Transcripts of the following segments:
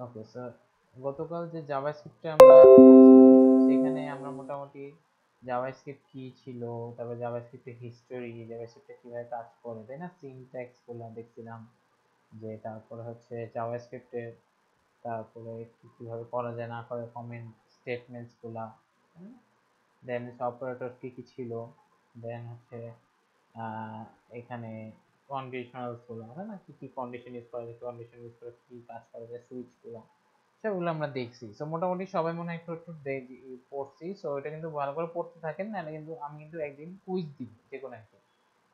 Okay sir, গতকাল যে জাভাস্ক্রিপ্টে আমরা সেখানে আমরা মোটামুটি জাভাস্ক্রিপ্ট কি ছিল, তারপর জাভাস্ক্রিপ্টের হিস্টোরি, জাভাস্ক্রিপ্টে কিভাবে কাজ করে, তাই না, সিনট্যাক্স গুলো দেখছিলাম, যে তারপরে হচ্ছে জাভাস্ক্রিপ্টের তারপরে কিভাবে করা যায় না করে কমেন্ট স্টেটমেন্টস গুলা, দেন অপারেটর কি কি ছিল, দেন হচ্ছে এখানে কন্ডিশনাল গুলো, তাই না, কি কি কন্ডিশন ইউজ করা যায়, কন্ডিশন ইউজ করে কি কাজ করা যায়, সুইচ গুলো, সেগুলো আমরা দেখছি। সো মোটামুটি সবাই মনে হয় একটু একটু পড়ছি। সো এটা কিন্তু ভালো করে পড়তে থাকেন, নাহলে কিন্তু আমি কিন্তু একদিন কুইজ দিব যে কোনো একদিন।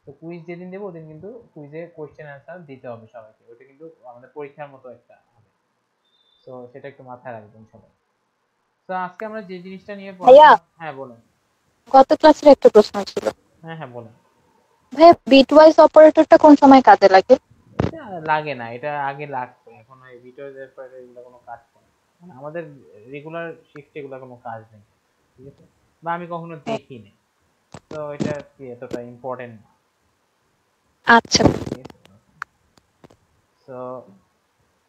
তো কুইজ যেদিন দেবো ওদিন কিন্তু কুইজে কোয়েশ্চেন অ্যান্সার দিতে হবে সবাইকে, ওটা কিন্তু আমাদের পরীক্ষার মতো একটা হবে। তো সেটা একটু মাথায় রাখবেন সবাই। তো আজকে আমরা যে জিনিসটা নিয়ে ভাইয়া, পড়াশোনা, হ্যাঁ বলুন। গত ক্লাসের একটা প্রশ্ন ছিল। হ্যাঁ হ্যাঁ বলুন। ভাইয়া, বিটওয়াইজ অপারেটরটা কোন সময় কাজে লাগে? এটা লাগে না, এটা আগে লাগতো, এখন এই ভিডিওদের পরে এগুলো কোনো কাজ করে না। মানে আমাদের রেগুলার শিফটে এগুলো কোনো কাজ নেই, ঠিক আছে, বা আমি কখনো হ্যাঁ। দেখিনি। তো এটা কি এতটা ইম্পর্টেন্ট না, আচ্ছা। ঠিক আছে। তো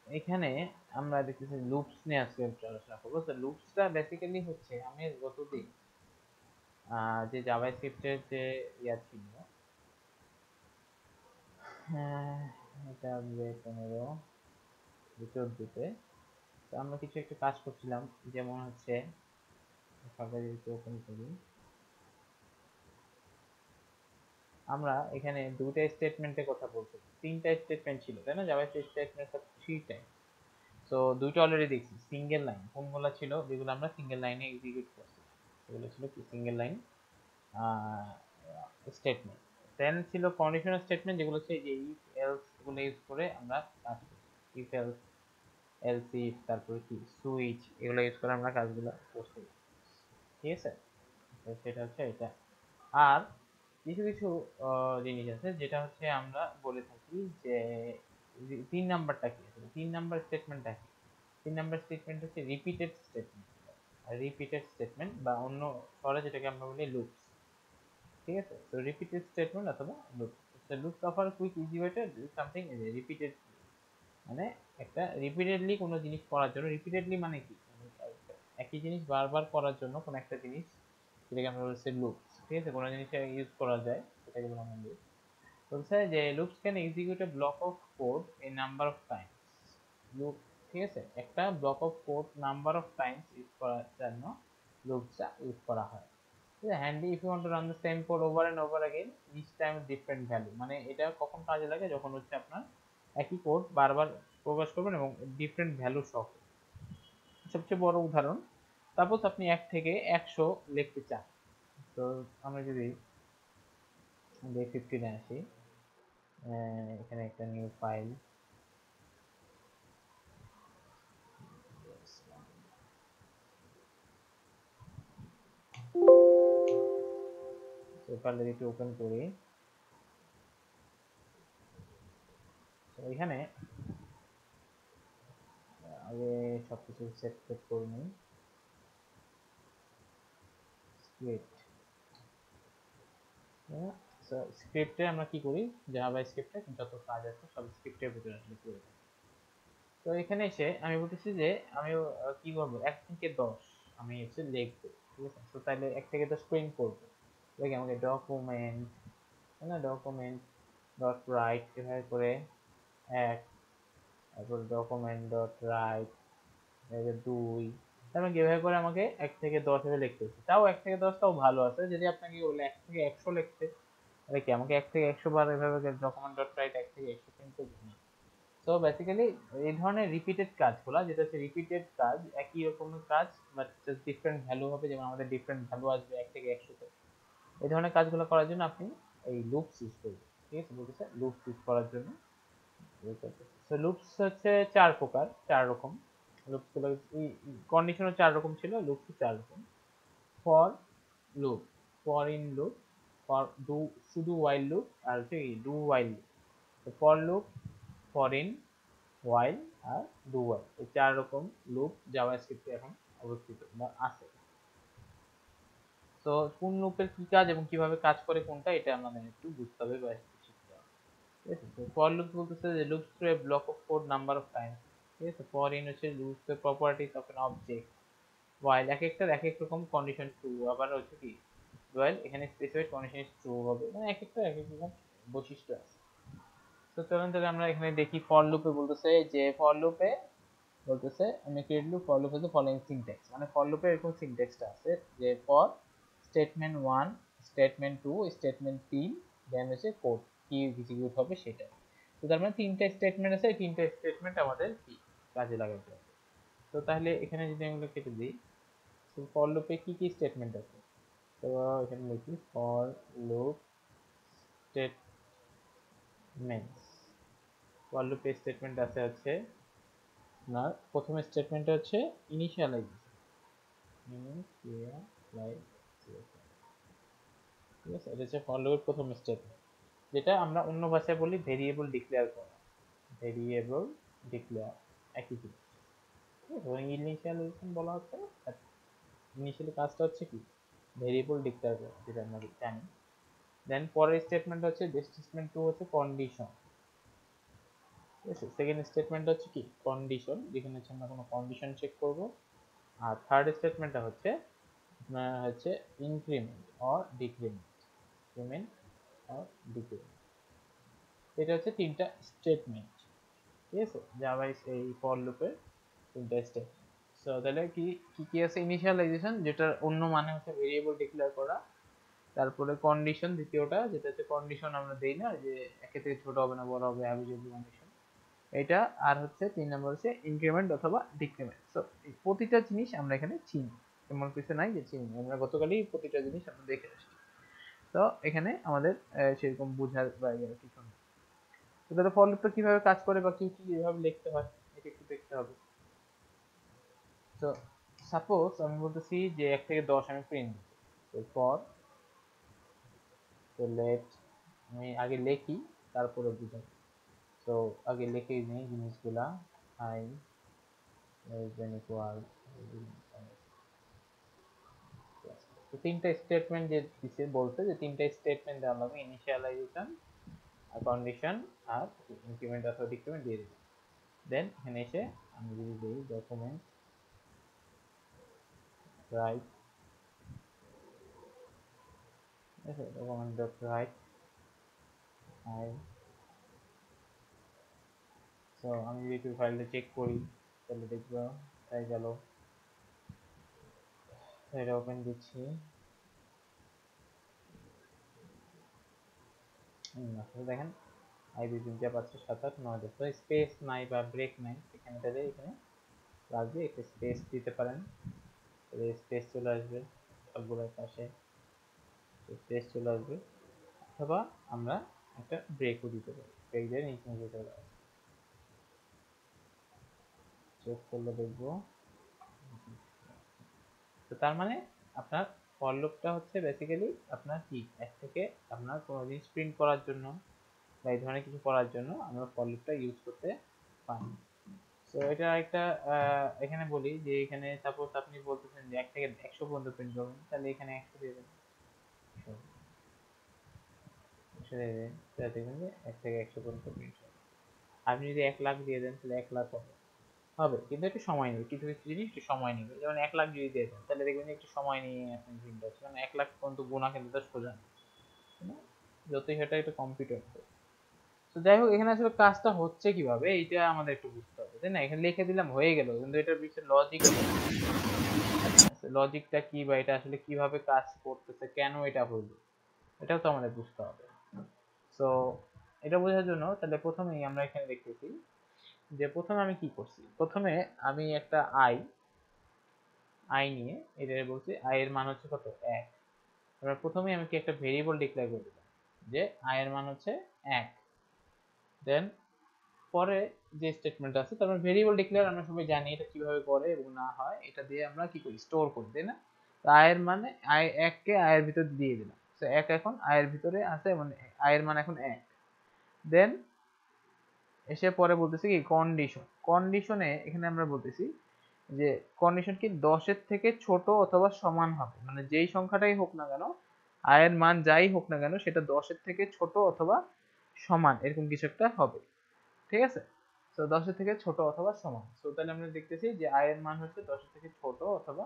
এখানে আমরা দেখতেছি লুপস নিয়ে আজকে একটু আলোচনা করবো। তো লুপসটা বেসিক্যালি হচ্ছে, আমি গতদিন যে জাভাস্ক্রিপ্টের যে ইয়া ছিল, হ্যাঁ, এটা 2015-14 তো আমরা কিছু একটা কাজ করছিলাম, যেমন হচ্ছে ফাঁকা যদি ওপেন করি, আমরা এখানে দুইটা স্টেটমেন্টের কথা বলছি, তিনটা স্টেটমেন্ট ছিল, তাই না, জাভাস্ক্রিপ্ট স্টেটমেন্ট থ্রি টাইম। তো দুইটা অলরেডি দেখছি সিঙ্গেল লাইন, কোনগুলো ছিল যেগুলো আমরা সিঙ্গেল লাইনে এক্সিকিউট করছি, সেগুলো ছিল কি সিঙ্গেল লাইন স্টেটমেন্ট। দেন ছিল কন্ডিশনাল স্টেটমেন্ট, যেগুলো হচ্ছে যে ইফ এলস গুলো ইউজ করে আমরা কাজ করি, ইফ এলস, এলস ইফ, তারপরে কি সুইচ, এগুলো ইউজ করে আমরা কাজগুলো করছি, ঠিক আছে। তো সেটা হচ্ছে এটা। আর কিছু কিছু জিনিস আছে যেটা হচ্ছে আমরা বলে থাকি যে 3 নাম্বারটা কি আছে, 3 নাম্বার স্টেটমেন্টটা কি, 3 নাম্বার স্টেটমেন্ট হচ্ছে রিপিটেড স্টেটমেন্ট। রিপিটেড স্টেটমেন্ট বা অন্য স্বরে যেটাকে আমরা বলি লুপস, ঠিক আছে। তো রিপিটেড স্টেটমেন্ট অথবা loops, loops offer quick easy way to do something repeated, মানে একটা রিপিটেডলি কোনো জিনিস করার জন্য, রিপিটেডলি মানে কি, মানে একই জিনিস বারবার করার জন্য কোন একটা জিনিস, যেটাকে আমরা বলছি লুপস, ঠিক আছে, কোনো জিনিস ইউজ করা যায় সেটাকে বলা হয় লুপ। বলছে যে loops can execute a block of code a number of times. Loop, ঠিক আছে, একটা block of code number of times use করার জন্য লুপসটা ইউজ করা হয়। Handy if you want to run the same code over and over again each time different value, মানে এটা কখন কাজে লাগে, যখন হচ্ছে আপনার একই কোড বারবার প্রকাশ করবেন এবং ডিফারেন্ট ভ্যালু সহ। সবচেয়ে বড় উদাহরণ, সাপোজ আপনি 1 থেকে 100 লিখতে চান। তো আমরা যদি ডে 15 আসি, এখানে একটা নিউ ফাইল, ফাইলটা একটু ওপেন করি। তো এখানে আগে সবকিছু সেট সেট করে নিই। স্ক্রিপ্ট, স্ক্রিপ্টে আমরা কি করি, জাভা স্ক্রিপ্টে যত কাজ আছে সব স্ক্রিপ্টের ভিতরে আসলে করে থাকি। তো এখানে এসে আমি বলতেছি যে আমি কি করবো, 1 থেকে 10 আমি হচ্ছে লিখবো, ঠিক আছে। তো তাহলে 1 থেকে 10 প্রিন্ট করবো, দেখি আমাকে ডকুমেন্ট, তাই না, ডকুমেন্ট ডট রাইট এভাবে করে 1, তারপর ডকুমেন্ট ডট রাইট 2, তারপর এভাবে করে আমাকে 1 থেকে 10 এভাবে লিখতে হচ্ছে। তাও 1 থেকে 10 তাও ভালো আছে, যদি আপনাকে বলে 1 থেকে 100 লিখতে, তাহলে কি আমাকে 1 থেকে 100 বার এভাবে ডকুমেন্ট ডট রাইট 1 থেকে 100 প্রিন্ট করবো না। তো বেসিক্যালি এই ধরনের রিপিটেড কাজগুলো, যেটা হচ্ছে রিপিটেড কাজ, একই রকমের কাজ বাট জাস্ট ডিফারেন্ট ভ্যালু হবে, যেমন আমাদের ডিফারেন্ট ভ্যালু আসবে 1 থেকে 100 তে, এই ধরনের কাজগুলো করার জন্য আপনি এই লুপস ইউজ করবেন, ঠিক আছে, বলতেছে লুপস ইউজ করার জন্য। তো লুপস হচ্ছে 4 প্রকার, 4 রকম লুপস গুলো, কন্ডিশনও 4 রকম ছিল, লুপস 4 রকম। For loop, for in loop, for do, শুধু ওয়াইল লুপ, আর হচ্ছে do while loop. For loop, for in, while আর ডু ওয়াইল, এই 4 রকম লুপ জাভাস্ক্রিপ্টে এখন অবস্থিত বা আছে। তো কোন লুপের কি কাজ এবং কিভাবে কাজ করে কোনটা, এটা আমাদের একটু বুঝতে হবে বা একটু শিখতে হবে। ঠিক আছে। তো ফর লুপ বলতেছে যে loops through a block of code number of Times, ঠিক আছে। ফর ইন হচ্ছে loops the properties of an object, while এক একটার এক এক রকম কন্ডিশন ট্রু, আবার হচ্ছে কি while এখানে স্পেসিফাইড কন্ডিশন ইজ ট্রু হবে, মানে এক একটা এক এক রকম বৈশিষ্ট্য আছে। তো চলুন তাহলে আমরা এখানে দেখি ফর লুপে বলতেছে যে ফর লুপে বলতেছে আমি ক্রিয়েট লুপ ফর লুপ হচ্ছে ফলোইং সিনট্যাক্স, মানে ফর লুপে এরকম সিনট্যাক্সটা আছে যে ফর স্টেটমেন্ট 1 স্টেটমেন্ট 2 স্টেটমেন্ট 3 দেন হচ্ছে কোড কি এক্সিকিউট হবে সেটা। তো তার মানে তিনটা স্টেটমেন্ট আছে, এই তিনটা স্টেটমেন্ট আমাদের কি কাজে লাগাতে হবে। তো তাহলে এখানে যদি আমরা কেটে দিই, তো ফর লুপে কি কি স্টেটমেন্ট আছে, তো এখানে লিখি ফর লুপ স্টেটমেন্টস। ফর লুপে স্টেটমেন্ট আছে হচ্ছে আপনার প্রথম স্টেটমেন্ট হচ্ছে ইনিশিয়ালাইজেশন, ঠিক আছে। এটা হচ্ছে ফর লুপের প্রথম স্টেটমেন্ট, যেটা আমরা অন্য ভাষায় বলি ভেরিয়েবল ডিক্লেয়ার করা, ভেরিয়েবল ডিক্লেয়ার একই জিনিস, ঠিক আছে। ইনিশিয়ালাইজেশন বলা হচ্ছে ইনিশিয়ালি কাজটা হচ্ছে কি ভেরিয়েবল ডিক্লেয়ার করা, যেটা আমরা জানি। দেন পরের স্টেটমেন্ট হচ্ছে স্টেটমেন্ট 2 হচ্ছে কন্ডিশন, ঠিক আছে। সেকেন্ড স্টেটমেন্ট হচ্ছে কি কন্ডিশন, যেখানে হচ্ছে আমরা কোনো কন্ডিশন চেক করব। আর থার্ড স্টেটমেন্টটা হচ্ছে আপনার হচ্ছে increment or decrement, increment or decrement. এটা হচ্ছে তিনটা স্টেটমেন্ট, ঠিক আছে, জাভা এই ফর লুপের তিনটা স্টেটমেন্ট। সো তাহলে কি কি কি আছে, ইনিশিয়ালাইজেশন যেটার অন্য মানে হচ্ছে ভেরিয়েবল ডিক্লেয়ার করা, তারপরে কন্ডিশন দ্বিতীয়টা, যেটা হচ্ছে কন্ডিশন আমরা দেই না যে একে থেকে ছোট হবে না বড় হবে হ্যাবিটেবল কন্ডিশন এটা, আর হচ্ছে 3 নম্বর হচ্ছে ইনক্রিমেন্ট অথবা ডিক্রিমেন্ট। সো প্রতিটা জিনিস আমরা এখানে চিনি, এমন কিছু নাই যে চিনি, আমরা গতকালই প্রতিটা জিনিস আমরা দেখে আসছি। তো এখানে আমাদের সেরকম বোঝার বাইরে আর কিছু নেই। তো তাহলে ফর লুপটা কিভাবে কাজ করে বা কি কি কিভাবে লিখতে হয় এটা একটু দেখতে হবে। তো সাপোজ আমি বলতেছি যে 1 থেকে 10 আমি প্রিন্ট দিই, তো ফর তো লেট আমি আগে লিখি তারপরে বুঝাই। তো আগে লিখে নিই জিনিসগুলা, আই লেস দেন ইকুয়াল, তো তিনটা স্টেটমেন্ট যে দিছে বলছে যে তিনটা স্টেটমেন্ট দেওয়া লাগবে, ইনিশিয়ালাইজেশন আর কন্ডিশন আর ইনক্রিমেন্ট অথবা ডিক্রিমেন্ট দিয়ে দিই। দেন এখানে এসে আমি যদি দিই ডকুমেন্ট রাইট, ঠিক আছে, document dot right I, so আমি যদি একটু ফাইলটা চেক করি তাহলে দেখবো তাই গেল। এটা ওপেন দিচ্ছি, আসলে দেখেন আই 2 3 4 5 6 7 8 9 10, তো স্পেস নাই বা ব্রেক নাই, এখানে তাহলে এখানে লাগবে একটা স্পেস দিতে পারেন, স্পেস চলে আসবে সবগুলোর পাশে, স্পেস চলে আসবে। অথবা আমরা একটা ব্রেকও দিতে পারি, ব্রেক দিয়ে নিচে নিচে চলে আসবে, চেক করলে দেখবো। তো তার মানে আপনার ফর লুপটা হচ্ছে বেসিক্যালি আপনার কি এক থেকে আপনার কোনো জিনিস প্রিন্ট করার জন্য বা এই ধরনের কিছু করার জন্য আমরা ফর লুপটা ইউজ করতে পারি। তো এটা একটা এখানে বলি যে এখানে সাপোজ আপনি বলতেছেন যে 1 থেকে 100 পর্যন্ত প্রিন্ট করবেন, তাহলে এখানে 100 দিয়ে দেন, 100 দিয়ে দেন, তাহলে দেখবেন যে 1 থেকে 100 পর্যন্ত প্রিন্ট হবে। আপনি যদি 1 লাখ দিয়ে দেন তাহলে 1 লাখ হবে, হবে কিন্তু একটু সময় নেবে, কিছু কিছু জিনিস একটু সময় নেবে। যেমন 1 লাখ যদি দিয়ে দেন তাহলে দেখবেন যে একটু সময় নিয়ে আপনি প্রিন্ট হচ্ছে, কারণ 1 লাখ পর্যন্ত গোনা কিন্তু তার সোজা না, তাই না? যতই সেটা একটু কম্পিউটার। তো যাই হোক এখানে আসলে কাজটা হচ্ছে কিভাবে এইটা আমাদের একটু বুঝতে হবে, তাই না? এখানে লিখে দিলাম হয়ে গেল, কিন্তু এটার পিছনে লজিক, লজিকটা কি বা এটা আসলে কিভাবে কাজ করতেছে, কেন এটা হলো, এটাও তো আমাদের বুঝতে হবে। সো এটা বোঝার জন্য তাহলে প্রথমেই আমরা এখানে দেখতেছি যে প্রথমে আমি কি করছি, প্রথমে আমি একটা আই নিয়ে এটা বলছি আই এর মান হচ্ছে কত 1, এবার প্রথমেই আমি কি একটা ভেরিয়েবল ডিক্লেয়ার করে দিলাম যে আই এর মান হচ্ছে 1। দেন পরে যে স্টেটমেন্ট আছে তারপর ভেরিয়েবল ডিক্লেয়ার আমরা সবাই জানি এটা কিভাবে করে এবং না হয়, এটা দিয়ে আমরা কি করি স্টোর করি, তাই না? তো আই এর মানে আই 1 কে আই এর ভিতর দিয়ে দিলাম, তো 1 এখন আই এর ভিতরে আছে, মানে আই এর মান এখন 1। দেন এসে পরে বলতেছি কি কন্ডিশন, কন্ডিশনে এখানে আমরা বলতেছি যে কন্ডিশন কি 10 এর থেকে ছোট অথবা সমান হবে, মানে যেই সংখ্যাটাই হোক না কেন আই এর মান যাই হোক না কেন সেটা 10 এর থেকে ছোট অথবা সমান এরকম কিছু একটা হবে, ঠিক আছে। তো 10 এর থেকে ছোট অথবা সমান। তো তাহলে আমরা দেখতেছি যে i এর মান হচ্ছে 10 এর থেকে ছোট অথবা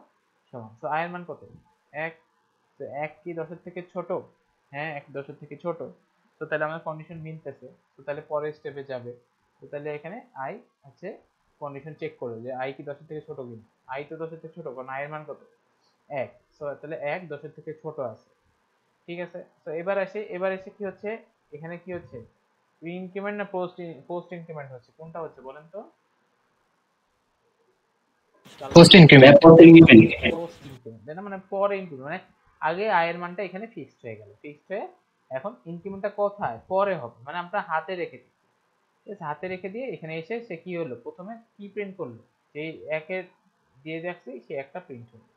সমান। তো i এর মান কত? 1। তো 1 কি 10 এর থেকে ছোট? হ্যাঁ 1 10 এর থেকে ছোট। তো তাহলে আমাদের কন্ডিশন মিলতেছে। তো তাহলে পরের স্টেপে যাবে। তো তাহলে এখানে i হচ্ছে কন্ডিশন চেক করবে যে i কি 10 এর থেকে ছোট কিনা। i তো 10 এর থেকে ছোট, কারণ i এর মান কত? 1। তো তাহলে 1 10 এর থেকে ছোট আছে, ঠিক আছে। তো এবার এসে কি হচ্ছে, এখানে কি হচ্ছে, ইনক্রিমেন্ট না পোস্ট ইনক্রিমেন্ট হচ্ছে, কোনটা হচ্ছে বলেন তো? Post increment. পোস্ট ইনক্রিমেন্ট, তাই না? মানে পরে ইনক্রিমেন্ট, মানে আগে আয়ের মানটা এখানে ফিক্সড হয়ে গেল, ফিক্সড হয়ে এখন ইনক্রিমেন্টটা কোথায় পরে হবে, মানে আমরা হাতে রেখে দিই, ঠিক আছে। হাতে রেখে দিয়ে এখানে এসে সে কি হলো, প্রথমে কি প্রিন্ট করলো, যে একের দিয়ে রাখছি সে একটা প্রিন্ট হলো,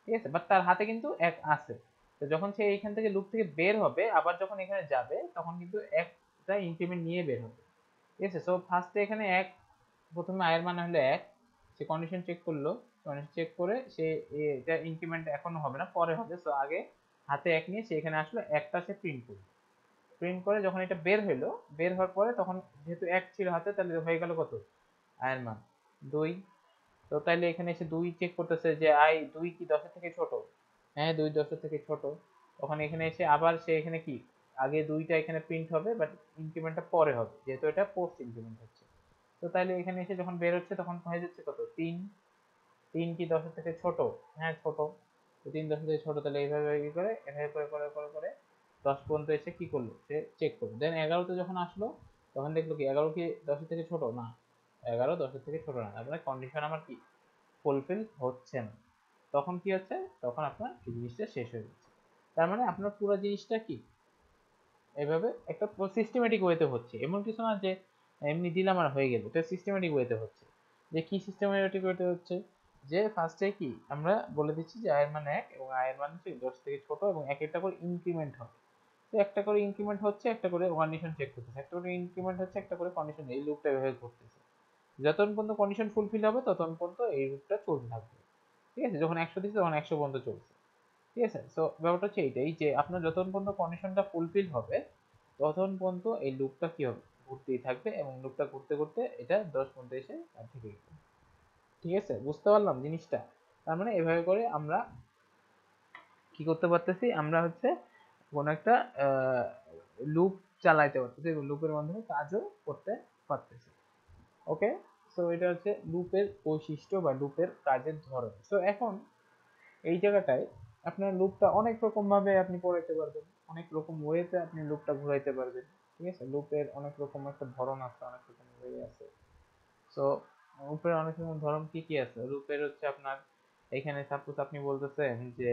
ঠিক আছে। বাট তার হাতে কিন্তু এক আছে। তো যখন সে এইখান থেকে লুপ থেকে বের হবে, আবার যখন এখানে যাবে তখন কিন্তু একটা ইনক্রিমেন্ট নিয়ে বের হবে, ঠিক আছে। সো ফার্স্টে এখানে এক, প্রথমে আয়ের মান হলো এক, সে কন্ডিশন চেক করলো, কন্ডিশন চেক করে সে এটা ইনক্রিমেন্ট এখনো হবে না, পরে হবে। সো আগে হাতে এক নিয়ে সে এখানে আসলো, একটা সে প্রিন্ট করলো, প্রিন্ট করে যখন এটা বের হলো, বের হওয়ার পরে তখন যেহেতু এক ছিল হাতে, তাহলে হয়ে গেল কত, আয়ের মান 2। তো তাইলে এখানে এসে 2 চেক করতেছে যে 2 কি 10 এর থেকে ছোট, হ্যাঁ 2 10 এর থেকে ছোট। তখন এখানে এসে আবার সে এখানে কি, আগে 2টা এখানে প্রিন্ট হবে, বাট ইনক্রিমেন্টটা পরে হবে যেহেতু এটা পোস্ট ইনক্রিমেন্ট হচ্ছে। তো তাইলে এখানে এসে যখন বের হচ্ছে তখন হয়ে যাচ্ছে কত, 3। 3 কি 10 এর থেকে ছোট, হ্যাঁ ছোট। তো 3 10 এর থেকে ছোট, তাহলে এইভাবে কি করে, এভাবে করে করে করে করে 10 পর্যন্ত এসে কি করলো, সে চেক করলো। দেন 11তে যখন আসলো তখন দেখলো কি 11 কি 10 এর থেকে ছোট না, 11 10 এর থেকে ছোট না, তারপরে কন্ডিশন আমার কি ফুলফিল হচ্ছে না। তখন কি হচ্ছে, তখন আপনার এই জিনিসটা শেষ হয়ে যাচ্ছে। তার মানে আপনার পুরো জিনিসটা কি এভাবে একটা সিস্টেমেটিক ওয়েতে হচ্ছে, এমন কিছু না যে এমনি দিলাম আর হয়ে গেল, এটা সিস্টেমেটিক ওয়েতে হচ্ছে। যে কি সিস্টেমেটিক ওয়েতে হচ্ছে, যে ফার্স্টে কি আমরা বলে দিচ্ছি যে আয়ের মান 1 এবং আয়ের মান হচ্ছে 10 থেকে ছোট, এবং এক একটা করে ইনক্রিমেন্ট হবে। তো একটা করে ইনক্রিমেন্ট হচ্ছে, একটা করে কন্ডিশন চেক করতেছে, একটা করে ইনক্রিমেন্ট হচ্ছে, একটা করে কন্ডিশন, এই লুপটা এভাবে ঘুরতেছে। যতক্ষণ পর্যন্ত কন্ডিশন ফুলফিল হবে ততক্ষণ পর্যন্ত এই লুপটা চলতে থাকবে, ঠিক আছে। যখন 100 দিচ্ছে তখন 100 পর্যন্ত চলছে, ঠিক আছে। সো ব্যাপারটা হচ্ছে এইটাই, যে আপনার যতক্ষণ পর্যন্ত কন্ডিশনটা ফুলফিল হবে ততক্ষণ পর্যন্ত এই লুপটা কি হবে, ঘুরতেই থাকবে, এবং লুপটা ঘুরতে ঘুরতে এটা 10 পর্যন্ত এসে আর থেকে গেছে, ঠিক আছে। বুঝতে পারলাম জিনিসটা? তার মানে এভাবে করে আমরা কি করতে পারতেছি, আমরা হচ্ছে কোন একটা লুপ চালাইতে পারতেছি এবং লুপের মাধ্যমে কাজও করতে পারতেছি। ওকে, সো এটা হচ্ছে লুপের বৈশিষ্ট্য বা লুপের কাজের ধরন। সো এখন এই জায়গাটায় আপনার লুপটা অনেক রকম ভাবে আপনি করাইতে পারবেন, অনেক রকম ওয়েতে আপনি লুপটা ঘুরাইতে পারবেন, ঠিক আছে। লুপের অনেক রকম একটা ধরন আছে, অনেক রকম ওয়ে আছে। সো লুপের অনেক রকম ধরন কি কি আছে, লুপের হচ্ছে আপনার এখানে সাপোজ আপনি বলতেছেন যে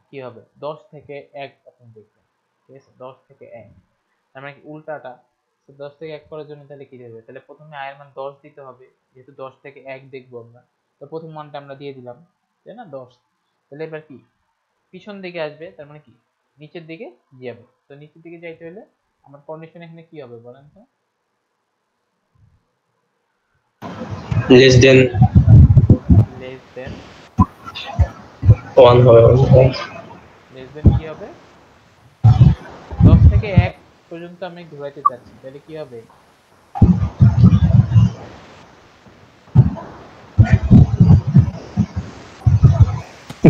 কি হবে 10 থেকে 1 আপনি দেখবেন, ঠিক আছে। 10 থেকে 1 তার মানে কি উল্টাটা। তো 10 থেকে 1 করার জন্য তাহলে কি দেবে, তাহলে প্রথমে আয়ের মান 10 দিতে হবে, যেহেতু 10 থেকে 1 দেখবো আমরা। তো প্রথম মানটা আমরা দিয়ে দিলাম, তাই না, 10। তাহলে এবার কি পিছন দিকে আসবে, তার মানে কি নিচের দিকে যাবে। তো নিচের দিকে যাইতে হলে আমার কন্ডিশন এখানে কি হবে বলেন তো? লেস দেন লেস দেন 1 হবে। লেস দেন কি হবে, 10 থেকে 1 পর্যন্ত আমি ঘুরাইতে চাচ্ছি, তাহলে কি হবে,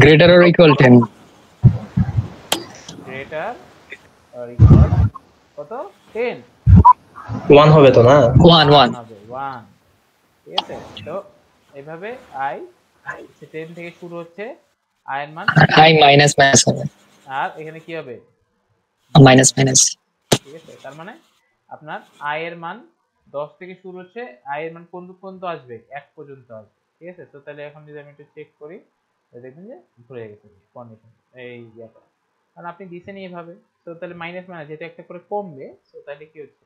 greater or equal 10। Greater or equal কত, 10। 1 হবে তো না? 1 1 হবে 1, ঠিক আছে। তো এইভাবে আই 10 থেকে শুরু হচ্ছে, আয়ের মান আই মাইনাস মাইনাস হবে, আর এখানে কি হবে, মাইনাস মাইনাস। ঠিক আছে। তার মানে আপনার আয়ের মান 10 থেকে শুরু হচ্ছে, আয়ের মান কোন পর্যন্ত আসবে, 1 পর্যন্ত আসবে, ঠিক আছে। তো তাহলে এখন যদি আমি একটু চেক করি, তাহলে দেখবেন যে ঘুরে গেছে কন্ডিশন, এই ইয়াটা, কারণ আপনি দিছেন এইভাবে। তো তাহলে মাইনাস মাইনাস যেটা একটা করে কমবে, তো তাহলে কি হচ্ছে,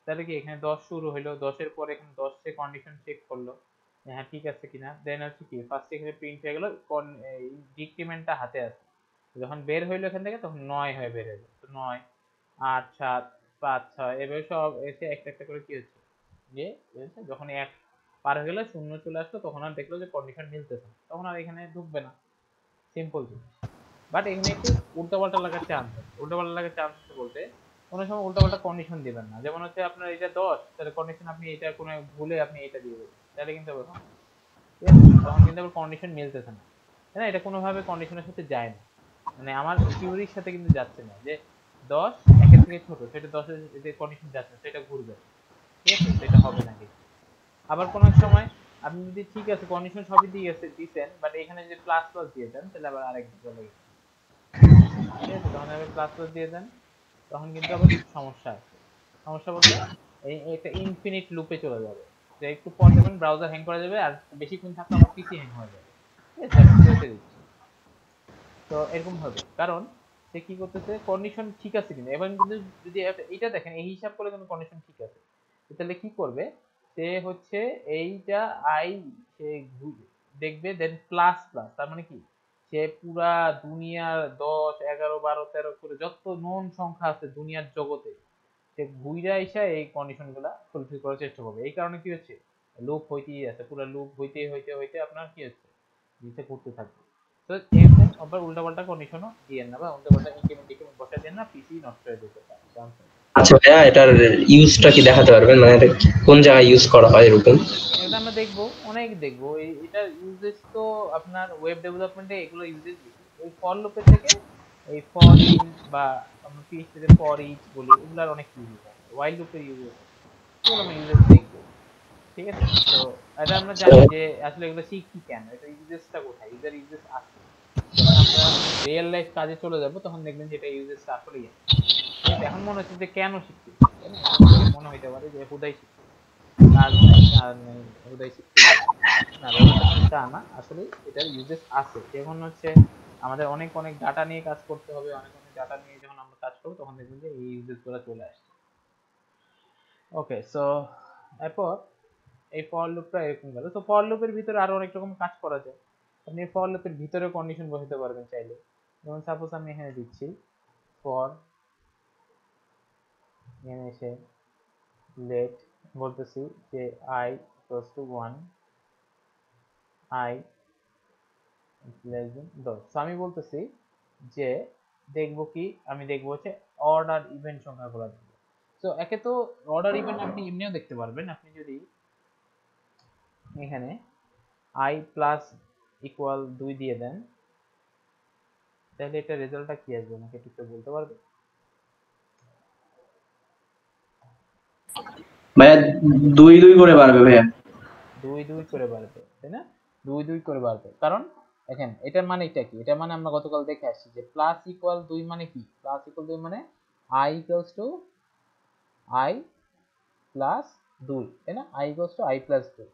তাহলে কি এখানে 10 শুরু হলো, 10 এর পরে এখানে 10 এ কন্ডিশন চেক করলো, হ্যাঁ ঠিক আছে কিনা। দেন হচ্ছে কি ফার্স্ট এখানে প্রিন্ট হয়ে গেল, ডিক্রিমেন্টটা হাতে আছে, যখন বের হইলো এখান থেকে তখন 9 হয়ে বের হলো। তো 9 8 7 5 6 এভাবে সব এসে একটা একটা করে কি হচ্ছে, যে যখন 1 পার হয়ে গেলে 0 চলে আসলো, তখন আর দেখলো যে কন্ডিশন মিলতেছে না, তখন আর এখানে ঢুকবে না, সিম্পল জিনিস। বাট এখানে একটু উল্টাপাল্টা লাগার চান্স আছে, উল্টাপাল্টা লাগার চান্স আছে বলতে কোনো সময় উল্টাপাল্টা কন্ডিশন দিবেন না, যেমন হচ্ছে আপনার এটা 10 তাহলে কন্ডিশন আপনি এটা কোনো ভুলে আপনি এটা দিয়ে দেবেন, তাহলে কিন্তু হবে না, ঠিক আছে? তখন কিন্তু আবার কন্ডিশন মিলতেছে না, তাই না? এটা কোনোভাবে কন্ডিশনের সাথে যায় না, মানে আমার থিওরির সাথে কিন্তু যাচ্ছে না যে 10 একের থেকে ছোট, সেটা 10 এর যে কন্ডিশন যাচ্ছে সেটা ঘুরবে, ঠিক আছে? সেটা হবে না কিন্তু। আবার কোনো এক সময় আপনি যদি ঠিক আছে কন্ডিশন সবই দিয়ে গেছে দিছেন, বাট এখানে যদি প্লাস প্লাস দিয়ে দেন তাহলে আবার আরেক চলে গেছে, ঠিক আছে? তখন আবার প্লাস প্লাস দিয়ে দেন, তখন কিন্তু আবার সমস্যা আছে। সমস্যা বলতে এই একটা ইনফিনিট লুপে চলে যাবে, যে একটু পর দেখবেন ব্রাউজার হ্যাং করা যাবে, আর বেশিক্ষণ থাকলে আমার পিসি হ্যাং হয়ে যাবে, ঠিক আছে? আমি বলতে দিচ্ছি। তো এরকম হবে কারণ সে কি করতেছে, কন্ডিশন ঠিক আছে কিন্তু এবার কিন্তু যদি এটা দেখেন এই হিসাব করে কিন্তু কন্ডিশন ঠিক আছে, তাহলে কি করবে সে হচ্ছে এইটা আই সে দেখবে, দেন প্লাস প্লাস, তার মানে কি সে পুরা দুনিয়ার 10 11 12 13 করে যত নন সংখ্যা আছে দুনিয়ার জগতে সে ঘুইরা এসে এই কন্ডিশন গুলা ফুলফিল করার চেষ্টা করবে। এই কারণে কি হচ্ছে, লুপ হইতেই আছে, পুরো লুপ হইতে হইতে হইতে আপনার কি হচ্ছে, নিচে করতে থাকবে। তো এরকম আবার উল্টাপাল্টা কন্ডিশনও দিয়েন না, বা উল্টাপাল্টা ইনক্রিমেন্ট ডিক্রিমেন্ট বসায় দেন না, পিসি নষ্ট হয়ে যেতে পারে চান্স আছে। আচ্ছা ভাইয়া, এটার ইউজটা কি দেখাতে পারবেন, মানে এটা কোন জায়গায় ইউজ করা হয় এরকম? এটা আমরা দেখবো, অনেক দেখবো, এটার ইউজেস তো আপনার ওয়েব ডেভেলপমেন্টে এগুলো ইউজেস বেশি, ওই ফর লুপের থেকে এই ফর ইন বা আমরা পিএইচপি তে ফর ইচ বলি, এগুলার অনেক ইউজেস আছে, ওয়াইল লুপের ইউজেস আছে, এগুলো আমরা ইউজেস দেখবো, ঠিক আছে? তো এটা আমরা জানি যে আসলে এগুলো শিখি কেন, এটা ইউজেসটা কোথায়, ইউজার ইউজেস আছে, যখন আমরা রিয়েল লাইফ কাজে চলে যাব তখন দেখবেন যে এটা ইউজেসটা আসলেই আছে, ঠিক আছে? এখন মনে হচ্ছে যে কেন শিখতেছি, তাই না? এখন থেকে মনে হইতে পারে যে হুদাই শিখতেছি, কাজ নাই কাজ নেই হুদাই শিখতেই আছে। না, ব্যাপারটা কিন্তু তা না, আসলে এটার ইউজেস আছে। যেমন হচ্ছে আমাদের অনেক অনেক ডাটা নিয়ে কাজ করতে হবে, অনেক অনেক ডাটা নিয়ে যখন আমরা কাজ করব তখন দেখবেন যে এই ইউজেস গুলো চলে আসছে। ওকে, সো এরপর এই ফর লুপটা এরকম গেল। তো ফর লুপের ভিতরে আরো অনেক রকম কাজ করা যায়, আপনি ফর লুপের ভিতরে কন্ডিশন বসাতে পারবেন চাইলে। যেমন সাপোজ আমি এখানে দিচ্ছি ফর, এখানে এসে লেট বলতেছি যে i equals to 1, i less than 10। তো আমি বলতেছি যে দেখবো কি, আমি দেখবো হচ্ছে অড আর ইভেন সংখ্যাগুলো দেখবো। তো একে তো অড আর ইভেন আপনি এমনিও দেখতে পারবেন, আপনি যদি এখানে i প্লাস ইকুয়াল 2 দিয়ে দেন তাহলে এটা রেজাল্টটা কি আসবে আমাকে একটু বলতে পারবে? ভাইয়া 2 2 করে বাড়বে ভাইয়া। 2 2 করে বাড়বে, তাই না? 2 2 করে বাড়বে কারণ দেখেন এটার মানে এটা কি, এটা মানে আমরা গতকাল দেখে আসছি যে প্লাস ইকুয়াল 2 মানে কি, প্লাস ইকুয়াল 2 মানে i equals to i plus 2, তাই না? i equals to i plus 2,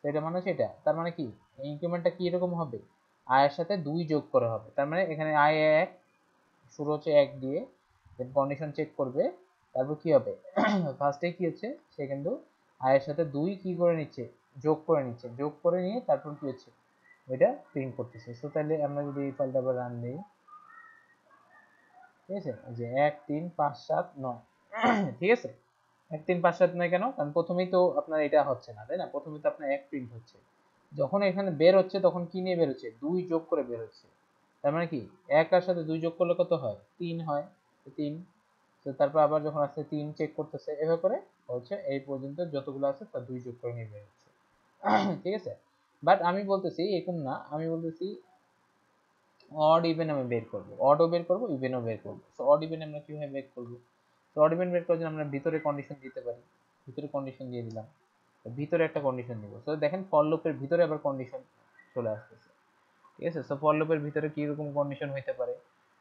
তো এটা মানে হচ্ছে এটা, তার মানে কি ইনক্রিমেন্টটা কি এরকম হবে, i এর সাথে 2 যোগ করা হবে, তার মানে এখানে i 1 শুরু হচ্ছে 1 দিয়ে, দেন কন্ডিশন চেক করবে, তারপর কি হবে ফার্স্টে কি হচ্ছে সে কিন্তু i এর সাথে 2 কি করে নিচ্ছে, যোগ করে নিচ্ছে, যোগ করে নিয়ে তারপর কি হচ্ছে ওইটা প্রিন্ট করতেছে। সো তাহলে আমরা যদি এই ফাইলটা আবার রান দিই, ঠিক আছে, যে 1 3 5 7 9 ঠিক আছে, 1 3 5 7 9 কেন, কারণ প্রথমেই তো আপনার এটা হচ্ছে না, তাই না? প্রথমে তো আপনার 1 প্রিন্ট হচ্ছে, যখন এখানে বের হচ্ছে তখন কি নিয়ে বের হচ্ছে, 2 যোগ করে বের হচ্ছে, তার মানে কি 1 এর সাথে 2 যোগ করলে কত হয়, 3 হয়, তো 3, তো তারপর আবার যখন আসছে 3 চেক করতেছে, এভাবে করে হচ্ছে এই পর্যন্ত যতগুলো আছে তার 2 যোগ করে নিয়ে বের হচ্ছে ঠিক আছে? বাট আমি বলতেছি এরকম না, আমি বলতেছি অড ইভেন আমি বের করব, অডও বের করব ইভেনও বের করব। সো অড ইভেন আমরা কিভাবে বের করব, তো অড ইভেন বের করার জন্য আমরা ভিতরে কন্ডিশন দিতে পারি, ভিতরে কন্ডিশন দিয়ে দিলাম, তো ভিতরে একটা কন্ডিশন দিব। তো দেখেন ফর লুপের ভিতরে আবার কন্ডিশন চলে আসতেছে, ঠিক আছে? সো ফর লুপের ভিতরে কি রকম কন্ডিশন হইতে পারে,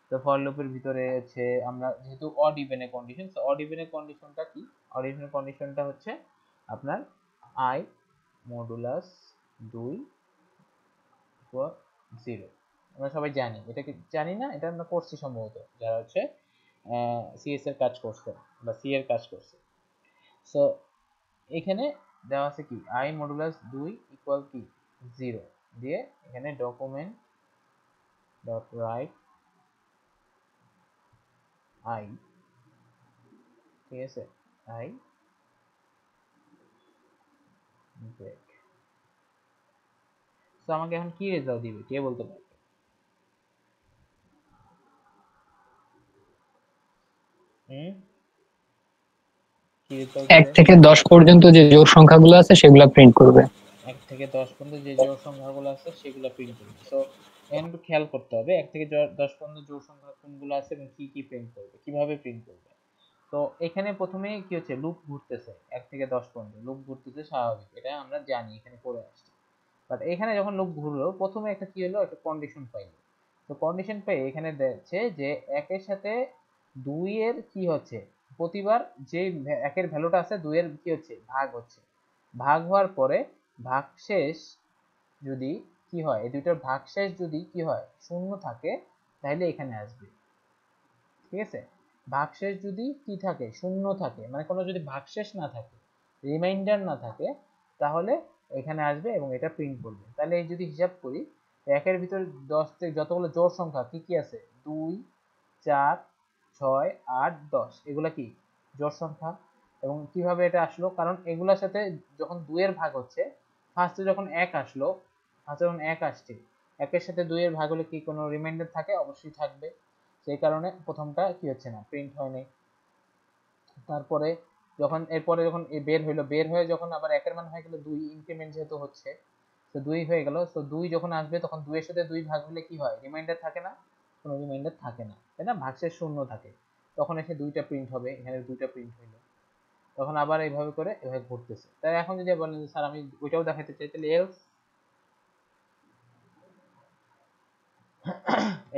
তো ফর লুপের ভিতরে হচ্ছে আমরা যেহেতু অড ইভেনের কন্ডিশন, সো অড ইভেনের কন্ডিশনটা কি, অড ইভেনের কন্ডিশনটা হচ্ছে আপনার i মডুলাস 2 ইকুয়াল 0। আমরা সবাই জানি, এটা কি জানি না, এটা আমরা করছি সম্ভবত যারা হচ্ছে সিএস এর কাজ করছে বা সি এর কাজ করছে। সো এখানে দেওয়া আছে কি i মডুলাস 2 ইকুয়াল কি 0 দিয়ে এখানে ডকুমেন্ট ডট রাইট i, ঠিক আছে, i ব্রেক। সো আমাকে এখন কি রেজাল্ট দিবে কে বলতে পারবে? হুম কি রিপ্লাই 1 করবে? থেকে 10 পর্যন্ত যে জোড় সংখ্যাগুলো আছে সেগুলো প্রিন্ট করবে। 1 থেকে 10 পর্যন্ত যে জোড় সংখ্যাগুলো আছে সেগুলো প্রিন্ট করবে। সো এখন একটু খেয়াল করতে হবে 1 থেকে 10 পর্যন্ত জোড় সংখ্যা কোনগুলো আছে এবং কি কি প্রিন্ট করবে, কিভাবে প্রিন্ট করবে। তো এখানে প্রথমে কি হচ্ছে, লুপ ঘুরতেছে 1 থেকে 10 পর্যন্ত লুপ ঘুরতেছে, স্বাভাবিক, এটা আমরা জানি, এখানে পড়ে আসছে। বাট এখানে যখন লুপ ঘুরলো প্রথমে একটা কি হলো, একটা কন্ডিশন পাইলো। তো কন্ডিশন পেয়ে এখানে দেখছে যে 1 এর সাথে 2 এর কি হচ্ছে, প্রতিবার যে 1 এর ভ্যালুটা আছে 2 এর কি হচ্ছে, ভাগ হচ্ছে। ভাগ হওয়ার পরে ভাগশেষ যদি কি হয়, এই দুইটার ভাগশেষ যদি কি হয়, শূন্য থাকে, তাহলে এখানে আসবে। ঠিক আছে, ভাগশেষ যদি কি থাকে, শূন্য থাকে, মানে কোনো যদি ভাগশেষ না থাকে, রিমাইন্ডার না থাকে, তাহলে এখানে আসবে এবং এটা প্রিন্ট করবে। তাহলে এই যদি হিসাব করি, 1 এর ভিতরে 10 থেকে যতগুলো জোড় সংখ্যা কি কি আছে, 2 4 6 8 10, এগুলা কি জোড় সংখ্যা। এবং কিভাবে এটা আসলো, কারণ এগুলোর সাথে যখন 2 এর ভাগ হচ্ছে, ফার্স্টে যখন 1 আসলো, ফার্স্টে যখন 1 আসছে, 1 এর সাথে 2 এর ভাগ হলে কি কোনো রিমাইন্ডার থাকে, অবশ্যই থাকবে। সেই কারণে প্রথমটা কি হচ্ছে না, প্রিন্ট হয় নাই। তারপরে যখন এরপরে যখন বের হইলো, বের হয়ে যখন আবার 1 এর মান হয়ে গেল 2, ইনক্রিমেন্ট যেহেতু হচ্ছে, তো 2 হয়ে গেল। তো 2 যখন আসবে তখন 2 এর সাথে 2 ভাগ হলে কি হয়, রিমাইন্ডার থাকে না, কোনো রিমাইন্ডার থাকে না, তাই না, ভাগশেষ শূন্য থাকে। তখন এসে 2টা প্রিন্ট হবে, এখানে 2টা প্রিন্ট হইলো। তখন আবার এইভাবে করে এভাবে ঘুরতেছে। তাই এখন যদি বলেন স্যার আমি ওইটাও দেখাতে চাই, তাহলে এলস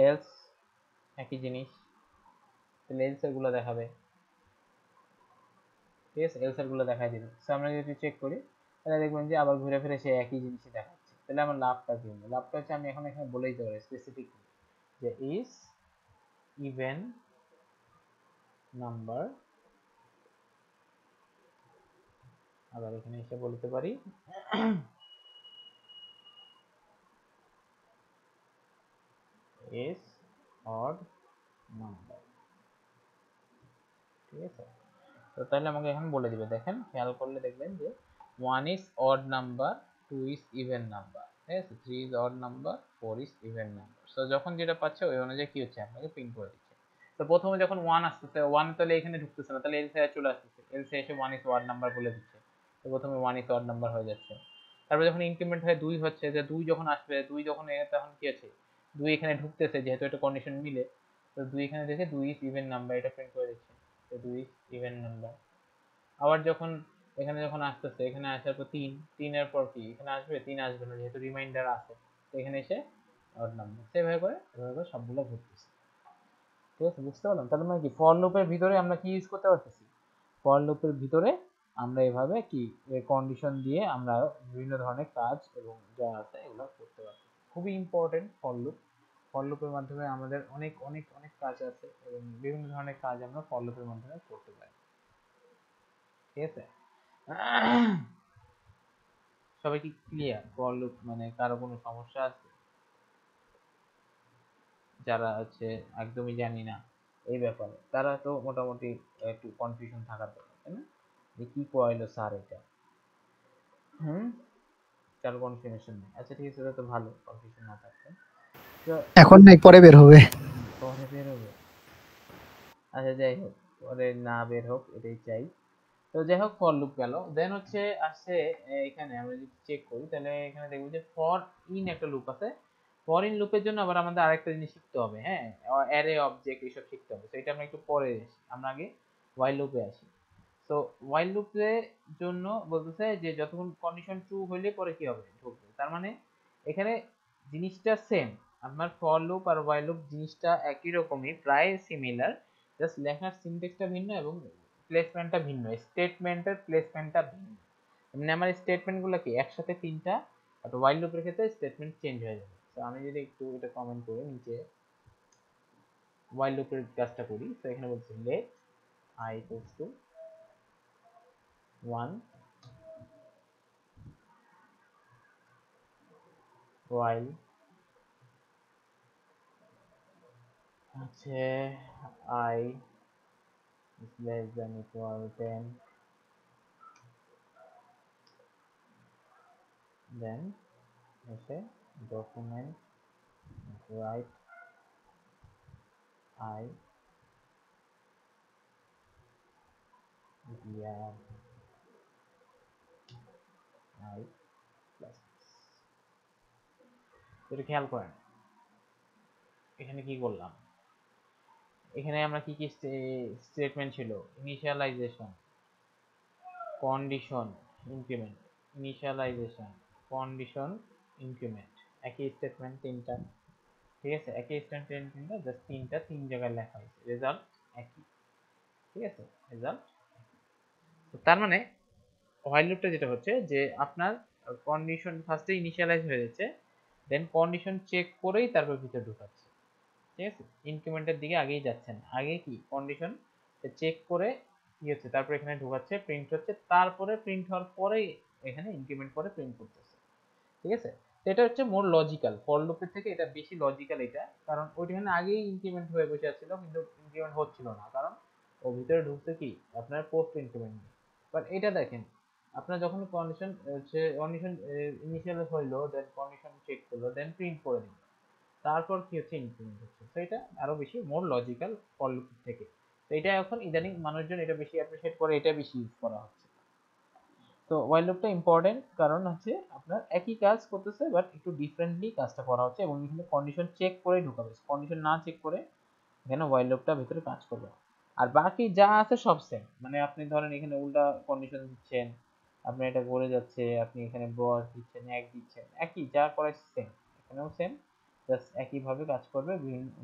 এলস একই জিনিস, তাহলে এলস এর গুলো দেখাবে। ঠিক আছে, এলস এর গুলো দেখাই দিবে। সো আমরা যদি চেক করি, তাহলে দেখবেন যে আবার ঘুরে ফিরে সেই একই জিনিসই দেখাচ্ছে। তাহলে আমার লাভটা কি হবে, লাভটা হচ্ছে আমি এখন এখানে বলেই দিতে পারি স্পেসিফিক যে ইজ ইভেন নাম্বার, আবার এখানে এসে বলতে পারি is odd number। ঠিক আছে, তো তাহলে আমাকে এখন বলে দিবে, দেখেন খেয়াল করলে দেখবেন যে 1 is odd number, 2 is even number, ঠিক আছে, 3 is odd number, 4 is even number। So যখন যেটা পাচ্ছে ওই অনুযায়ী কি হচ্ছে, আপনাকে প্রিন্ট করে দিচ্ছে। তো প্রথমে যখন 1 আসতেছে, 1 তাহলে এখানে ঢুকতেছে না, তাহলে এলসে চলে আসতেছে, এলসে এসে 1 is odd number বলে দিচ্ছে। তো প্রথমে 1 is odd number হয়ে যাচ্ছে। তারপর যখন ইনক্রিমেন্ট হয়ে 2 হচ্ছে, যে 2 যখন আসবে, 2 যখন তখন কি আছে, 2 এখানে ঢুকতেছে, যেহেতু একটা কন্ডিশন মিলে, তো 2 এখানে দেখে 2 is even number, এটা প্রিন্ট করে দিচ্ছে। তো 2 is even number। আবার যখন এখানে যখন আসতেছে, এখানে আসার পর 3 এর পর কি এখানে আসবে, 3 আসবে না, যেহেতু রিমাইন্ডার আছে, তো এখানে এসে অড নাম্বার। সেভাবে করে এভাবে করে সবগুলো ঘুরতেছে। ঠিক আছে, বুঝতে পারলাম। তার মানে কি, ফর লুপের ভিতরে আমরা কি ইউজ করতে পারতেছি, ফর লুপের ভিতরে আমরা এভাবে কি কন্ডিশন দিয়ে আমরা বিভিন্ন ধরনের কাজ এবং যা আছে এগুলো করতে পারছি। খুবই ইম্পর্টেন্ট ফর লুপ। ফর লুপের মাধ্যমে আমাদের অনেক অনেক অনেক কাজ আছে এবং বিভিন্ন ধরনের কাজ আমরা ফর লুপের মাধ্যমে করতে পারি। ঠিক আছে, সবাই কি ক্লিয়ার? ফর লুপ মানে কারো কোনো সমস্যা আছে, যারা হচ্ছে একদমই জানি না এই ব্যাপারে, তারা তো মোটামুটি একটু কনফিউশন থাকার কথা, তাই না, যে কি করাইলো স্যার এটা। হুম, কারো কনফিউশন নেই, আচ্ছা ঠিক আছে, এটা তো ভালো কনফিউশন না থাকতে। তো এখন নাই, পরে বের হবে। পরে বের হবে, আচ্ছা যাই হোক, পরে না বের হোক এটাই চাই। তো যাই হোক, ফর লুপ গেল। দেন হচ্ছে আসছে এখানে আমরা যদি চেক করি, তাহলে এখানে দেখবো যে ফর ইন একটা লুপ আছে। ফর ইন লুপের জন্য আবার আমাদের আরেকটা জিনিস শিখতে হবে, হ্যাঁ, অ্যারে অবজেক্ট এইসব শিখতে হবে। তো এটা আমরা একটু পরে আসি, আমরা আগে ওয়াইল লুপে আসি। তো ওয়াইল লুপের জন্য বলতেছে যে যতক্ষণ কন্ডিশন ট্রু হইলে পরে কি হবে, ঢুকবে। তার মানে এখানে জিনিসটা সেম, আপনার ফর লুপ আর ওয়াইল লুপ জিনিসটা একই রকমই, প্রায় সিমিলার, জাস্ট লেখার সিনট্যাক্সটা ভিন্ন এবং প্লেসমেন্টটা ভিন্ন, স্টেটমেন্টের প্লেসমেন্টটা ভিন্ন। মানে আমার স্টেটমেন্টগুলো কি একসাথে তিনটা, আর ওয়াইল লুপের ক্ষেত্রে স্টেটমেন্ট চেঞ্জ হয়ে যাবে। তো আমি যদি একটু এটা কমেন্ট করি নিচে, ওয়াইল লুপের কাজটা করি, তো এখানে বলছি late I equals to 1 while হচ্ছে I is less than equal 10, then এসে document write I is year I plus, এটা খেয়াল করেন এখানে কি করলাম, এখানে আমরা কি কি স্টেটমেন্ট ছিল, initialisation, condition, increment, initialisation, condition, increment, একই স্টেটমেন্ট তিনটা, ঠিক আছে, একই স্টেটমেন্ট তিনটা, জাস্ট তিনটা তিন জায়গায় লেখা হয়েছে, রেজাল্ট একই, ঠিক আছে, রেজাল্ট। তার মানে হোয়াইল লুপটা যেটা হচ্ছে যে আপনার কন্ডিশন ফার্স্টে ইনিশিয়ালাইজ হয়ে যাচ্ছে, দেন কন্ডিশন চেক করেই তারপর ভিতরে ঢুকাচ্ছে, ঠিক আছে, ইনক্রিমেন্টের দিকে আগেই যাচ্ছেন, আগে কি কন্ডিশন চেক করে কি হচ্ছে তারপর এখানে ঢুকাচ্ছে, প্রিন্ট হচ্ছে, তারপরে প্রিন্ট হওয়ার পরে এখানে ইনক্রিমেন্ট করে প্রিন্ট করতেছে, ঠিক আছে। এটা হচ্ছে মোর লজিক্যাল, ফর লুপের থেকে এটা বেশি লজিক্যাল এটা, কারণ ওইখানে আগেই ইনক্রিমেন্ট হয়ে বসে আছিল কিন্তু ইনক্রিমেন্ট হচ্ছিল না, কারণ ও ভিতরে ঢুকছে কি আপনার পোস্ট ইনক্রিমেন্ট। বাট এটা দেখেন আপনার যখন কন্ডিশন হচ্ছে কন্ডিশন ইনিশিয়াল হইলো, দেন কন্ডিশন চেক করলো, দেন প্রিন্ট করে দিল, তারপর কি হচ্ছে ইনক্রিমেন্ট হচ্ছে, তো এটা আরো বেশি মোর লজিক্যাল ফর লুপ থেকে। তো এটা এখন ইদানিং মানুষজন এটা বেশি অ্যাপ্রিশিয়েট করে, এটা বেশি ইউজ করা হচ্ছে। তো ওয়াইল লুপটা ইম্পর্টেন্ট কারণ হচ্ছে আপনার একই কাজ করতেছে বাট একটু ডিফারেন্টলি কাজটা করা হচ্ছে, এবং এখানে কন্ডিশন চেক করে ঢুকাবে, কন্ডিশন না চেক করে এখানে ওয়াইল লুপটা ভিতরে কাজ করবে। আর বাকি যা আছে সব সেম, মানে আপনি ধরেন এখানে উল্টা কন্ডিশন দিচ্ছেন, আপনি এটা করে যাচ্ছে, আপনি এখানে বস দিচ্ছেন, এক দিচ্ছেন, একই যা করে সেম, এখানেও সেম, জাস্ট একইভাবে কাজ করবে,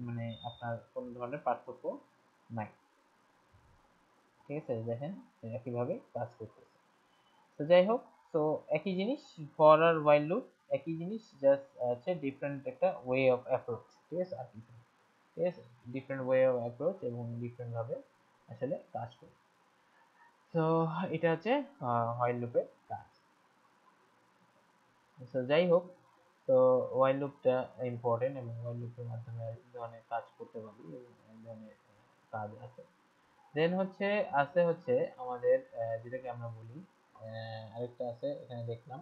মানে আপনার কোনো ধরনের পার্থক্য নাই, ঠিক আছে, দেখেন একইভাবে কাজ করতেছে। তো যাই হোক, তো একই জিনিস ফর আর ওয়াইল লুপ, একই জিনিস, জাস্ট হচ্ছে ডিফারেন্ট একটা ওয়ে অফ অ্যাপ্রোচ, ঠিক আছে, আর কিছু, ঠিক আছে, ডিফারেন্ট ওয়ে অফ অ্যাপ্রোচ এবং ডিফারেন্ট ভাবে আসলে কাজ করে। তো এটা হচ্ছে হোয়াইল লুপের কাজ। তো যাই হোক, তো ওয়াইল লুপটা ইম্পর্টেন্ট এবং ওয়াইল লুপের মাধ্যমে এই ধরনের কাজ করতে পারি এবং এই ধরনের কাজ আছে। দেন হচ্ছে হচ্ছে আমাদের যেটাকে আমরা বলি আরেকটা আছে এখানে দেখলাম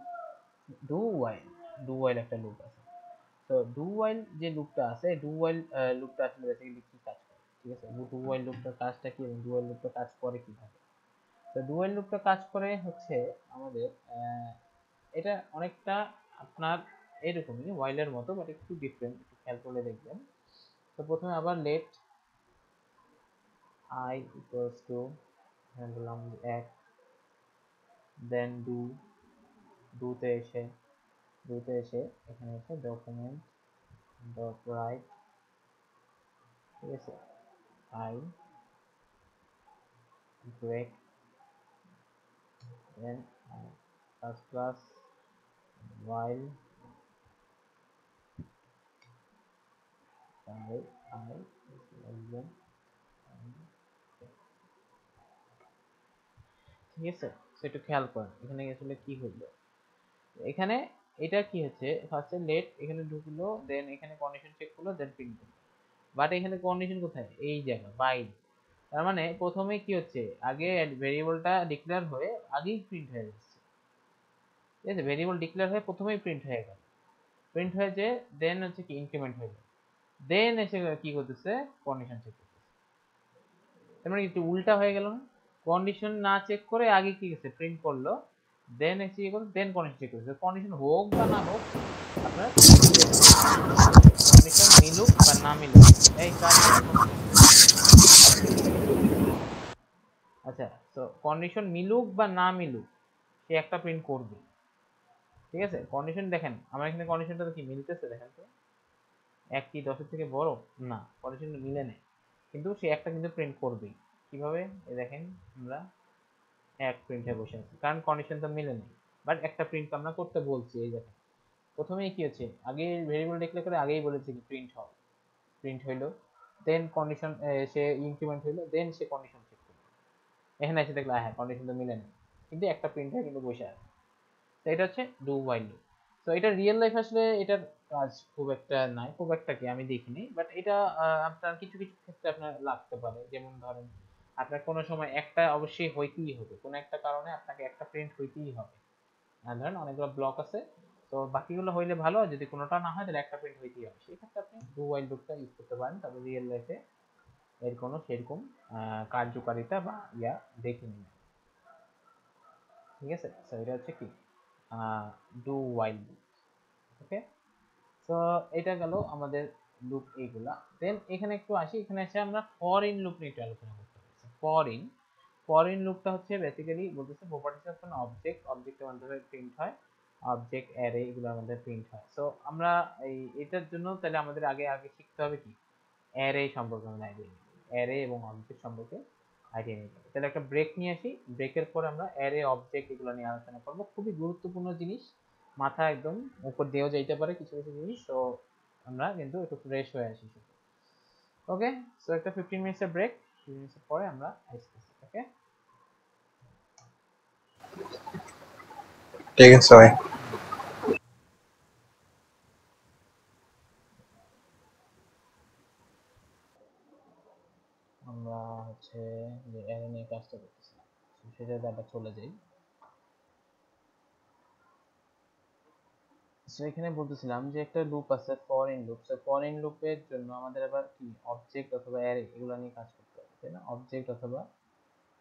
ডু ওয়াইল, ডু ওয়াইল একটা লুপ আছে। তো ডু ওয়াইল যে লুপটা আছে, ডু ওয়াইল লুপটা আসলে বেসিক্যালি কি কাজ করে, ঠিক আছে, ডু ওয়াইল লুপটার কাজটা কি এবং ডু ওয়াইল লুপটা কাজ করে কিভাবে। তো ডু ওয়াইল লুপটা কাজ করে হচ্ছে আমাদের এটা অনেকটা আপনার এরকমই ওয়াইলের মতো বাট একটু ডিফারেন্ট, একটু খেয়াল করলে দেখবেন। তো প্রথমে আবার লেট I equals to বললাম এক, দেন ডুতে এসে এখানে এসে ডকুমেন্ট ডট রাইট, ঠিক আছে, I break, then plus plus while I is less than, ঠিক আছে। সেটা খেয়াল করেন এখানে আসলে কি হলো, এখানে এটা কি হচ্ছে, ফার্স্টে লেট এখানে ঢুকলো, দেন এখানে কন্ডিশন চেক করলো, দেন প্রিন্ট করলো, বাট এখানে কন্ডিশন কোথায়, এই জায়গা বাইরে, তার মানে প্রথমে কি হচ্ছে আগে ভেরিয়েবলটা ডিক্লেয়ার হয়ে আগেই প্রিন্ট হয়ে যাচ্ছে, ঠিক আছে, ভেরিয়েবল ডিক্লেয়ার হয়ে প্রথমেই প্রিন্ট হয়ে গেল, প্রিন্ট হয়েছে, দেন হচ্ছে কি ইনক্রিমেন্ট হয়ে গেল, দেন এসে কি করতেছে কন্ডিশন চেক করতেছে, তার মানে একটু উল্টা হয়ে গেল না, কন্ডিশন না চেক করে আগে কি গেছে প্রিন্ট করলো, দেন এসে কি করলো, দেন কন্ডিশন চেক করতেছে, কন্ডিশন হোক বা না হোক আপনার কন্ডিশন মিলুক বা না মিলুক, এই কাজ, আচ্ছা, তো কন্ডিশন মিলুক বা না মিলুক সে একটা প্রিন্ট করবে, ঠিক আছে, কন্ডিশন দেখেন আমার এখানে কন্ডিশনটা কি মিলতেছে, দেখেন তো এক কি 10 এর থেকে বড় না, কন্ডিশন মিলে নেই, কিন্তু সে একটা কিন্তু প্রিন্ট করবেই, কিভাবে এই দেখেন আমরা এক প্রিন্ট হয়ে বসে আছি কারণ কন্ডিশন তো মিলে নেই, বাট একটা প্রিন্ট আমরা করতে বলছি, এই দেখেন প্রথমেই কি হচ্ছে আগে ভেরিয়েবল ডিক্লেয়ার করে আগেই বলেছে কি প্রিন্ট হবে, প্রিন্ট হইলো, দেন কন্ডিশন সে ইনক্রিমেন্ট হইলো, দেন সে কন্ডিশন চেক করলো, এখানে এসে দেখলো হ্যাঁ কন্ডিশন তো মিলে নেই কিন্তু একটা প্রিন্ট হয়ে কিন্তু বসে আছে, তো এটা হচ্ছে ডু ওয়াইল লুপ। তো এটা রিয়েল লাইফ আসলে এটার কাজ খুব একটা নাই, খুব একটা কি আমি দেখিনি, বাট এটা আপনার কিছু কিছু ক্ষেত্রে আপনার লাগতে পারে, যেমন ধরেন আপনার কোনো সময় একটা অবশ্যই হইতেই হবে, কোনো একটা কারণে আপনাকে একটা প্রিন্ট হইতেই হবে, ধরেন অনেকগুলো ব্লক আছে, তো বাকিগুলো হইলে ভালো, আর যদি কোনোটা না হয় তাহলে একটা প্রিন্ট হইতেই হবে, সেই ক্ষেত্রে আপনি ডু ওয়াইল লুপটা ইউজ করতে পারেন, তবে রিয়েল লাইফে এর কোনো সেরকম কার্যকারিতা বা ইয়া দেখিনি। ঠিক আছে। সো এটা হচ্ছে কি do while loop. Okay, so এটা গেল আমাদের লুপ এইগুলা। দেন এখানে একটু আসি, এখানে এসে আমরা ফর ইন লুপ নিয়ে একটু আলোচনা করতে হবে। ফর ইন লুপটা হচ্ছে বেসিক্যালি বলতেছে প্রপার্টিজ অফ an অবজেক্ট, অবজেক্টের মাধ্যমে প্রিন্ট হয়, অবজেক্ট অ্যারে এগুলোর মধ্যে প্রিন্ট হয়। সো আমরা এটার জন্য তাহলে আমাদের আগে আগে শিখতে হবে কি অ্যারে সম্পর্কে আমরা আইডিয়া নিব, অ্যারে এবং অবজেক্ট সম্পর্কে আইডিয়া নিতে হবে। তাহলে একটা ব্রেক নিয়ে আসি, ব্রেকের পর আমরা অ্যারে অবজেক্ট এগুলো নিয়ে আলোচনা করব। খুবই গুরুত্বপূর্ণ জিনিস, মাথা একদম উপর দিয়েও যাইতে পারে কিছু কিছু জিনিস। তো আমরা কিন্তু একটু ফ্রেশ হয়ে আসি। ওকে, সো একটা 15 মিনিটসের ব্রেক, 15 মিনিটসের পরে আমরা আসতেছি। ওকে, ঠিক আছে ভাই। আমরা হচ্ছে যে অ্যারে নিয়ে কাজটা করতেছিলাম, সেটাতে আবার চলে যাই। সো এখানে বলতেছিলাম যে একটা লুপ আছে for in loop. So for in লুপের জন্য আমাদের আবার কি অবজেক্ট অথবা অ্যারে এগুলো নিয়ে কাজ করতে হবে, তাই না? অবজেক্ট অথবা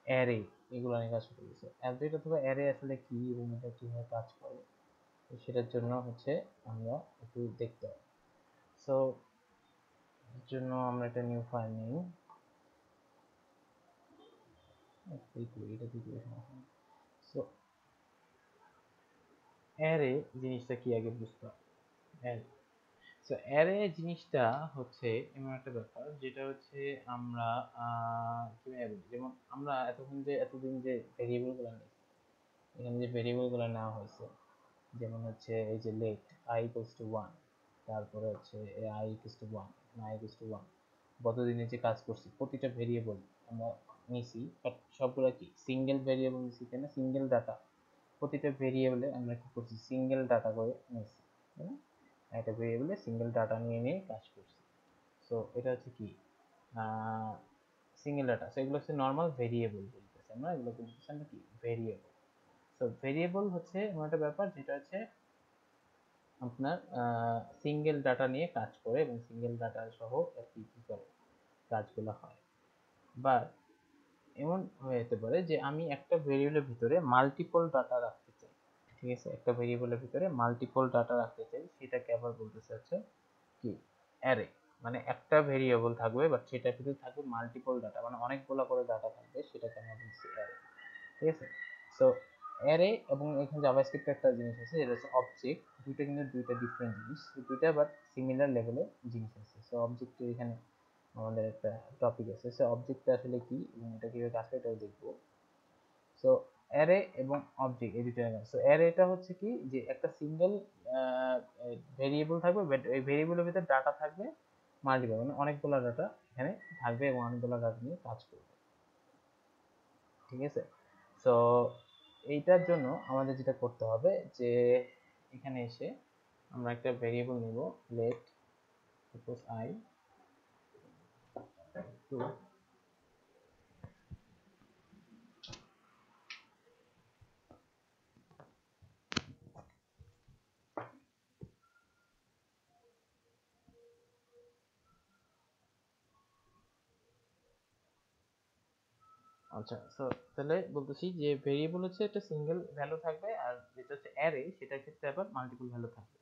অ্যারে এগুলো নিয়ে কাজ করতে হবে। অবজেক্ট অথবা অ্যারে আসলে কি এবং এটা কিভাবে কাজ করে, তো সেটার জন্য হচ্ছে আমরা একটু দেখতে হবে। সো এর জন্য আমরা একটা নিউ ফাইল নিই। এটা দিয়ে সো অ্যারে জিনিসটা কি আগে বুঝতে হবে। অ্যারে, সো অ্যারে জিনিসটা হচ্ছে এমন একটা ব্যাপার যেটা হচ্ছে আমরা কিভাবে বলি, যেমন আমরা এতদিন যে ভেরিয়েবল গুলো নিই, এখানে যে ভেরিয়েবল গুলো নেওয়া হয়েছে, যেমন হচ্ছে এই যে লেট i equals to 1, তারপরে হচ্ছে i equals to 1, i equals to 1, গতদিনে যে কাজ করছি প্রতিটা ভেরিয়েবল আমরা নিছি, বাট সবগুলো কি সিঙ্গেল ভেরিয়েবল নিছি, তাই না? সিঙ্গেল ডাটা, প্রতিটা ভেরিয়েবলে আমরা কি করছি সিঙ্গেল ডাটা করে নিছি, তাই না? একটা ভেরিয়েবলে সিঙ্গেল ডাটা নিয়ে নিয়ে কাজ করছি। সো এটা হচ্ছে কি সিঙ্গেল ডাটা। সো এগুলো হচ্ছে নর্মাল ভেরিয়েবল বলতেছি আমরা, এগুলো বলতেছি আমরা কি ভেরিয়েবল। সো ভেরিয়েবল হচ্ছে এমন একটা ব্যাপার যেটা হচ্ছে আপনার সিঙ্গেল ডাটা নিয়ে কাজ করে এবং সিঙ্গেল ডাটা সহ আর কি কি করে কাজগুলো হয়। বা এমন হয়ে যেতে পারে যে আমি একটা ভেরিয়েবলের ভিতরে মাল্টিপল ডাটা রাখতে চাই, ঠিক আছে? একটা ভেরিয়েবলের ভিতরে মাল্টিপল ডাটা রাখতে চাই, সেটাকে আবার বলতেছে হচ্ছে কি অ্যারে। মানে একটা ভেরিয়েবল থাকবে বাট সেটার ভিতরে থাকবে মাল্টিপল ডাটা, মানে অনেকগুলো করে ডাটা থাকবে, সেটাকে আমরা বলছি অ্যারে। ঠিক আছে, সো অ্যারে এবং এখানে জাভাস্ক্রিপ্ট একটা জিনিস আছে যেটা হচ্ছে অবজেক্ট, দুইটা কিন্তু দুইটা ডিফারেন্ট জিনিস, দুইটা বাট সিমিলার লেভেলের জিনিস আছে। সো অবজেক্টের এখানে আমাদের একটা টপিক আছে, সো অবজেক্টটা আসলে কি এবং এটা কিভাবে কাজ করে এটাও দেখবো। সো অ্যারে এবং অবজেক্ট এই দুটো। সো অ্যারেটা হচ্ছে কি যে একটা সিঙ্গেল ভেরিয়েবল থাকবে, বাট এই ভেরিয়েবলের ভিতরে ডাটা থাকবে মাল্টিপল, মানে অনেকগুলো ডাটা এখানে থাকবে এবং অনেকগুলো ডাটা নিয়ে কাজ করবে। ঠিক আছে, সো এইটার জন্য আমাদের যেটা করতে হবে যে এখানে এসে আমরা একটা ভেরিয়েবল নিব, লেট সাপোজ i টু, আচ্ছা। সো তাহলে বলতেছি যে ভেরিয়েবল হচ্ছে একটা সিঙ্গেল ভ্যালু থাকবে, আর যেটা হচ্ছে অ্যারে সেটার ক্ষেত্রে আবার মাল্টিপল ভ্যালু থাকবে।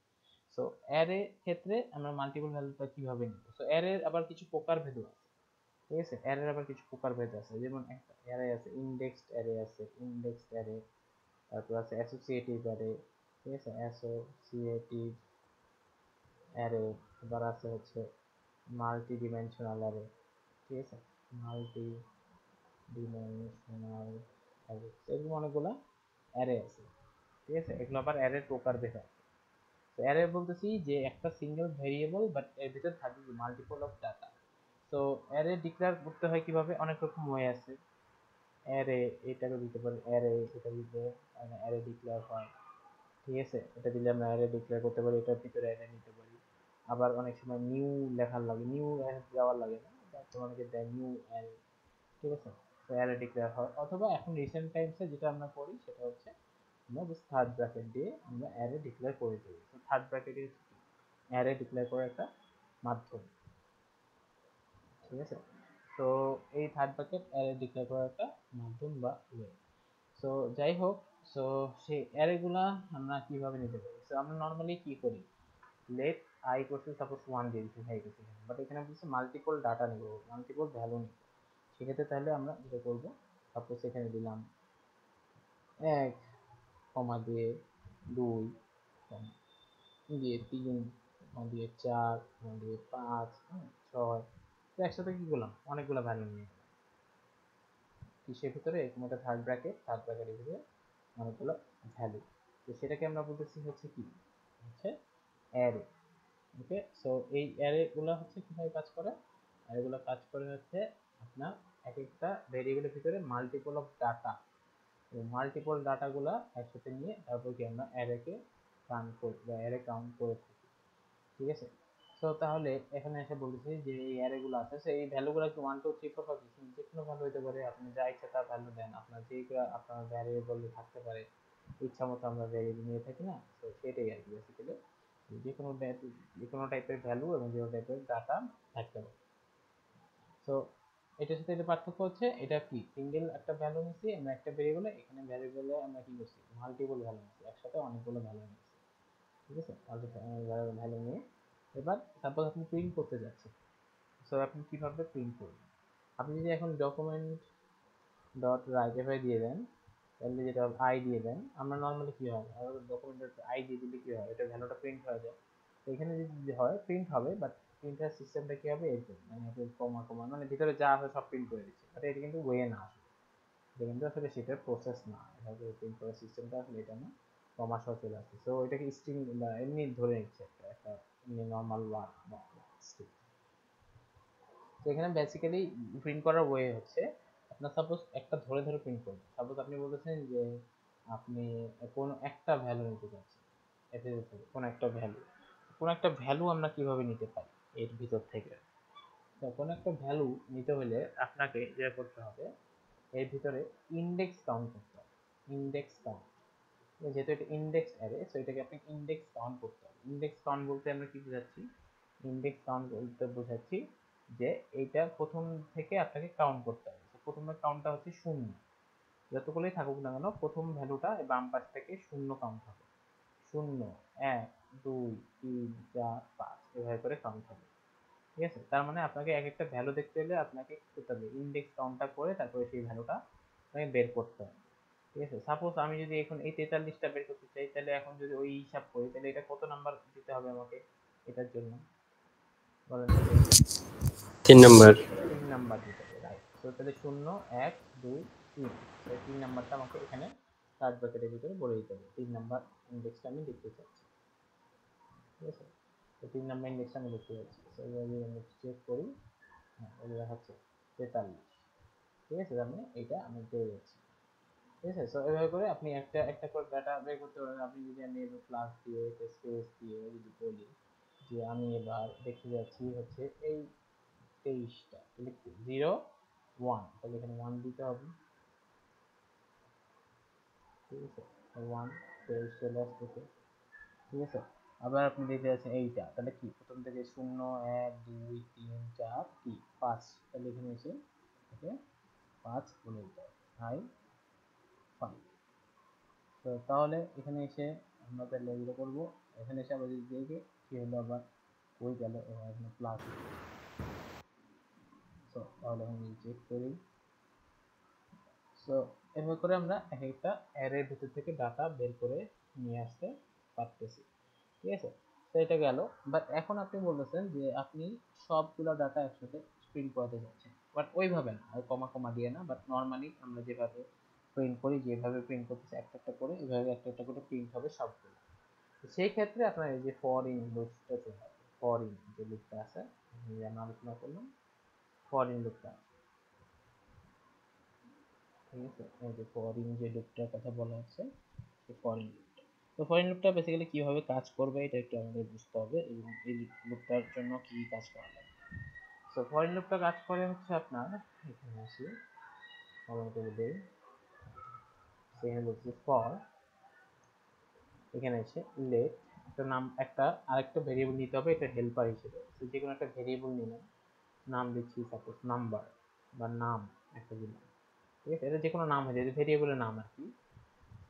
সো অ্যারে ক্ষেত্রে আমরা মাল্টিপল ভ্যালুটা কিভাবে নিব? সো অ্যারের আবার কিছু প্রকারভেদ আছে, ঠিক আছে? অ্যারের আবার কিছু প্রকারভেদ আছে, যেমন একটা অ্যারে আছে ইনডেক্সড অ্যারে, আছে ইনডেক্সড অ্যারে, তারপর আছে অ্যাসোসিয়েটিভ অ্যারে, ঠিক আছে? অ্যাসোসিয়েটিভ অ্যারে, আবার আছে হচ্ছে মাল্টি ডিমেনশনাল অ্যারে, ঠিক আছে? মাল্টি ডিমেনশনাল অ্যারে, এরকম অনেকগুলো অ্যারে আছে, ঠিক আছে? এগুলো আবার অ্যারের প্রকারভেদ আছে। তো অ্যারে বলতেছি যে একটা সিঙ্গেল ভেরিয়েবল বাট এর ভিতর থাকবে মাল্টিপল অফ ডাটা। তো অ্যারে ডিক্লেয়ার করতে হয় কিভাবে? অনেক রকম ওয়ে আছে। অ্যারে এটাকে দিতে পারি, অ্যারে এটা দিলে অ্যারে ডিক্লেয়ার হয়, ঠিক আছে? এটা দিলে আমরা অ্যারে ডিক্লেয়ার করতে পারি, এটার ভিতরে অ্যারে নিতে পারি। আবার অনেক সময় নিউ লেখার লাগে, নিউ দেওয়ার লাগে না, তোমাকে দেয় নিউ অ্যারে, ঠিক আছে? তো অ্যারে ডিক্লেয়ার হয়। অথবা এখন রিসেন্ট টাইমসে যেটা আমরা করি সেটা হচ্ছে আমরা জাস্ট থার্ড ব্র্যাকেট দিয়ে আমরা অ্যারে ডিক্লেয়ার করে দিই। তো third bracket is array declare করার একটা মাধ্যম, ঠিক আছে? তো এই থার্ড ব্র্যাকেট অ্যারে ডিক্লেয়ার করার একটা মাধ্যম বা ওয়ে। সো যাই হোক, সো সেই অ্যারেগুলা আমরা কিভাবে নিতে পারি? সো আমরা নর্মালি কি করি, let I equal to suppose 1 দিয়ে দিচ্ছি ভাই এখানে, বাট এখানে বলছে মাল্টিপল ডাটা নিব, মাল্টিপল ভ্যালু নিব। সেক্ষেত্রে তাহলে আমরা যেটা করব, সাপোজ এখানে দিলাম 1 কমা দিয়ে 2 কমা দিয়ে 3 কমা দিয়ে 4 কমা দিয়ে 5 6, তো একসাথে কি করলাম, অনেকগুলো ভ্যালু নিয়ে গেলাম কিসের ভিতরে, এরকম একটা থার্ড ব্র্যাকেটের ভিতরে অনেকগুলো ভ্যালু। তো সেটাকে আমরা বলতেছি হচ্ছে কি, হচ্ছে অ্যারে। ওকে, সো এই অ্যারে গুলো হচ্ছে কিভাবে কাজ করে, অ্যারে গুলো কাজ করে হচ্ছে আপনার এক একটা ভেরিয়েবলের ভিতরে মাল্টিপল অফ ডাটা, এই মাল্টিপল ডাটাগুলো একসাথে নিয়ে তারপর কি আমরা অ্যারেকে কাউন্ট করি বা অ্যারে কাউন্ট করে থাকি। ঠিক আছে, সো তাহলে এখানে এসে বলতেছি যে এই অ্যারেগুলো আছে, সেই ভ্যালুগুলো কি 1 2 3 4 5 যে কোনো ভ্যালু হতে পারে, আপনি যা ইচ্ছা তা ভ্যালু দেন, আপনার যেগুলো আপনার ভ্যারিয়েবল থাকতে পারে, ইচ্ছা মতো আমরা ভ্যারিয়েবল নিয়ে থাকি না, তো সেটাই আর কি বেসিক্যালি, যে কোনো টাইপের ভ্যালু এবং যে কোনো টাইপের ডাটা থাকতে পারে। সো এটার সাথে এটা পার্থক্য হচ্ছে, এটা কি সিঙ্গেল একটা ভ্যালু নিচ্ছি আমরা একটা ভেরিয়েবলে, এখানে ভ্যারিয়েবলে আমরা কি করছি, মাল্টিপল ভ্যালু নিচ্ছি, একসাথে অনেকগুলো ভ্যালু নিচ্ছি। ঠিক আছে, মাল্টিপল ভ্যালু নিয়ে এবার সাপোজ আপনি প্রিন্ট করতে যাচ্ছেন, সো আপনি কিভাবে প্রিন্ট করবেন, আপনি যদি এখন ডকুমেন্ট ডট রাইট এফআই দিয়ে দেন, তাহলে যেটা আই দিয়ে দেন, আমরা নর্মালি কি হয়, ডকুমেন্ট আই দিয়ে দিলে কি হয়, এটা ভ্যালুটা প্রিন্ট হয়ে যায়। তো এখানে যদি হয় প্রিন্ট হবে, বাট প্রিন্টার সিস্টেমটা কি হবে, এরকম মানে কমা কমা মানে ভিতরে যা আছে সব প্রিন্ট করে দিচ্ছে, বাট এটা কিন্তু ওয়ে না আসলে, এটা কিন্তু আসলে সেটার প্রসেস না, এভাবে প্রিন্ট করার সিস্টেমটা আসলে এটা না, কমা সহ চলে আসছে। সো এটাকে স্ট্রিং বা এমনি ধরে নিচ্ছে একটা একটা এমনি নর্মাল ওয়ার্ড বা স্ট্রিং। তো এখানে বেসিক্যালি প্রিন্ট করার ওয়ে হচ্ছে, আপনার সাপোজ একটা ধরে ধরে প্রিন্ট করবেন, সাপোজ আপনি বলতেছেন যে আপনি কোনো একটা ভ্যালু নিতে চাচ্ছেন, এর ভিতর থেকে কোনো একটা ভ্যালু আমরা কিভাবে নিতে পারি এর ভিতর থেকে। তো কোনো একটা ভ্যালু নিতে হলে আপনাকে যেটা করতে হবে, এর ভিতরে ইন্ডেক্স কাউন্ট করতে হবে, ইন্ডেক্স কাউন্ট, যেহেতু এটা ইন্ডেক্স অ্যারে, সো এটাকে আপনি ইন্ডেক্স কাউন্ট করতে হবে। ইন্ডেক্স কাউন্ট বলতে আমরা কি বোঝাচ্ছি, ইন্ডেক্স কাউন্ট বলতে বোঝাচ্ছি যে এইটা প্রথম থেকে আপনাকে কাউন্ট করতে হবে। প্রথমে কাউন্টটা হচ্ছে 0, যতগুলোই থাকুক না কেন প্রথম ভ্যালুটা বাম পাশ থেকে 0 কাউন্ট হবে, 0 1 2 3 4 5 এভাবে করে কাউন্ট হবে। ঠিক আছে, তার মানে আপনাকে এক একটা ভ্যালু দেখতে হলে আপনাকে কি করতে হবে, ইন্ডেক্স কাউন্টটা করে তারপরে সেই ভ্যালুটা আপনাকে বের করতে হবে। ঠিক আছে, সাপোজ আমি যদি এখন এই 43টা বের করতে চাই, তাহলে এখন যদি ওই হিসাব করি, তাহলে এটা কত নাম্বার দিতে হবে আমাকে এটার জন্য, বলেন তো দেখি। 3 নাম্বার। 3 নাম্বার দিতে হবে, রাইট। তো তাহলে 0 1 2 3, তাহলে 3 নাম্বারটা আমাকে এখানে থার্ড ব্র্যাকেটের ভিতরে বলে দিতে হবে, 3 নাম্বার ইন্ডেক্সটা আমি লিখতে চাচ্ছি। ঠিক আছে, তো 3 নাম্বার ইন্ডেক্সটা আমি লিখতে চাচ্ছি, তো এইভাবে আমি চেক করি, হ্যাঁ এটা হচ্ছে 43। ঠিক আছে, তার মানে এইটা আমি পেয়ে যাচ্ছি। ঠিক আছে, সো এভাবে করে আপনি একটা একটা করে ডাটা বের করতে পারেন। আপনি যদি আমি এবার প্লাস দিয়ে স্পেস দিয়ে যদি বলি যে আমি এবার দেখতে যাচ্ছি হচ্ছে এই 23টা, তাহলে 0 1, তাহলে এখানে 1 দিতে হবে। ঠিক আছে, 1 23 চলে আসতেছে। ঠিক আছে, আবার আপনি দেখতে যাচ্ছেন এইটা, তাহলে কি প্রথম থেকে 0 1 2 3 4 কি 5, তাহলে এখানে এসে ওকে 5 বলে দিতে হবে, হাই 5। তো তাহলে এখানে এসে আমরা তাহলে এগুলো করবো, এখানে এসে আবার যদি দেখি কি হলো, আবার ওই গেল এখানে প্লাস। সো তাহলে আমি চেক করি, সো এভাবে করে আমরা এক একটা অ্যারের ভিতর থেকে ডাটা বের করে নিয়ে আসতে পারতেছি। ঠিক আছে, তো এটা গেল। বাট এখন আপনি বলতেছেন যে আপনি সবগুলো ডাটা একসাথে প্রিন্ট করাতে যাচ্ছেন, বাট ওইভাবে না, আর কমা কমা দিয়ে না, বাট নর্মালি আমরা যেভাবে প্রিন্ট করি, যেভাবে প্রিন্ট করতেছি একটা একটা করে, এভাবে একটা একটা করে প্রিন্ট হবে সবগুলো। তো সেই ক্ষেত্রে আপনার এই যে ফর ইন লুপটা চলে আসবে, ফর ইন যে লুপটা আছে যে আমরা আলোচনা করলাম, ফর ইন লুপটা। ঠিক আছে, এই যে ফর ইন যে লুপটার কথা বলা হচ্ছে, সেই ফর ইন লুপটা। তো ফর ইন লুপটা বেসিক্যালি কিভাবে কাজ করবে এটা একটু আমাদের বুঝতে হবে, এবং এই লুপটার জন্য কি কাজ করা লাগে। তো ফর ইন লুপটা কাজ করে হচ্ছে আপনার, এখানে আসি ফলো করে দেই, সেখানে বলছি ফর, এখানে এসে লেট একটা নাম, একটা আরেকটা ভেরিয়েবল নিতে হবে, এটা হেল্পার হিসেবে। তো যে কোনো একটা ভেরিয়েবল নিলাম, নাম দিচ্ছি সাপোজ নাম্বার বা নাম একটা দিলাম। ঠিক আছে, এটা যে কোনো নাম হয়ে যায়, ভেরিয়েবলের নাম আর কি।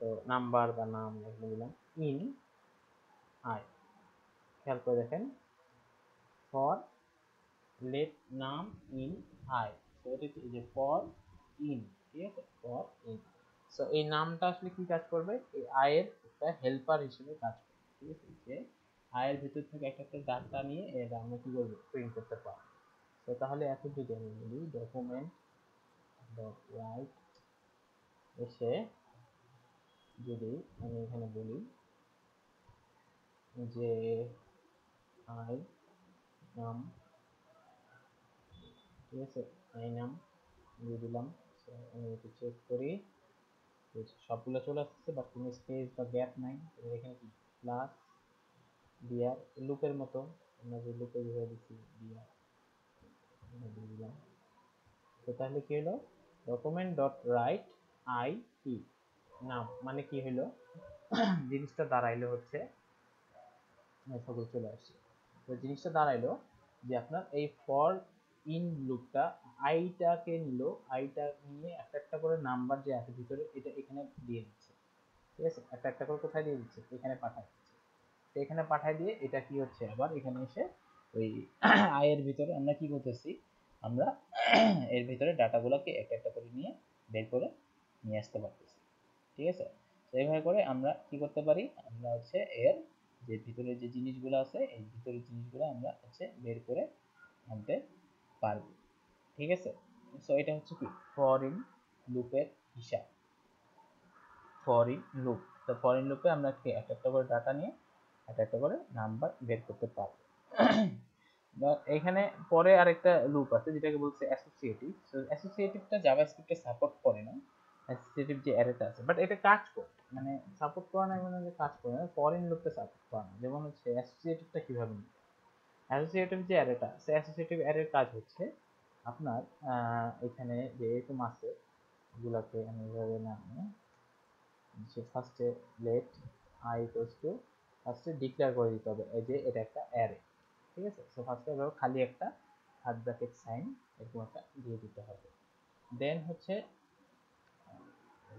তো নাম্বার বা নাম এগুলো দিলাম ইন আই। খেয়াল করে দেখেন, ফর লেট নাম ইন আই, তো এটা কি যে ফর ইন, ঠিক আছে, ফর ইন। সো এই নামটা আসলে কি কাজ করবে, এই আই এর একটা হেল্পার হিসেবে কাজ করবে, ঠিক আছে, যে আই এর ভিতর থেকে একটা একটা ডাটা নিয়ে এটা আমরা কি করবো, প্রিন্ট করতে পারবো। তো তাহলে এখন যদি আমি বলি ডকুমেন্ট ডট রাইট এসে যদি আমি এখানে বলি যে আই নাম, ঠিক আছে, আই নাম দিয়ে দিলাম। So, আমি একটু চেক করি, সবগুলো চলে আসছে, বাট কোনো স্পেস বা গ্যাপ নাই। এখানে কি প্লাস বিআর লুপের মতো, আমরা যে লুপে যেভাবে দিচ্ছি বিআর দিয়ে দিলাম। তো তাহলে কি হলো, ডকুমেন্ট ডট রাইট আই কি নাম মানে কি হলো, জিনিসটা দাঁড়াইলো হচ্ছে সকল চলে আসছে। তো জিনিসটা দাঁড়াইলো যে আপনার এই ফর ইন লুপটা আইটাকে নিল, আইটা নিয়ে একটা একটা করে নাম্বার যে আছে ভিতরে এটা এখানে দিয়ে দিচ্ছে, ঠিক আছে, একটা একটা করে কোথায় দিয়ে দিচ্ছে, এখানে পাঠায় দিচ্ছে। তো এখানে পাঠায় দিয়ে এটা কি হচ্ছে, আবার এখানে এসে ওই আই এর ভিতরে আমরা কি করতেছি, আমরা এর ভিতরে ডাটাগুলোকে একটা একটা করে নিয়ে বের করে নিয়ে আসতে পারতেছি, ঠিক আছে। তো এইভাবে করে আমরা কি করতে পারি, আমরা হচ্ছে এর যে ভিতরে যে জিনিসগুলো আছে এই ভিতরের জিনিসগুলো আমরা হচ্ছে বের করে আনতে পারবো, ঠিক আছে। সো এটা হচ্ছে কি ফর ইন লুপের হিসাব, ফর ইন লুপ। তো ফর ইন লুপে আমরা কি একটা একটা করে ডাটা নিয়ে একটা একটা করে নাম্বার বের করতে পারবো। এখানে পরে আরেকটা লুপ আছে যেটাকে বলছে অ্যাসোসিয়েটিভ। তো অ্যাসোসিয়েটিভটা জাভাস্ক্রিপ্টে সাপোর্ট করে না, অ্যাসোসিয়েটিভ যে অ্যারেটা আছে, বাট এটা কাজ করে, মানে সাপোর্ট করে না মানে যে কাজ করে না, ফরেন লুপে সাপোর্ট করে না। যেমন হচ্ছে অ্যাসোসিয়েটিভটা কিভাবে নিবে, অ্যাসোসিয়েটিভ যে অ্যারেটা, সে অ্যাসোসিয়েটিভ অ্যারের কাজ হচ্ছে আপনার এখানে যে এরকম আছে এগুলাকে আমি এভাবে নামে যে ফার্স্টে লেট আই ইকুয়ালস টু, ফার্স্টে ডিক্লেয়ার করে দিতে হবে এই যে এটা একটা অ্যারে, ঠিক আছে। সো ফার্স্টে এভাবে খালি একটা হাত ব্র্যাকেট সাইন এরকম একটা দিয়ে দিতে হবে। দেন হচ্ছে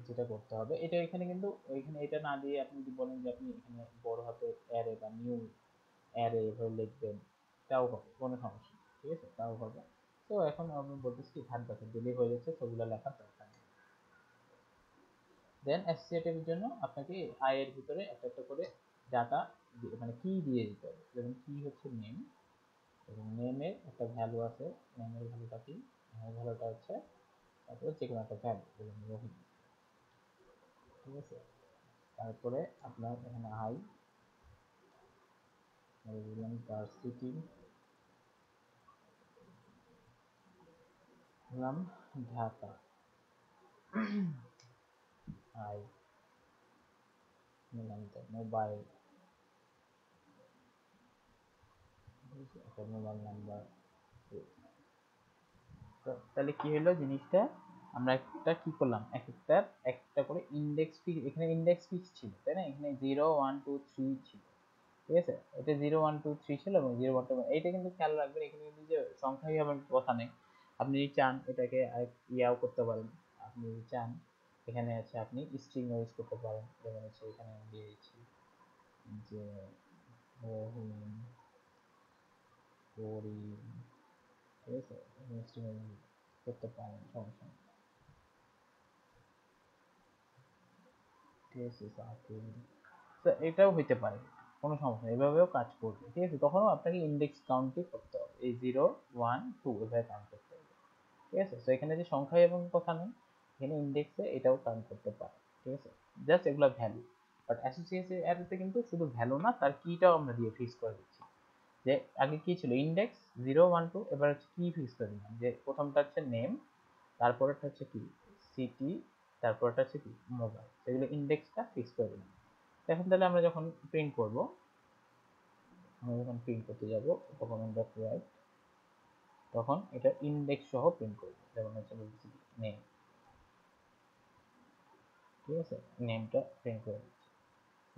যেটা করতে হবে এটা এখানে কিন্তু এখানে এটা না দিয়ে আপনি যদি বলেন যে আপনি এখানে বড় হাতের অ্যারে বা নিউ অ্যারে এভাবে লিখবেন, তাও হবে, কোনো সমস্যা নেই, ঠিক আছে, তাও হবে। তো এখন আমি বলতেছি হাত ব্র্যাকেট দিলেই হয়ে যাচ্ছে, সেগুলো লেখার দরকার নেই। দেন অ্যাসোসিয়েটিভ এর জন্য আপনাকে আই এর ভিতরে একটা একটা করে ডাটা মানে কি দিয়ে দিতে হবে, যেমন কি হচ্ছে নেম, এবং নেমের একটা ভ্যালু আছে, নেমের ভ্যালুটা কি, নেমের ভ্যালুটা হচ্ছে তারপরে যে কোনো একটা ভ্যালু, যেমন রহিম, ঠিক আছে। তারপরে আপনার এখানে আই দিলাম ভার্সিটি, দিলাম ঢাকা, আই নিলাম তো মোবাইল, একটা মোবাইল নাম্বার। তো তাহলে কি হলো জিনিসটা, আমরা একটা কি করলাম, এক একটার একটা করে ইন্ডেক্স ফিক্স, এখানে ইন্ডেক্স ফিক্স ছিল তাই না, এখানে 0 1 2 3 ছিল, ঠিক আছে। এটা 0 1 2 3 ছিল এবং 0 1 2, এইটা কিন্তু খেয়াল রাখবেন, এখানে কিন্তু যে সংখ্যাই আমার কথা নেই। আপনি যদি চান এটাকে ইয়াও করতে পারেন, আপনি যদি চান এখানে আছে আপনি স্ট্রিং ইউজ করতে পারেন, যেমন হচ্ছে এখানে আমি দিয়ে দিচ্ছি যে রহিম করিম, ঠিক আছে, স্ট্রিং করতে পারেন, সমস্যা নেই, ঠিক আছে। তো এটাও হইতে পারে, কোনো সমস্যা নেই, এভাবেও কাজ করবে, ঠিক আছে। তখনও আপনাকে ইন্ডেক্স কাউন্টই করতে হবে, এই 0 1 2 এভাবে কাউন্ট করতে হবে, ঠিক আছে। তো এখানে যে সংখ্যা এবং কথা নেই, এখানে ইন্ডেক্সে এটাও কাউন্ট করতে পারে, ঠিক আছে। জাস্ট এগুলো ভ্যালু, বাট অ্যাসোসিয়েটিভ অ্যারেতে কিন্তু শুধু ভ্যালু না, তার কিটাও আমরা দিয়ে ফিক্স করে দিচ্ছি। যে আগে কি ছিল ইন্ডেক্স 0 1 2, এবার হচ্ছে কি ফিক্স করে দিলাম, যে প্রথমটা হচ্ছে নেম, তারপরেরটা হচ্ছে কি সিটি, তারপরটা হচ্ছে কি মোবাইল, সেগুলো ইন্ডেক্সটা ফিক্স করে দিলাম। এখন তাহলে আমরা যখন প্রিন্ট করব, আমরা যখন প্রিন্ট করতে যাব ডকুমেন্ট ডট রাইট, তখন এটা ইন্ডেক্স সহ প্রিন্ট করব, যেমন হচ্ছে বলছি নেম, ঠিক আছে, নেমটা প্রিন্ট করে দিচ্ছি।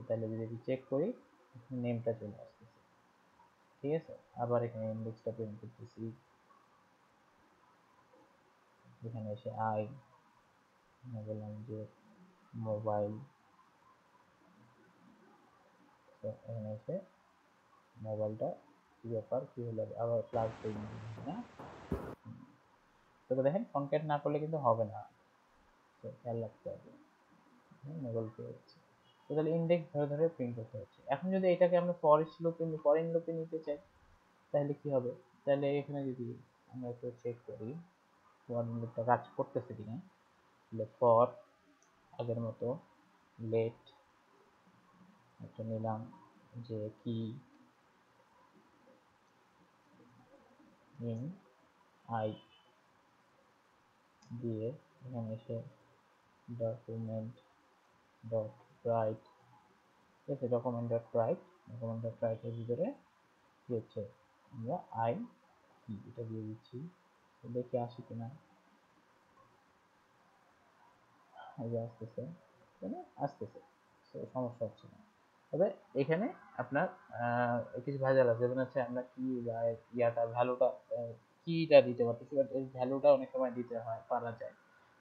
তাহলে যদি চেক করি নেমটা চলে আসতেছে, ঠিক আছে। আবার এখানে ইন্ডেক্সটা প্রিন্ট করতেছি, এখানে এসে আই, বললাম যে মোবাইল, তো এখানে এসে মোবাইলটা কি ব্যাপার কি হলো, আবার প্লাস দিই না। তবে দেখেন কনক্যাট না করলে কিন্তু হবে না, তো খেয়াল রাখতে হবে। মোবাইল পেয়েছি, তো তাহলে ইন্ডেক্স ধরে ধরে প্রিন্ট করতে হচ্ছে। এখন যদি এটাকে আমরা ফরিন লুপে নিতে চাই তাহলে কি হবে? তাহলে এখানে যদি আমরা একটু চেক করি ফরিন লুপটা কাজ করতেছে কিনা, তাহলে ফর আগের মতো লেট একটা নিলাম যে কি ইন আই দিয়ে এখানে এসে ডকুমেন্ট ডট রাইট, ঠিক আছে, ডকুমেন্ট ডট রাইটের ভিতরে কি হচ্ছে আমরা আই কি এটা দিয়ে দিচ্ছি, দেখে আসি কিনা। এই যে আসতেছে, মানে আসতেছে, সমস্যা হচ্ছে না। তবে এখানে আপনার কিছু ভেজাল আছে, যেমন হচ্ছে আমরা কি বা ইয়াটা ভ্যালুটা কিটা দিতে পারতেছি, বাট এই ভ্যালুটা অনেক সময় দিতে হয়, পারা যায়,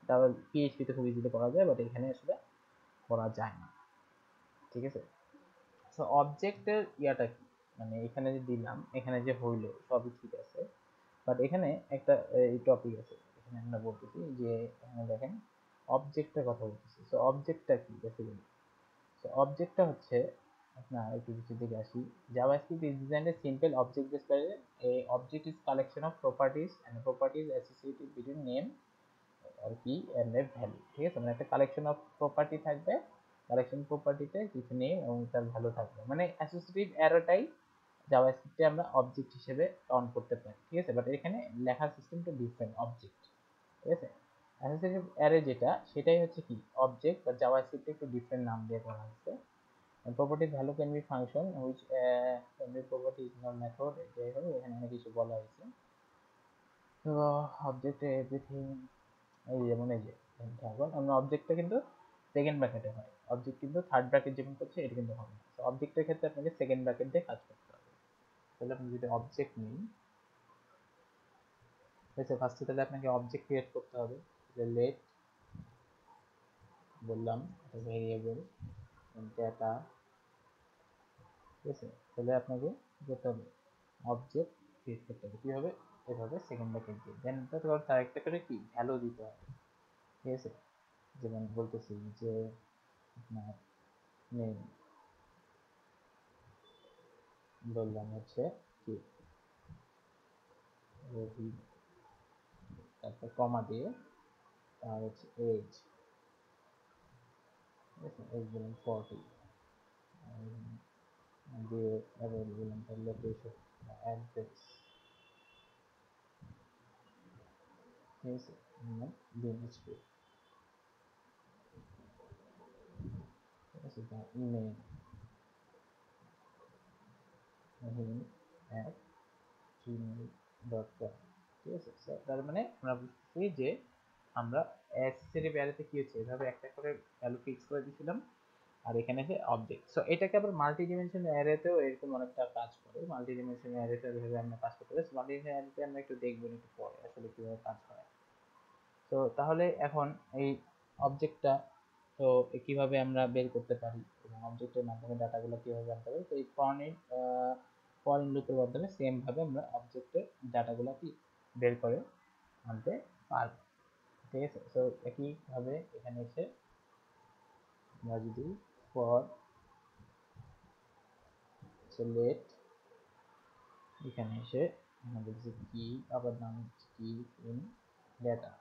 তাহলে পিএইচপিতে খুব ইজিলি করা যায়, বাট এখানে আসলে করা যায় না, ঠিক আছে। সো অবজেক্টের ইয়াটা কি, মানে এখানে যে দিলাম এখানে যে হইলো সবই ঠিক আছে, বাট এখানে একটা এই টপিক আছে, এখানে আমরা বলতেছি যে এখানে দেখেন অবজেক্টের কথা বলতেছি। সো অবজেক্টটা কি বেসিক্যালি? সো অবজেক্টটা হচ্ছে আপনার একটু কিছু দিকে আসি, JavaScript is designed as simple object based array. A object is collection of properties and properties associated between name আর কি এন্ড এ ভ্যালু, ঠিক আছে, মানে একটা কালেকশন অফ প্রপার্টি থাকবে, কালেকশন প্রপার্টিতে কিছু নেম এবং তার ভ্যালু থাকবে, মানে অ্যাসোসিয়েটিভ অ্যারেটাই জাভাস্ক্রিপ্টে আমরা অবজেক্ট হিসেবে অন করতে পারি, ঠিক আছে, বাট এখানে লেখার সিস্টেমটা ডিফারেন্ট অবজেক্ট, ঠিক আছে। অ্যাসোসিয়েটিভ অ্যারে যেটা সেটাই হচ্ছে কি অবজেক্ট, বা জাভাস্ক্রিপ্টে একটু ডিফারেন্ট নাম দিয়ে করা হয়েছে। Property value can be function which can be property is not method, যাই হোক এখানে অনেক কিছু বলা হয়েছে। তো অবজেক্টে এভরিথিং এই যেমন এই যে এখন আমরা অবজেক্টটা কিন্তু সেকেন্ড ব্র্যাকেটে হয়, অবজেক্ট কিন্তু থার্ড ব্র্যাকেট যেমন করছে এটা কিন্তু হবে না। তো অবজেক্টের ক্ষেত্রে আপনাকে সেকেন্ড ব্র্যাকেট দিয়ে কাজ করতে হবে। তাহলে আপনি যদি অবজেক্ট নিন, আচ্ছা ফার্স্টে তাহলে আপনাকে অবজেক্ট ক্রিয়েট করতে হবে, যে লেট বললাম ভেরিয়েবল ডেটা, ঠিক আছে, তাহলে আপনাকে কি করতে হবে অবজেক্ট ক্রিয়েট করতে হবে, কীভাবে? এভাবে সেকেন্ড ব্র্যাকেট দিয়ে, দেন তার একটা করে কি ভ্যালু দিতে হবে, ঠিক আছে, যেমন বলতেছি যে আপনার নেম বললাম হচ্ছে কি রবি, তারপর কমা দিয়ে আর হচ্ছে এজ, ঠিক আছে, এজ বললাম 40 দিয়ে এবার বললাম তার লোকেশন বা অ্যাড্রেস, ঠিক আছে, দিনাজপুর, ঠিক আছে, তার ইমেল mahim@gmail.com, ঠিক আছে। তার মানে আমরা বুঝতেছি যে আমরা অ্যাক্সেসরি অ্যারেতে কি হচ্ছে এভাবে একটা করে ভ্যালু ফিক্স করে দিয়েছিলাম, আর এখানে আছে অবজেক্ট। সো এটাকে আবার মাল্টি ডিমেনশনাল অ্যারেতেও এরকম অনেকটা কাজ করে, মাল্টি ডিমেনশনাল অ্যারেতে এভাবে আমরা কাজ করতে পারি। মাল্টি ডিমেনশনাল অ্যারেতে আমরা একটু দেখবো একটু পরে আসলে কিভাবে কাজ হয়। তো তাহলে এখন এই অবজেক্টটা তো কিভাবে আমরা বের করতে পারি এবং অবজেক্টের মাধ্যমে ডাটাগুলো কিভাবে জানতে পারি, তো এই ফর ইন লুপের মাধ্যমে সেম ভাবে আমরা অবজেক্টের ডাটাগুলো কি বের করে আনতে পারবো, ঠিক আছে। তো একইভাবে এখানে এসে আমরা যদি ফর লেট এখানে এসে আমাদের যে কি আবার নাম হচ্ছে কি ইন ডেটা,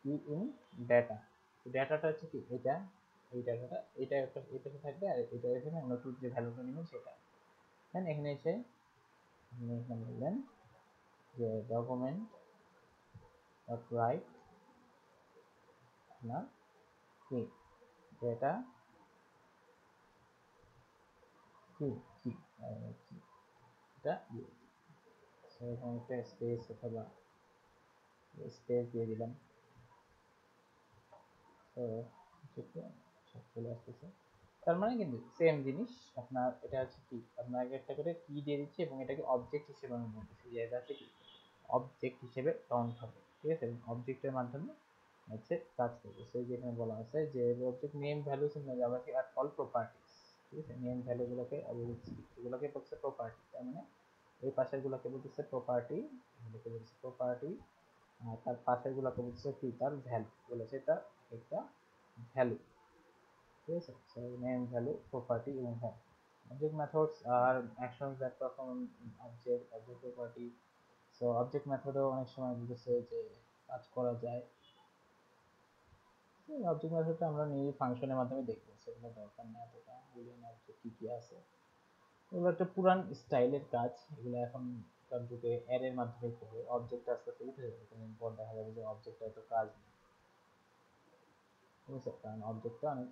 কি ইন ডেটা, ডেটাটা হচ্ছে কি এটা, এই ডাটাটা এটা একটা এটাতে থাকবে, আর এটা এখানে নতুন যে ভ্যালুটা নেবেন সেটা, দেন এখানে এসে আপনি এখানে বললেন যে ডকুমেন্ট ডট রাইট আপনার কি ডেটা কি কি কি এটা সো এখানে একটা স্পেস অথবা স্পেস দিয়ে দিলাম, তো সব চলে আসতেছে। তার মানে কিন্তু সেম জিনিস, আপনার এটা হচ্ছে কি আপনার আগে একটা করে কি দিয়ে দিচ্ছি এবং এটাকে অবজেক্ট হিসেবে আমি বলতেছি যে এটা হচ্ছে কি অবজেক্ট হিসেবে কাউন্ট হবে, ঠিক আছে, এবং অবজেক্টের মাধ্যমে হচ্ছে কাজ করবে। সেই যেখানে বলা আছে যে object name values in JavaScript are call properties, ঠিক আছে। নেম ভ্যালু গুলোকে এগুলোকে বলছে প্রপার্টি, তার মানে এই পাশের গুলোকে বলতেছে প্রপার্টি, এগুলোকে বলছে প্রপার্টি, আর তার পাশের গুলোকে বলছে কি তার ভ্যালু, বলেছে এটা একটা ভ্যালু, ঠিক আছে। সো নেম ভ্যালু প্রপার্টি এবং value. Object methods are actions that perform object property. So object method অনেক সময় বলতেছে যে কাজ করা যায়। অবজেক্ট মেথডটা আমরা নিজে ফাংশনের মাধ্যমে দেখবো, সেগুলো দরকার নেই এতটা। বুলিয়ান অবজেক্ট কি কি আছে, এগুলো একটা পুরান স্টাইলের কাজ, এগুলো এখন যুগে অ্যারের মাধ্যমে করে অবজেক্ট আস্তে আস্তে উঠে যাবে, কোনো পর দেখা যাবে যে অবজেক্টটা এত কাজ নেই, ঠিক আছে, কারণ অবজেক্টটা অনেক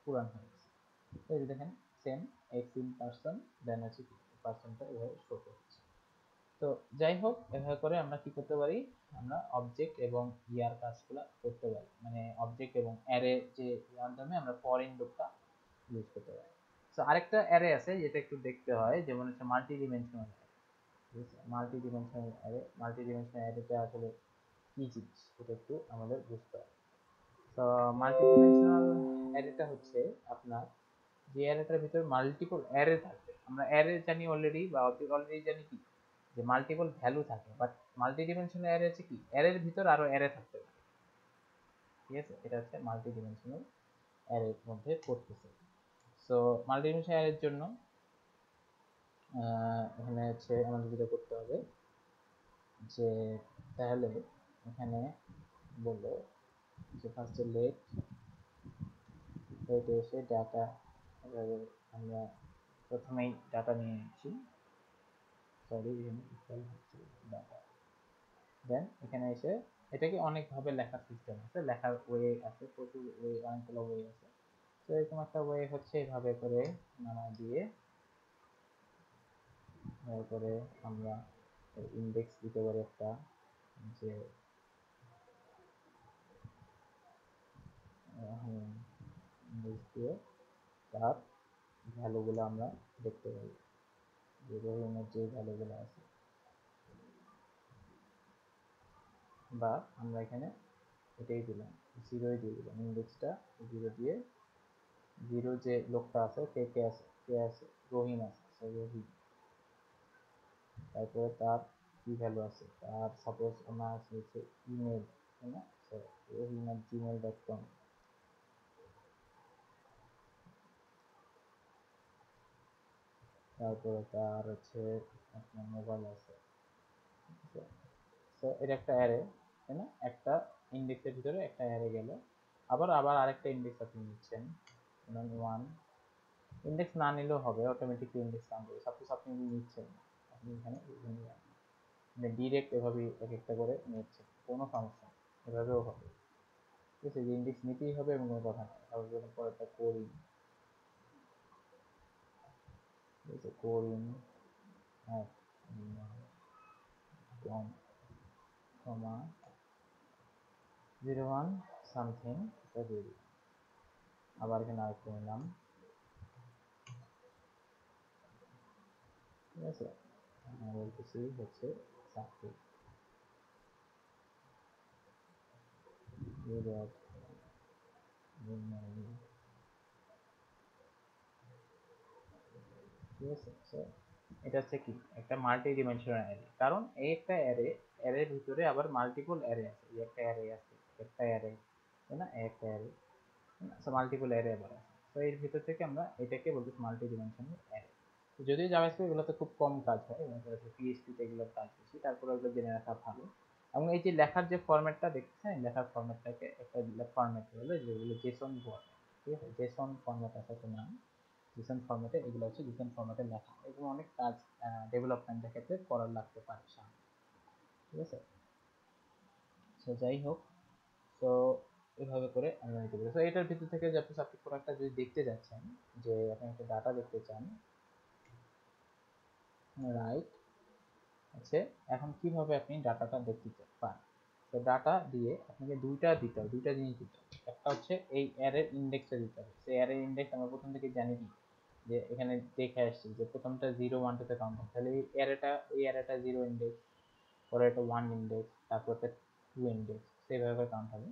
পুরান হয়ে গেছে। তো এই যে দেখেন সেম এক্স ইন পার্সন, দেন হচ্ছে পার্সনটা এভাবে শো করছে। তো যাই হোক, এভাবে করে আমরা কি করতে পারি, আমরা অবজেক্ট এবং ইয়ার কাজগুলো করতে পারি, মানে অবজেক্ট এবং অ্যারে যে মাধ্যমে আমরা ফরেন লুপটা ইউজ করতে পারি। তো আরেকটা অ্যারে আছে যেটা একটু দেখতে হয়, যেমন হচ্ছে মাল্টি ডিমেনশনাল অ্যারে, ঠিক আছে। মাল্টি ডিমেনশনাল অ্যারেটা আসলে কি জিনিস এটা একটু আমাদের বুঝতে হবে। তো মাল্টি ডিমেনশনাল অ্যারেটা হচ্ছে আপনার যে অ্যারেটার ভিতরে মাল্টিপল অ্যারে থাকবে। আমরা অ্যারে জানি অলরেডি, বা অবজেক্ট অলরেডি জানি কি যে মাল্টিপল ভ্যালু থাকে, বাট মাল্টি ডিমেনশনাল অ্যারে হচ্ছে কি অ্যারের ভিতর আরো অ্যারে থাকতে পারে, ঠিক আছে। এটা হচ্ছে মাল্টি ডিমেনশনাল অ্যারের মধ্যে পড়তেছে। সো মাল্টি ডিমেনশনাল অ্যারের জন্য এখানে হচ্ছে আমাদের যেটা করতে হবে যে তাহলে এখানে বললো যে ফার্স্টে লেট এসে ডাটা, আমরা প্রথমেই ডাটা নিয়ে নিচ্ছি, সরি ডাটা। দেন এখানে এসে এটাকে অনেকভাবে লেখার সিস্টেম আছে, লেখার ওয়ে আছে, প্রচুর ওয়ে, অনেকগুলো ওয়ে আছে। তো এরকম একটা ওয়ে হচ্ছে এভাবে করে নামা দিয়ে, তারপরে আমরা ইন্ডেক্স দিতে পারি একটা, যে ইন্ডেক্স দিয়ে তার ভ্যালুগুলো আমরা দেখতে পারি, যে রহিমের যে ভ্যালুগুলো আছে, বা আমরা এখানে এটাই দিলাম, জিরোই দিয়ে দিলাম, ইন্ডেক্সটা জিরো দিয়ে, জিরো যে লোকটা আছে কে আছে রহিম আছে, সো রহিম, তারপরে তার কি ভ্যালু আছে, তার সাপোজ আমার আছে হচ্ছে ইমেল, তাই না, সো রহিম@gmail.com, তারপরে তার হচ্ছে আপনার মোবাইল আছে, ঠিক আছে। সো এটা একটা অ্যারে, তাই না, একটা ইন্ডেক্সের ভিতরে একটা অ্যারে গেল, আবার আবার আরেকটা ইন্ডেক্স আপনি নিচ্ছেন, ধরুন 1, ইন্ডেক্স না নিলেও হবে, অটোমেটিকলি ইন্ডেক্স কাউন্ট হবে। সাপোজ আপনি নিচ্ছেন, আপনি এখানে ডিরেক্ট এভাবে এক একটা করে নিচ্ছেন, কোনো সমস্যা নেই, এভাবেও হবে, ঠিক আছে। যে ইন্ডেক্স নিতেই হবে এবং কোনো কথা নেই। তারপর পরেরটা কোরিন, ঠিক আছে, কোরিন হ্যাঁ কম কমা 01 সামথিং, এটা দিয়ে দিই। আবার এখানে আরেকটা নিলাম, ঠিক আছে, বলতেছি হচ্ছে সামথিং, ঠিক আছে। সো এটা হচ্ছে কি একটা মাল্টি ডিমেনশনাল অ্যারে, কারণ এই একটা অ্যারের ভিতরে আবার মাল্টিপল অ্যারে আছে, এই একটা অ্যারে আছে, একটা অ্যারে, তাই না, একটা অ্যারে, সো মাল্টিপল অ্যারে আবার আছে। তো এর ভিতর থেকে আমরা এটাকে বলতেছি মাল্টি ডিমেনশনাল অ্যারে। যদিও জাভাস্ক্রিপ্ট এগুলোতে খুব কম কাজ হয়, এবং পিএইচপি তে এগুলোর কাজ বেশি, তারপরে এগুলো জেনে রাখা ভালো। এবং এই যে লেখার যে ফরম্যাটটা দেখছেন, লেখার ফরম্যাটটাকে একটা ফরম্যাট বলে, যেগুলো জেসন ফরম্যাট, ঠিক আছে, জেসন ফরম্যাট আছে একটা নাম, জিসন ফরম্যাটে, এগুলো হচ্ছে জিসন ফরম্যাটে লেখা, এবং অনেক কাজ ডেভেলপমেন্টের ক্ষেত্রে করার লাগতে পারে সামনে, ঠিক আছে। সো যাই হোক, তো এভাবে করে আমরা নিতে পারি। তো এটার ভিতর থেকে যে আপনি কোনো একটা যদি দেখতে যাচ্ছেন, যে আপনি একটা ডাটা দেখতে চান, রাইট, আছে, এখন কিভাবে আপনি ডাটাটা দেখতে পান। তো ডাটা দিয়ে আপনাকে দুইটা দিতে হবে, দুইটা জিনিস দিতে হবে। একটা হচ্ছে এই অ্যারের ইন্ডেক্সটা দিতে হবে, সেই অ্যারের ইন্ডেক্স আমরা প্রথম থেকে জানি কি, যে এখানে দেখে আসছি যে প্রথমটা 0 1 2 তে কাউন্ট হবে, তাহলে এই অ্যারেটা 0 ইন্ডেক্স, পরে এটা 1 ইন্ডেক্স, তারপর এটা 2 ইন্ডেক্স, সেইভাবে কাউন্ট হবে।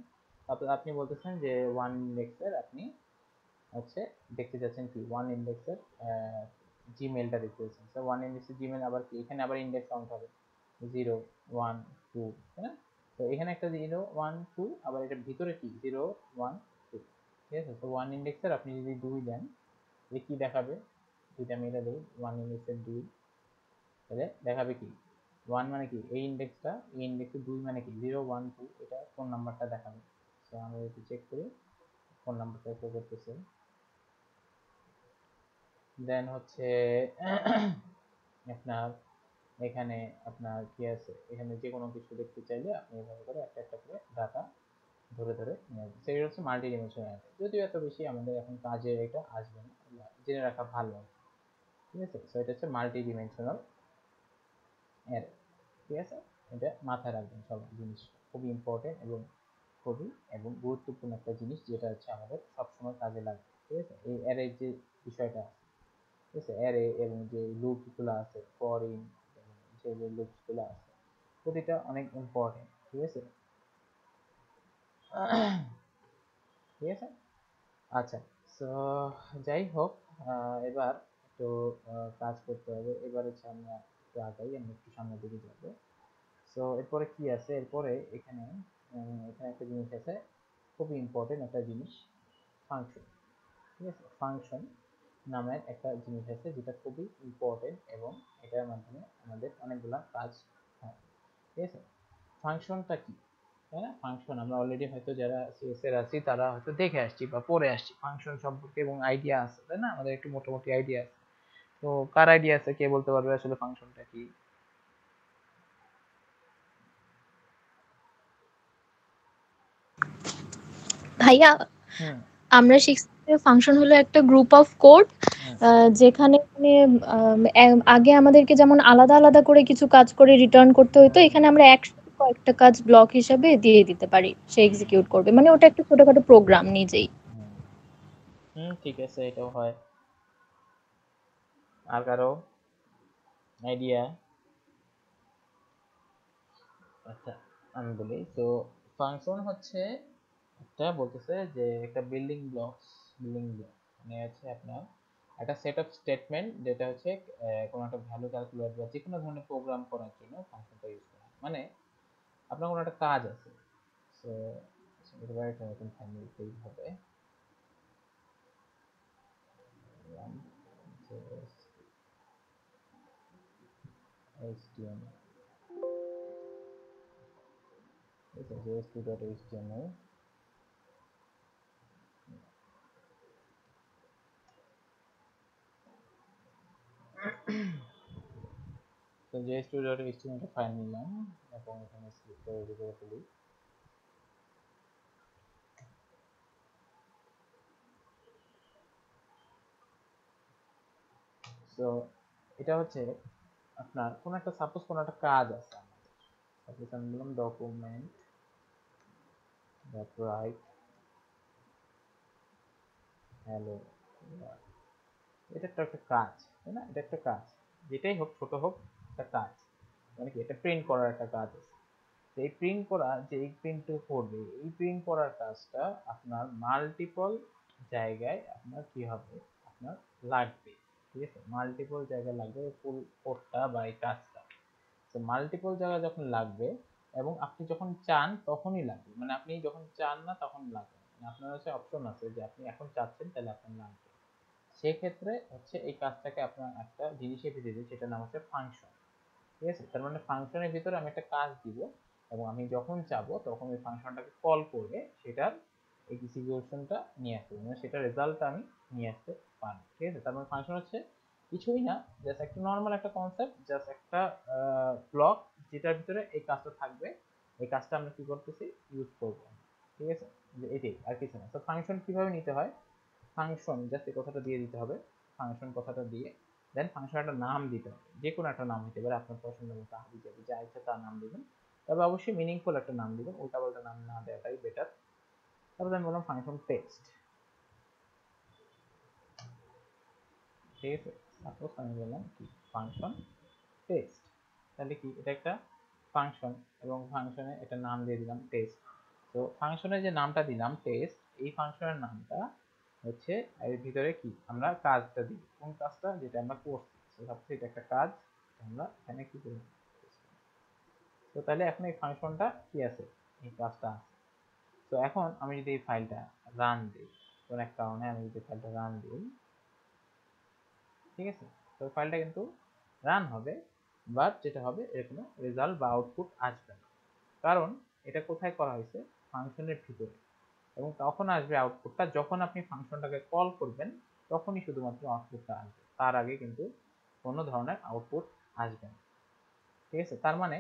তারপর আপনি বলতেছেন যে ওয়ান ইন্ডেক্সের আপনি হচ্ছে দেখতে যাচ্ছেন কি ওয়ান ইন্ডেক্সের জিমেলটা দেখতে যাচ্ছেন। তো ওয়ান ইন্ডেক্সের জিমেল আবার কি, এখানে আবার ইন্ডেক্স কাউন্ট হবে 0 1 2, তাই না? তো এখানে একটা 0 1 2, আবার এটার ভিতরে কি 0 1 2, ঠিক আছে? তো ওয়ান ইন্ডেক্সের আপনি যদি 2 দেন তাহলে কি দেখাবে, দুইটা মিলে দেই ওয়ান ইন্ডেক্সের 2, তাহলে দেখাবে কি 1 মানে কি এই ইন্ডেক্সটা, এই ইন্ডেক্সে 2 মানে কি 0 1 2, এটা কোন নাম্বারটা দেখাবে। তো আমরা একটু চেক করি কোন নাম্বারটা শো করতেছে। দেন হচ্ছে আপনার এখানে আপনার কি আছে, এখানে যে কোনো কিছু দেখতে চাইলে আপনি এভাবে করে একটা একটা করে ডাটা ধরে ধরে নিয়ে আসবেন। সেটা হচ্ছে মাল্টি ডিমেনশনাল অ্যারে। যদিও এত বেশি আমাদের এখন কাজে এটা আসবে না, জেনে রাখা ভালো, ঠিক আছে? সো এটা হচ্ছে মাল্টি ডিমেনশনাল অ্যারে, ঠিক আছে? এটা মাথায় রাখবেন সব জিনিস, খুবই ইম্পর্টেন্ট এবং খুবই এবং গুরুত্বপূর্ণ একটা জিনিস, যেটা হচ্ছে আমাদের সবসময় কাজে লাগবে, ঠিক আছে? এই অ্যারের যে বিষয়টা, ঠিক আছে, অ্যারে এবং যে লুপগুলো আছে ফর ইন, যে যে লুপসগুলো আছে প্রতিটা অনেক ইম্পর্টেন্ট, ঠিক আছে? ঠিক আছে, আচ্ছা। সো যাই হোক, এবার একটু কাজ করতে হবে। এবার হচ্ছে আমরা একটু আগাই, আমরা একটু সামনের দিকে যাবো। সো এরপরে কি আছে, এরপরে এখানে এখানে একটা জিনিস আছে, খুবই ইম্পর্টেন্ট একটা জিনিস, ফাংশন, ঠিক আছে? ফাংশন নামের একটা জিনিস আছে যেটা খুবই ইম্পর্টেন্ট এবং এটার মাধ্যমে আমাদের অনেকগুলা কাজ হয়, ঠিক আছে? ফাংশনটা কি, তাই না? ফাংশন আমরা অলরেডি হয়তো যারা সিএস এর আছি তারা হয়তো দেখে আসছি বা পড়ে আসছি ফাংশন সম্পর্কে, এবং আইডিয়া আছে, তাই না? আমাদের একটু মোটামুটি আইডিয়া আছে। তো কার আইডিয়া আছে, কে বলতে পারবে আসলে ফাংশনটা কি? ভাইয়া, হুম আমরা শিখছি ফাংশন হলো একটা গ্রুপ অফ কোড, হুম যেখানে মানে আগে আমাদেরকে যেমন আলাদা আলাদা করে কিছু কাজ করে রিটার্ন করতে হতো, এখানে আমরা একসাথে কয়েকটা কাজ ব্লক হিসাবে দিয়ে দিতে পারি, সে এক্সিকিউট করবে, মানে ওটা একটা ছোটখাটো প্রোগ্রাম নিজেই। হুম ঠিক আছে, এটাও হয়। আর কারো আইডিয়া? আচ্ছা, আমি বলি। তো ফাংশন হচ্ছে একটা বলতেছে যে একটা বিল্ডিং ব্লক মানে হচ্ছে আপনার একটা সেট অফ স্টেটমেন্ট, যেটা হচ্ছে কোনো একটা ভ্যালু ক্যালকুলেট বা যে কোনো ধরনের প্রোগ্রাম করার জন্য ফাংশনটা ইউজ করা হয়। মানে আপনার কোনো একটা কাজ আছে, সো এবার একটা নতুন ফ্যামিলি তৈরি হবে, HTML, ঠিক আছে, js2.html। তো js2.html ফাইল নিলাম এবং এখানে স্ক্রিপ্টটা রেডি করে ফেলি। সো এটা হচ্ছে আপনার কোন একটা সাপোজ কোন একটা কাজ আছে আমাদের, সাপোজ আমি বললাম ডকুমেন্ট ডট রাইট হ্যালো, এটা একটা কাজ, তাই না? এটা একটা কাজ, যেটাই হোক ছোট হোক একটা কাজ, মানে কি এটা প্রিন্ট করার একটা কাজ আছে। তো এই প্রিন্ট করা, যে এই প্রিন্ট করবে, এই প্রিন্ট করার কাজটা আপনার মাল্টিপল জায়গায় আপনার কি হবে, আপনার লাগবে, ঠিক আছে? মাল্টিপল জায়গায় লাগবে ফুল কোডটা বা এই কাজটা। তো মাল্টিপল জায়গা যখন লাগবে এবং আপনি যখন চান তখনই লাগবে, মানে আপনি যখন চান না তখন লাগবে না। মানে আপনার হচ্ছে অপশন আছে যে আপনি এখন চাচ্ছেন তাহলে আপনার লাগবে, সেক্ষেত্রে হচ্ছে এই কাজটাকে আপনার একটা জিনিসের ভিতরে দিই, সেটার নাম হচ্ছে ফাংশন, ঠিক আছে? তার মানে ফাংশনের ভিতরে আমি একটা কাজ দিব এবং আমি যখন চাবো তখন ওই ফাংশনটাকে কল করে সেটার এক্সিকিউশনটা নিয়ে আসতে পারবো, মানে সেটার রেজাল্টটা আমি নিয়ে আসতে পারবো, ঠিক আছে? তার মানে ফাংশন হচ্ছে কিছুই না, জাস্ট একটা নর্মাল একটা কনসেপ্ট, জাস্ট একটা ব্লক যেটার ভিতরে এই কাজটা থাকবে, এই কাজটা আমরা কি করতেছি, ইউজ করবো, ঠিক আছে? যে এটাই, আর কিছু না। তো ফাংশন কিভাবে নিতে হয়, ফাংশন জাস্ট এই কথাটা দিয়ে দিতে হবে, ফাংশন কথাটা দিয়ে দেন ফাংশন একটা নাম দিতে হবে, যে কোনো একটা নাম হতে পারে আপনার পছন্দ মতো, হাবি যাবে যা ইচ্ছা তার নাম দিবেন, তবে অবশ্যই মিনিংফুল একটা নাম দিবেন, উল্টাপাল্টা নাম না দেওয়াটাই বেটার। তারপরে আমি বললাম ফাংশন টেক্সট, ঠিক আছে? সাপোজ আমি বললাম কি ফাংশন টেক্সট, তাহলে কি এটা একটা ফাংশন এবং ফাংশনে একটা নাম দিয়ে দিলাম টেক্সট, তো ফাংশনের যে নামটা দিলাম টেস্ট, এই ফাংশনের নামটা হচ্ছে এর ভিতরে কি আমরা কাজটা দিই, কোন কাজটা যেটা আমরা করছি। ভাবছি এটা একটা কাজ, আমরা এখানে কি করব। তো তাহলে এখন এই ফাংশনটা কি আছে, এই কাজটা আছে। তো এখন আমি যদি এই ফাইলটা রান দিই, কোন এক কারণে আমি যদি ফাইলটা রান দিই, ঠিক আছে, তো ফাইলটা কিন্তু রান হবে, বাট যেটা হবে এর কোনো রেজাল্ট বা আউটপুট আসবে না, কারণ এটা কোথায় করা হয়েছে, ফাংশনের ভিতরে। এবং তখন আসবে আউটপুটটা যখন আপনি ফাংশনটাকে কল করবেন, তখনই শুধুমাত্র আউটপুটটা আসবে, তার আগে কিন্তু কোনো ধরনের আউটপুট আসবে না। ঠিক আছে, তার মানে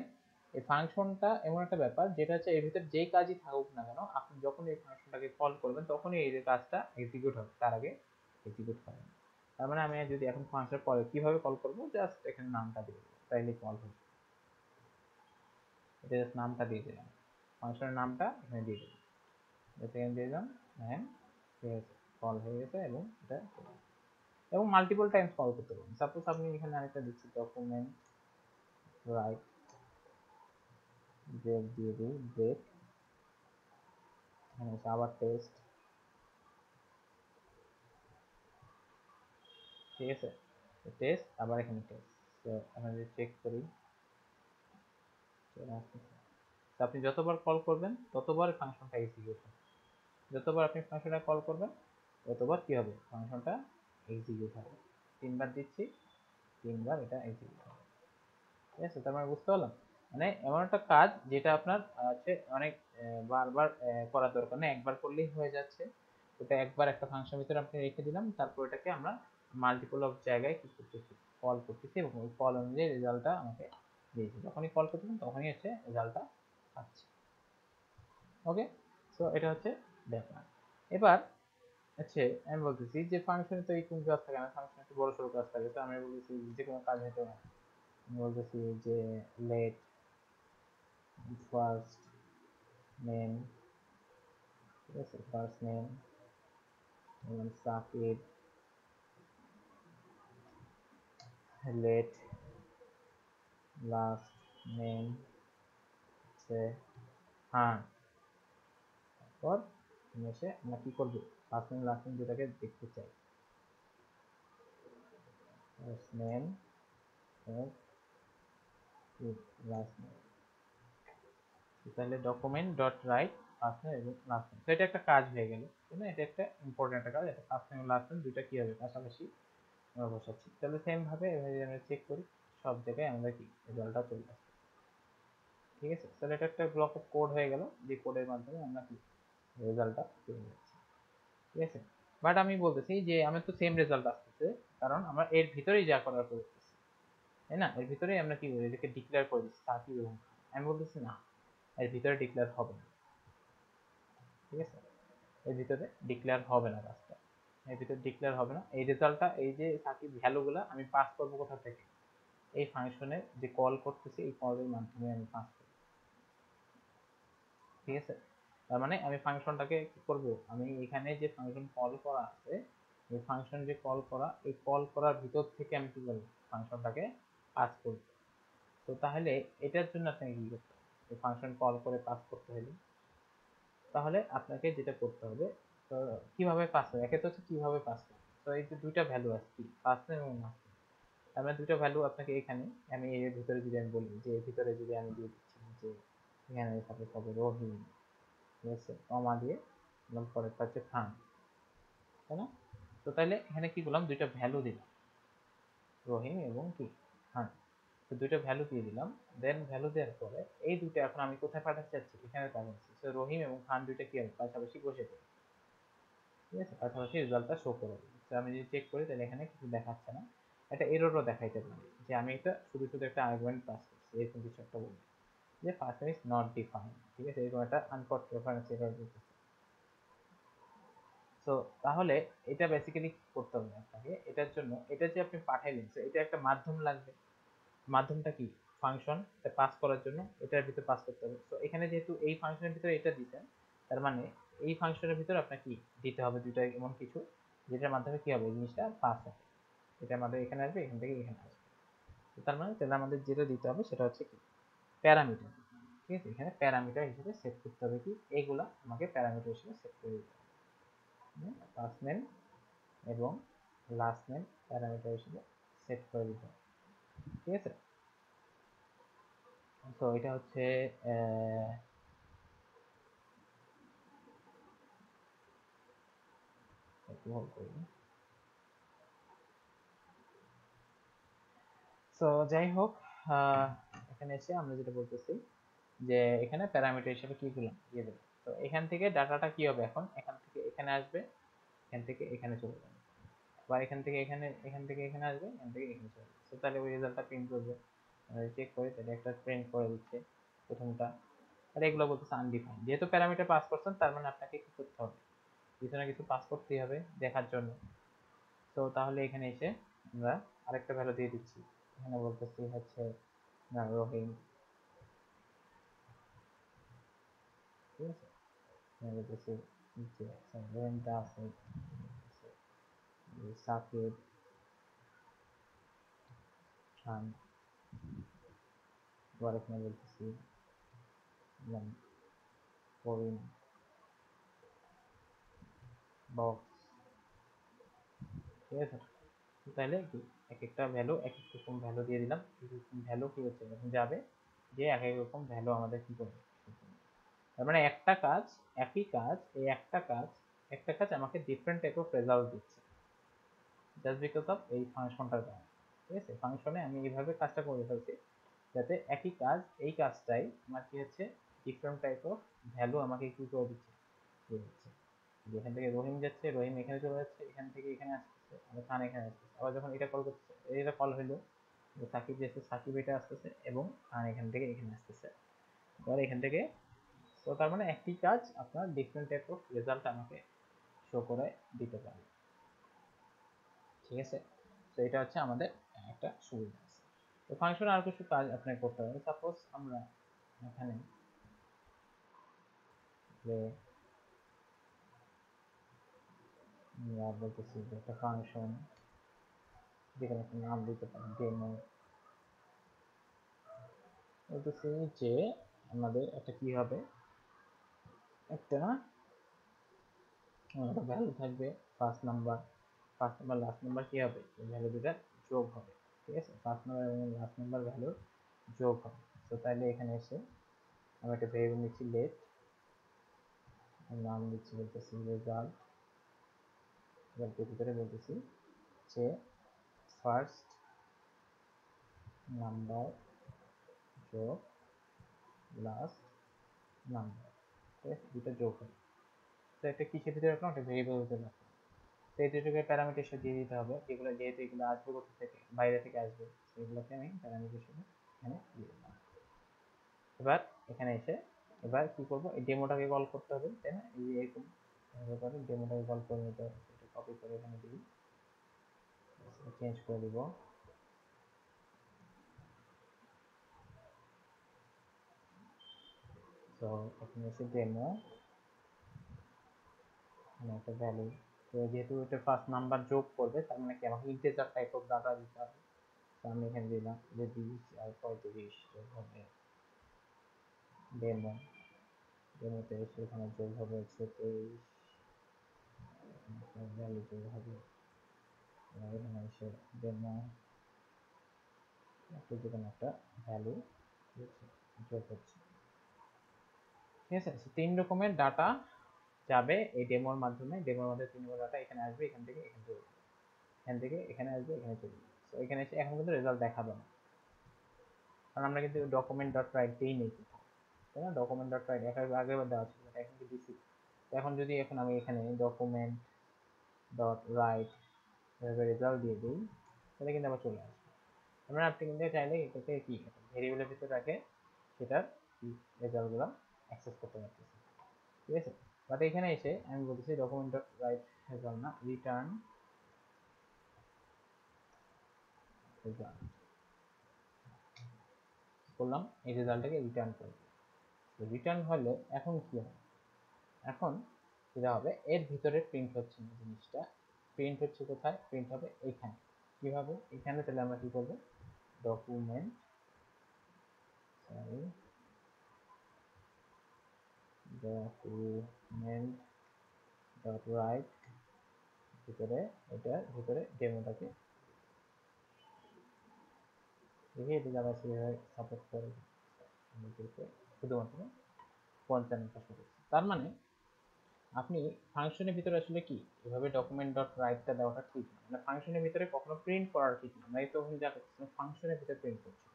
এই ফাংশনটা এমন একটা ব্যাপার যেটা হচ্ছে এর ভিতর যেই কাজই থাকুক না কেন, আপনি যখন এই ফাংশনটাকে কল করবেন তখনই এই যে কাজটা এক্সিকিউট হবে, তার আগে এক্সিকিউট হবে না। তার মানে আমি যদি এখন ফাংশন কল কিভাবে কল করব, জাস্ট এখানে নামটা দিয়ে দেবো, তাইলে কল হবে। এটা জাস্ট নামটা দিয়ে দিলাম, ফাংশনের নামটা এখানে দিয়ে দিলাম, এখানে দিয়ে দিলাম, হ্যাঁ ঠিক আছে, কল হয়ে গেছে। এবং এটা এবং মাল্টিপল টাইমস কল করতে পারেন। সাপোজ আপনি এখানে আরেকটা দিচ্ছি, ডকুমেন্ট রাইট ব্রেক দিয়ে দিই, ব্রেক, এখানে আবার টেস্ট, ঠিক আছে, টেস্ট আবার এখানে টেস্ট। তো আমরা যদি চেক করি, তো আপনি যতবার কল করবেন ততবার ফাংশনটা এক্সিকিউট হবে, যতবার আপনি ফাংশনটা কল করবেন ততবার কি হবে, ফাংশনটা এক্সিকিউট হবে। তিনবার দিচ্ছি, তিনবার এটা এক্সিকিউট হবে। ঠিক আছে, তার মানে বুঝতে পারলাম, মানে এমন একটা কাজ যেটা আপনার হচ্ছে অনেক বারবার করার দরকার নেই, একবার করলেই হয়ে যাচ্ছে। ওটা একবার একটা ফাংশন ভিতরে আপনি রেখে দিলাম, তারপর এটাকে আমরা মাল্টিপল অফ জায়গায় কি করতেছি, কল করতেছি, এবং ওই কল অনুযায়ী রেজাল্টটা আমাকে দিয়েছে, যখনই কল করতেছেন তখনই হচ্ছে রেজাল্টটা পাচ্ছি। ওকে, সো এটা হচ্ছে ব্যাপার। এবার হচ্ছে আমি বলতেছি যে ফাংশনে তো এই কোন কাজ থাকে না, ফাংশনে একটু বড় সড়ো কাজ থাকে, তো আমি বলতেছি যে কোনো কাজ হতে পারে। আমি বলতেছি যে লেট ফার্স্ট নেম, ঠিক আছে, ফার্স্ট নেম এবং সাকিব, লেট লাস্ট নেম হচ্ছে হ্যাঁ, তারপর এসে আমরা কি করবো, ফার্স্ট নেম লাস্ট নেম দুটাকে দেখতে চাই, ফার্স্ট নেম এবং লাস্ট নেম। তাহলে document dot right first name এবং লাস্ট নেম, তো এটা একটা কাজ হয়ে গেল, তাই না, এটা একটা ইম্পর্টেন্ট একটা কাজ, এটা ফার্স্ট নেম লাস্ট নেম দুইটা কি হবে পাশাপাশি আমরা বসাচ্ছি। তাহলে সেম ভাবে এভাবে যদি আমরা চেক করি, সব জায়গায় আমাদের কি রেজাল্টটা চলে আসবে। ঠিক আছে, তাহলে এটা একটা ব্লক অফ কোড হয়ে গেল, যে কোডের মাধ্যমে আমরা কি রেজাল্টটা পেয়ে যাচ্ছি। ঠিক আছে, বাট আমি বলতেছি যে আমার তো সেম রেজাল্ট আসতেছে, কারণ আমরা এর ভিতরেই যা করার করতেছি, তাই না, এর ভিতরেই আমরা কি করি, এটাকে ডিক্লেয়ার করে দিচ্ছি সাকিব এবং খান। আমি বলতেছি না, এর ভিতরে ডিক্লেয়ার হবে না। ঠিক আছে, এর ভিতরে ডিক্লেয়ার হবে না কাজটা, এর ভিতরে ডিক্লেয়ার হবে না। এই রেজাল্টটা, এই যে সাকিব ভ্যালুগুলো আমি পাস করবো কোথা থেকে, এই ফাংশনের যে কল করতেছি এই কলের মাধ্যমে আমি পাস করব। ঠিক আছে, তার মানে আমি ফাংশনটাকে কি করব, আমি এখানে যে ফাংশন কল করা আছে, এই ফাংশন যে কল করা, এই কল করার ভিতর থেকে আমি কি করব, ফাংশনটাকে পাস করব। তো তাহলে এটার জন্য আপনাকে কি করতে হবে, এই ফাংশন কল করে পাস করতে হলে, তাহলে আপনাকে যেটা করতে হবে, তো কিভাবে পাস হবে, একে তো হচ্ছে কিভাবে পাস করবে। তো এই যে দুইটা ভ্যালু আছে, কি ফার্স্ট নেম এবং লাস্ট নেম, আমরা দুটো ভ্যালু আপনাকে এখানে, আমি এর ভিতরে যদি আমি বলি যে এর ভিতরে যদি আমি দিয়ে দিচ্ছি যে এখানে সাপোজ হবে রহিম, ঠিক আছে, কমা দিয়ে এবং পরেরটা হচ্ছে খান, তাই না। তো তাহলে এখানে কি করলাম, দুইটা ভ্যালু দিলাম, রহিম এবং কি খান, তো দুইটা ভ্যালু দিয়ে দিলাম। দেন ভ্যালু দেওয়ার পরে এই দুটো এখন আমি কোথায় পাঠাতে চাচ্ছি, এখানে পাঠাচ্ছি। তো রহিম এবং খান দুইটা কি হবে, পাশাপাশি বসে পড়ে, ঠিক আছে, পাশাপাশি রেজাল্টটা শো করবে। তো আমি যদি চেক করি তাহলে এখানে কিছু দেখাচ্ছে না, একটা এররও দেখাইতে পারে যে আমি এটা শুধু শুধু একটা আর্গুমেন্ট পাস করছি, এরকম কিছু একটা বলবে যে ফার্স্ট ইজ নট ডিফাইন্ড, ঠিক আছে, এরকম একটা আনকট রেফারেন্স এরর দিতেছে। তো তাহলে এটা বেসিক্যালি কি করতে হবে আপনাকে, এটার জন্য এটা যে আপনি পাঠাইলেন, তো এটা একটা মাধ্যম লাগবে, মাধ্যমটা কি ফাংশন, এটা পাস করার জন্য এটার ভিতরে পাস করতে হবে। তো এখানে যেহেতু এই ফাংশনের ভিতরে এটা দিতেন, তার মানে এই ফাংশনের ভিতরে আপনাকে কি দিতে হবে, দুইটা এমন কিছু যেটার মাধ্যমে কি হবে, এই জিনিসটা পাস হবে, এটার মাধ্যমে এখানে আসবে, এখান থেকে এখানে আসবে। তো তার মানে তাহলে আমাদের যেটা দিতে হবে সেটা হচ্ছে কি প্যারামিটার। ঠিক আছে, এখানে প্যারামিটার হিসেবে সেট করতে হবে কি, এগুলা আমাকে প্যারামিটার হিসেবে সেট করে দিতে হবে। ফার্স্ট নেম এবং লাস্ট নেম প্যারামিটার হিসেবে সেট করে দিতে হবে। ঠিক আছে, তো এটা হচ্ছে একটু হোল্ড করি। সো যাই হোক, এখানে এসে আমরা যেটা বলতেছি যে এখানে প্যারামিটার হিসেবে কিগুলো দিয়ে দেবো। তো এখান থেকে ডাটাটা কি হবে, এখন এখান থেকে এখানে আসবে, এখান থেকে এখানে চলে যাবে, আবার এখান থেকে এখানে, এখান থেকে এখানে আসবে, এখান থেকে এখানে চলে যাবে। তো তাহলে ওই রেজাল্টটা প্রিন্ট করবে, চেক করে তাহলে একটা প্রিন্ট করে দিচ্ছে প্রথমটা। আর এগুলো বলতেছে আনডিফাইন্ড, যেহেতু প্যারামিটার পাস করছেন তার মানে আপনাকে কি করতে হবে, কিছু না কিছু পাস করতেই হবে দেখার জন্য। তো তাহলে এখানে এসে আমরা আরেকটা ভ্যালু দিয়ে দিচ্ছি, এখানে বলতেছি হচ্ছে না রহিম, ঠিক আছে, এখানে বলতেছি যে রহিমটা আছে, সাকিব খান, আবার এখানে বলতেছি প্রবীণ বক্স, ঠিক আছে। তাহলে কি এক একটা ভ্যালু এক এক রকম ভ্যালু দিয়ে দিলাম, ভ্যালু কি হচ্ছে এখন যাবে যে এক এক রকম ভ্যালু আমাদের কি করবে, তার মানে একটা কাজ, একই কাজ, এই একটা কাজ আমাকে ডিফারেন্ট টাইপ অফ রেজাল্ট দিচ্ছে জাস্ট বিকজ অফ এই ফাংশনটার কারণে। ঠিক আছে, ফাংশনে আমি এইভাবে কাজটা করে ফেলছি যাতে একই কাজ, এই কাজটাই আমার কি হচ্ছে ডিফারেন্ট টাইপ অফ ভ্যালু আমাকে কি করে দিচ্ছে, দিয়ে দিচ্ছে। যেখান থেকে রহিম যাচ্ছে, রহিম এখানে চলে যাচ্ছে, এখান থেকে এখানে আসতেছে, আবার খান এখানে আসতেছে, আবার যখন এটা কল করতেছে, এটা কল হইলো, সাকিব যাচ্ছে, সাকিব এটা আসতেছে, এবং খান এখান থেকে এখানে আসতেছে, এবার এখান থেকে। তো তার মানে একই কাজ আপনার ডিফারেন্ট টাইপ অফ রেজাল্ট আমাকে শো করে দিতে পারে। ঠিক আছে, তো এটা হচ্ছে আমাদের একটা সুবিধা আছে। তো ফাংশনে আর কিছু কাজ আপনাকে করতে হবে, সাপোজ আমরা এখানে যে বলতেছি যে একটা ফাংশন, যেখানে একটা নাম দিতে পারি ডেমো, বলতেছি যে আমাদের একটা কি হবে, একটা ভ্যালু থাকবে ফার্স্ট নাম্বার, লাস্ট নাম্বার কি হবে, এই ভ্যালু দুটা যোগ হবে। ঠিক আছে, ফার্স্ট নাম্বার এবং লাস্ট নাম্বার ভ্যালু যোগ হবে। তো তাহলে এখানে এসে আমি একটা ভেরিয়েবল নিচ্ছি লেট, নাম দিচ্ছি বলতেছি রেজাল্ট, রেজাল্টের ভিতরে বলতেছি যে ফার্স্ট নাম্বার যোগ লাস্ট নাম্বার, ঠিক আছে, দুটো যোগ হবে। তো একটা কিসের ভিতরে রাখলাম, একটা ভেরিয়েবল ভিতরে রাখলাম। তো এই দুটোকে প্যারামিটার হিসেবে দিয়ে দিতে হবে, যেগুলো যেহেতু এগুলো আসবে কোথা থেকে, বাইরে থেকে আসবে, সেগুলোকে আমি প্যারামিটার হিসেবে এখানে দিয়ে দিলাম। এবার এখানে এসে এবার কি করব, এই ডেমোটাকে কল করতে হবে, তাই না, এই যে এরকম করে ডেমোটাকে কল করে নিতে হবে। এটা কপি করে এখানে দিই, চেঞ্জ করে দিব, তো এখানে এসে ডেমো একটা ভ্যালু, তো যেহেতু এটা ফার্স্ট নাম্বার যোগ করবে তার মানে কি আমাকে ইন্টিজার টাইপ অফ ডাটা দিতে হবে। তো আমি এখানে দিলাম যে 20 আর 35 যোগ হবে ডেমো, ডেমোতে এসে এখানে যোগ হবে হচ্ছে 23, ভ্যালু যোগ হবে, এখানে এসে ডেমো যে কোনো একটা ভ্যালু যোগ হচ্ছে। ঠিক আছে, তিন রকমের ডাটা যাবে এই ডেমোর মাধ্যমে, ডেমোর মধ্যে তিন রকমের ডাটা এখানে আসবে, এখান থেকে এখানে চলে যাবে, এখান থেকে এখানে আসবে, এখানে চলে যাবে। তো এখানে এসে এখন কিন্তু রেজাল্ট দেখাবে না, কারণ আমরা কিন্তু ডকুমেন্ট ডট রাইট দিই নেই, তাই না, ডকুমেন্ট ডট রাইট আগেবার দেওয়া ছিল, এখন কি দিছি। এখন যদি এখন আমি এখানে ডকুমেন্ট ডট রাইট রেজাল্ট দিয়ে দিই, তাহলে কিন্তু আবার চলে আসবে। আমরা আপনি কিন্তু চাইলে এটাকে কি ভেরিয়েবলের ভিতরে রাখে সেটার রেজাল্টগুলো অ্যাক্সেস করতে পারতেছি। ঠিক আছে, বাট এখানে এসে আমি বলতেছি ডকুমেন্ট ডট রাইট রেজাল্ট না, রিটার্ন রেজাল্ট করলাম, এই রেজাল্টটাকে রিটার্ন করব। রিটার্ন হলে এখন কি হবে, এখন যেটা হবে এর ভিতরে প্রিন্ট হচ্ছে না, জিনিসটা প্রিন্ট হচ্ছে কোথায়, প্রিন্ট হবে এইখানে। কিভাবে, এখানে তাহলে আমরা কি করব, document sorry document dot right ভিতরে এটার ভিতরে ডেমোটাকে দেখি এটা যারা সেভাবে সাপোর্ট করে শুধুমাত্র 55টা শুধু। তার মানে আপনি ফাংশনের ভিতরে আসলে কি এভাবে ডকুমেন্ট ডট রাইটটা দেওয়াটা ঠিক না, মানে ফাংশনের ভিতরে কখনো প্রিন্ট করার ঠিক না। আমরা এই তো যা করছি ফাংশনের ভিতরে প্রিন্ট করছি,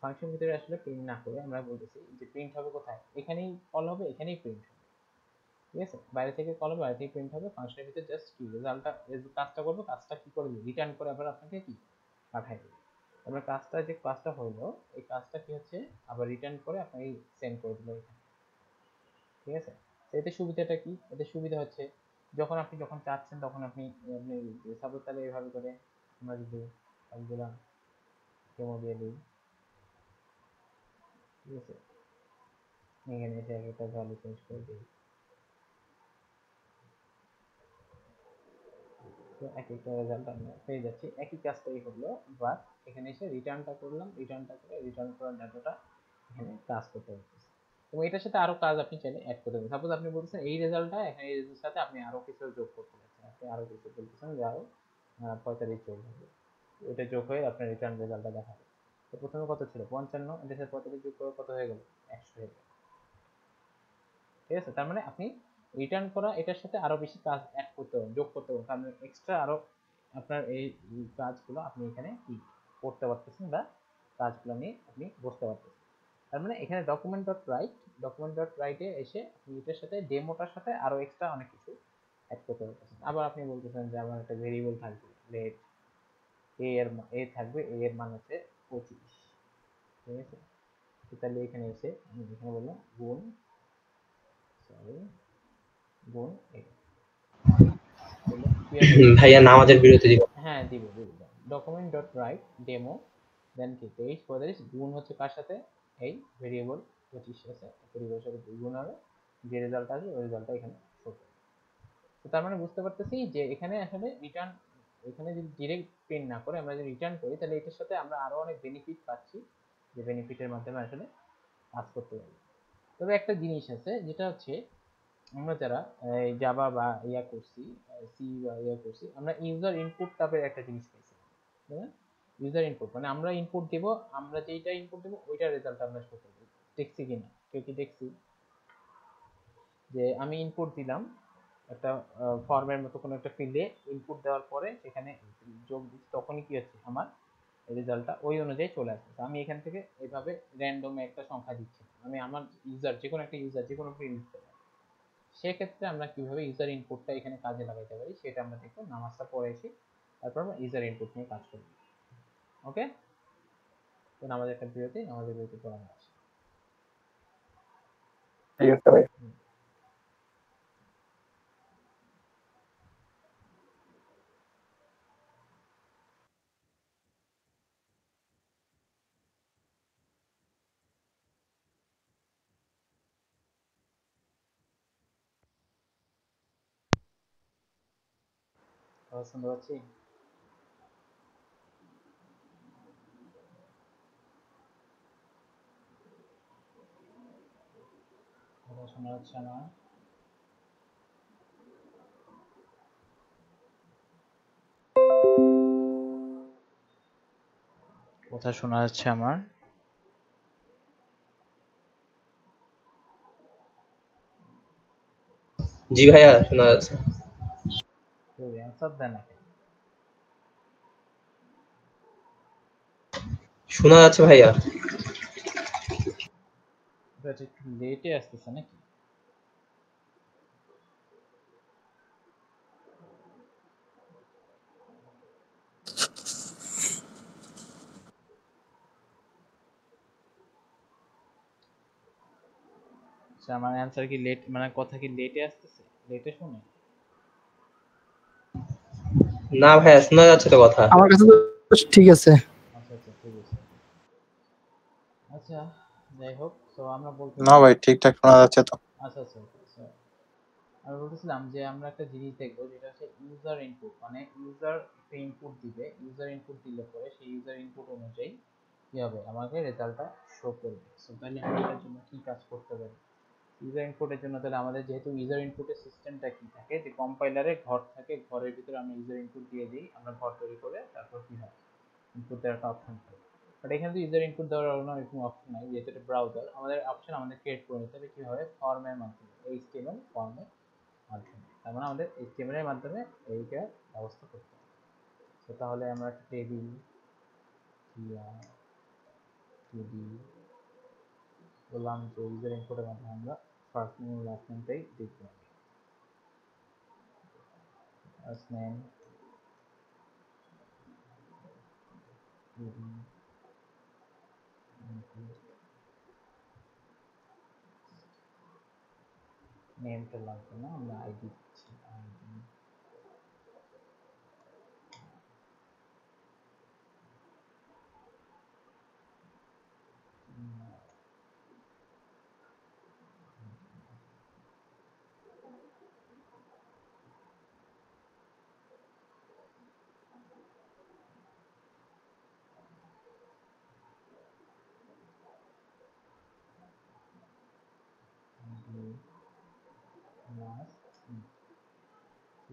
ফাংশনের ভিতরে আসলে প্রিন্ট না করে আমরা বলতেছি যে প্রিন্ট হবে কোথায়, এখানেই কল হবে, এখানেই প্রিন্ট হবে, ঠিক আছে? বাইরে থেকে কল হবে, বাইরে থেকে প্রিন্ট হবে, ফাংশনের ভিতরে জাস্ট কি রেজাল্টটা কাজটা করবো, কাজটা কি করে দিই রিটার্ন করে আবার আপনাকে কি পাঠাই দিই। আমরা কাজটা যে কাজটা হলো এই কাজটা কি হচ্ছে আবার রিটার্ন করে আপনাকে সেন্ড করে দিল এখানে, ঠিক আছে? এতে সুবিধাটা কি, এতে সুবিধা হচ্ছে যখন চাচ্ছেন তখন আপনি সাপোজ তাহলে এইভাবে করে আমরা যদি সবগুলা ডেমো দিয়ে দিই, ঠিক আছে? এখানে এসে একটা ভ্যালু চেঞ্জ করে দিই, তো এক একটা রেজাল্ট আমরা পেয়ে যাচ্ছি, একই কাজটাই হলো, বাট এখানে এসে রিটার্নটা করলাম, রিটার্নটা করে রিটার্ন করার ডাটাটা এখানে কাজ করতে হচ্ছে। এবং এটার সাথে আরো কাজ আপনি চাইলে অ্যাড করতে পারেন। সাপোজ আপনি বলছেন এই রেজাল্টটা এখানে এই রেজাল্টের সাথে আপনি আরো কিছু যোগ করতে পারছেন, আপনি আরো কিছু বলতেছেন যে আরো 45 যোগ হবে, এটা যোগ হয়ে আপনার রিটার্ন রেজাল্টটা দেখাবে। তো প্রথমে কত ছিল 55, এটার সাথে 45 যোগ করে কত হয়ে গেল 100 হয়ে গেল, ঠিক আছে? তার মানে আপনি রিটার্ন করা এটার সাথে আরো বেশি কাজ অ্যাড করতে পারেন, যোগ করতে পারেন, কারণ এক্সট্রা আরো আপনার এই কাজগুলো আপনি এখানে কি করতে পারতেছেন বা কাজগুলো নিয়ে আপনি বুঝতে পারতেছেন। তার মানে এখানে ডকুমেন্ট ডট রাইটে এসে আপনি এটার সাথে ডেমোটার সাথে আরো এক্সট্রা অনেক কিছু অ্যাড করতে পারতেছেন। আবার আপনি বলতেছেন যে আমার একটা ভেরিয়েবল থাকবে লেট এ থাকবে, এ এর মান হচ্ছে 25, ঠিক আছে? তাহলে এখানে এসে আমি এখানে বললাম গুণ এ, বললো কি হবে ভাইয়া নামাজের বিরতি দিব। হ্যাঁ দিব ডকুমেন্ট ডট রাইট ডেমো দেন কি 23 গুণ হচ্ছে কার সাথে, এই ভেরিয়েবল 25 আছে, ভেরিয়েবলের সাথে গুণ হবে, যে রেজাল্ট আসবে ওই রেজাল্টটা এখানে শো করবে। তো তার মানে বুঝতে পারতেছি যে এখানে আসলে রিটার্ন, এখানে যদি ডিরেক্ট প্রিন্ট না করে আমরা যদি রিটার্ন করি তাহলে এটার সাথে আমরা আরো অনেক বেনিফিট পাচ্ছি, যে বেনিফিটের মাধ্যমে আসলে কাজ করতে পারি। তবে একটা জিনিস আছে যেটা হচ্ছে আমরা যারা জাভা বা ইয়া করছি, সি বা ইয়া করছি, আমরা ইউজার ইনপুট টাইপের একটা জিনিস পাইছি, তাই না? ইউজার ইনপুট মানে আমরা ইনপুট দেব, আমরা যেইটা ইনপুট দেব ওইটা রেজাল্ট আমরা শো করব, দেখছি কিনা কেউ কি দেখছি যে আমি ইনপুট দিলাম একটা ফর্মের মতো কোনো একটা ফিল্ডে ইনপুট দেওয়ার পরে সেখানে যোগ দিচ্ছি, তখনই কি হচ্ছে আমার রেজাল্টটা ওই অনুযায়ী চলে আসছে। আমি এখান থেকে এইভাবে র্যান্ডম একটা সংখ্যা দিচ্ছি, আমি আমার ইউজার যে কোনো একটা ইউজার যে কোনো প্রিন্ট দিতে পারি। সেক্ষেত্রে আমরা কিভাবে ইউজার ইনপুটটা এখানে কাজে লাগাইতে পারি সেটা আমরা দেখব নামাজটা পড়ে এসে, তারপর আমরা ইউজার ইনপুট নিয়ে কাজ করব। ওকে, তো নামাজের একটা বিরতি, নামাজের বিরতি পড়া আসে। ঠিক আছে ভাই। কথা শুনতে পাচ্ছি? কথা শোনা যাচ্ছে আমার? কথা শোনা যাচ্ছে আমার? জি ভাইয়া শোনা যাচ্ছে। কেউ অ্যান্সার দেয় না কেন? শোনা যাচ্ছে ভাইয়া। এটা একটু লেটে আসতেছে নাকি? আচ্ছা, আমার অ্যান্সার কি লেট, মানে কথা কি লেটে আসতেছে, লেটে শুনে? না ভাইয়া শোনা যাচ্ছে তো কথা। আমার কাছে তো ঠিক আছে। আচ্ছা আচ্ছা ঠিক আছে। আচ্ছা যাই হোক, তো আমরা না বলতেছিলাম, ভাই ঠিকঠাক শোনা যাচ্ছে তো। আচ্ছা আচ্ছা আচ্ছা, আমি বলতেছিলাম যে আমরা একটা জিনিস দেখবো যেটা হচ্ছে ইউজার ইনপুট, মানে ইউজার একটা ইনপুট দিবে, ইউজার ইনপুট দিলে পরে সেই ইউজার ইনপুট অনুযায়ী কি হবে আমাকে রেজাল্টটা শো করবে। সো তাহলে আমরা এটার জন্য কি কাজ করতে পারি? ইউজার ইনপুটের জন্য তাহলে আমাদের যেহেতু ইউজার ইনপুটের সিস্টেমটা কি থাকে যে কম্পাইলারে ঘর থাকে, ঘরের ভিতরে আমরা ইউজার ইনপুট দিয়ে দিই, আমরা ঘর তৈরি করে তারপর কি হয় ইনপুট দেওয়ার একটা অপশন থাকে। বাট এখানে তো ইউজার ইনপুট দেওয়ার কোনো এরকম অপশন নাই, যেহেতু এটা ব্রাউজার আমাদের অপশন আমাদের ক্রিয়েট করে নিতে হবে কি হবে ফর্মের মাধ্যমে, এইচটিএমএল ফর্মের মাধ্যমে। তার মানে আমাদের এইচটিএমএল এর মাধ্যমে এইটার ব্যবস্থা করতে হবে। তো তাহলে আমরা একটা টেবিল বললাম যে ইউজার ইনপুটের মাধ্যমে আমরা ফার্স্ট নেম লাস্ট নেমটাই দেখতে হবে। ফার্স্ট নেম নেমটা লাগবে না, আমরা আইডি দিচ্ছি আইডি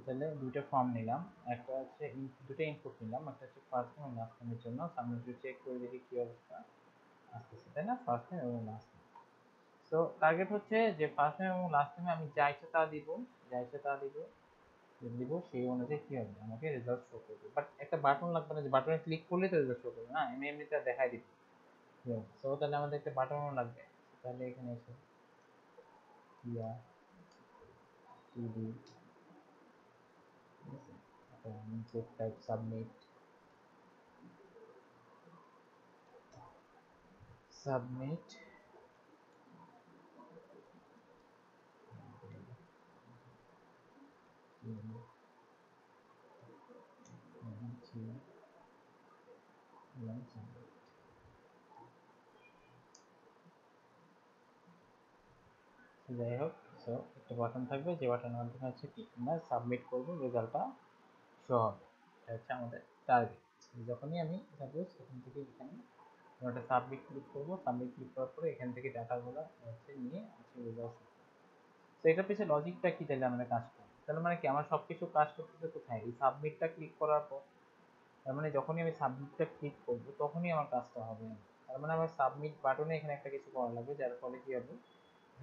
তাহলে দুইটা ফর্ম নিলাম, একটা হচ্ছে দুটো ইনপুট নিলাম, একটা হচ্ছে ফার্স্ট নেম লাস্ট নেমের জন্য। সামনে একটু চেক করে দেখি কি অবস্থা আসতেছে, তাই না? ফার্স্ট নেম এবং লাস্ট নেম। সো টার্গেট হচ্ছে যে ফার্স্ট নেম এবং লাস্ট নেমে আমি যা ইচ্ছা তা দিব, যা ইচ্ছা তা দিব সেই অনুযায়ী কি হবে আমাকে রেজাল্ট শো করবে। বাট একটা বাটন লাগবে না যে বাটনে ক্লিক করলে তো রেজাল্ট শো করবে না, এমনিতে দেখাই দিবে। সো তাহলে আমাদের একটা বাটনও লাগবে। তাহলে এখানে এসে ইয়া টিডি ইনপুট টাইপ সাবমিট যাই হোক। সো একটা বাটন থাকবে, যে বাটনের মাধ্যমে হচ্ছে কি আমরা সাবমিট করবো, রেজাল্টটা শো হবে। এটা হচ্ছে আমাদের টার্গেট। যখনই আমি সাপোজ এখান থেকে এখানে একটা সাবমিট ক্লিক করবো, সাবমিট ক্লিক করার পরে এখান থেকে ডাটাগুলো হচ্ছে নিয়ে হচ্ছে রেজাল্ট। তো এটার পিছনে লজিকটা কি তাহলে আমাদের কাজ করবে? তাহলে মানে কি আমার সবকিছু কাজ করতেছে কোথায়? এই সাবমিটটা ক্লিক করার পর। তার মানে যখনই আমি সাবমিটটা ক্লিক করবো তখনই আমার কাজটা হবে। তার মানে আমার সাবমিট বাটনে এখানে একটা কিছু করা লাগবে, যার ফলে কি হবে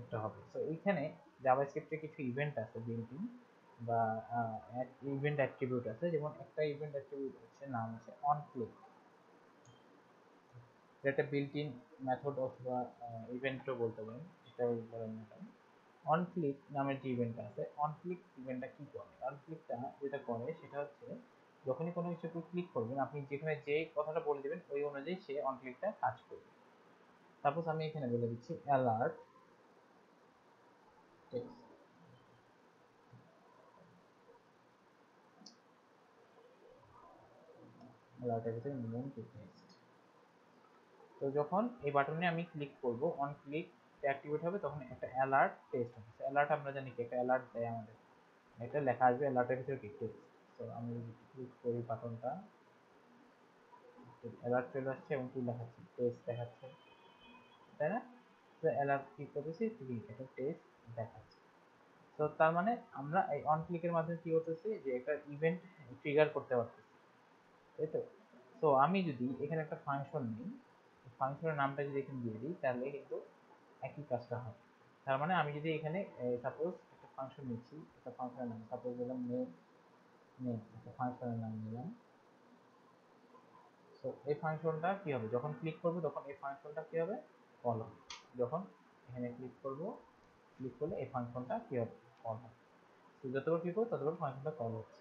একটা হবে। তো এইখানে জাভাস্ক্রিপ্টে কিছু ইভেন্ট আছে বিল্ট ইন বা ইভেন্ট অ্যাট্রিবিউট আছে। যেমন একটা ইভেন্ট অ্যাট্রিবিউট হচ্ছে নাম হচ্ছে অন ক্লিক, যেটা বিল্ট ইন মেথড অথবা ইভেন্টও বলতে পারেন, এটাও বলেন না কেন। অন ক্লিক নামের যে ইভেন্টটা আছে, অন ক্লিক ইভেন্টটা কি করে? অন ক্লিকটা যেটা করে সেটা হচ্ছে যখনই কোনো কিছু ক্লিক করবেন আপনি যেখানে যে কথাটা বলে দেবেন ওই অনুযায়ী সে অন ক্লিকটা কাজ করবে। সাপোজ আমি এখানে বলে দিচ্ছি অ্যালার্ট টেক্সট, অ্যালার্টের ভিতরে মেন টু টেক্সট। তো যখন এই বাটনে আমি ক্লিক করব, অন ক্লিক অ্যাক্টিভেট হবে, তখন একটা অ্যালার্ট টেক্সট হবে। অ্যালার্ট আমরা জানি কি একটা অ্যালার্ট দেয় আমাদের, এটা লেখা আসবে অ্যালার্টের ভিতরে কি টেক্সট। তো আমি ক্লিক করি বাটনটা, অ্যালার্ট চলে আসছে এবং কি দেখাচ্ছে টেক্সট দেখাচ্ছে, তাই না? তো অ্যালার্ট ক্লিক করতেছি, একটা টেক্সট দেখাচ্ছে। তো তার মানে আমরা এই অন ক্লিকের মাধ্যমে কি করতেছি যে একটা ইভেন্ট ট্রিগার করতে পারতেছি, তাই তো? তো আমি যদি এখানে একটা ফাংশন নিই, ফাংশনের নামটা যদি এখানে দিয়ে দিই তাহলে কিন্তু একই কাজটা হয়। তার মানে আমি যদি এখানে সাপোজ একটা ফাংশন নিচ্ছি, একটা ফাংশনের নাম সাপোজ দিলাম নেম, একটা ফাংশনের নাম নিলাম। তো এই ফাংশনটা কি হবে, যখন ক্লিক করব তখন এই ফাংশনটা কি হবে কল হবে। যখন এখানে ক্লিক করব, ক্লিক করলে এই ফাংশনটা কি হবে কল হবে। তো যতবার ক্লিক করব ততবার ফাংশনটা কল হচ্ছে।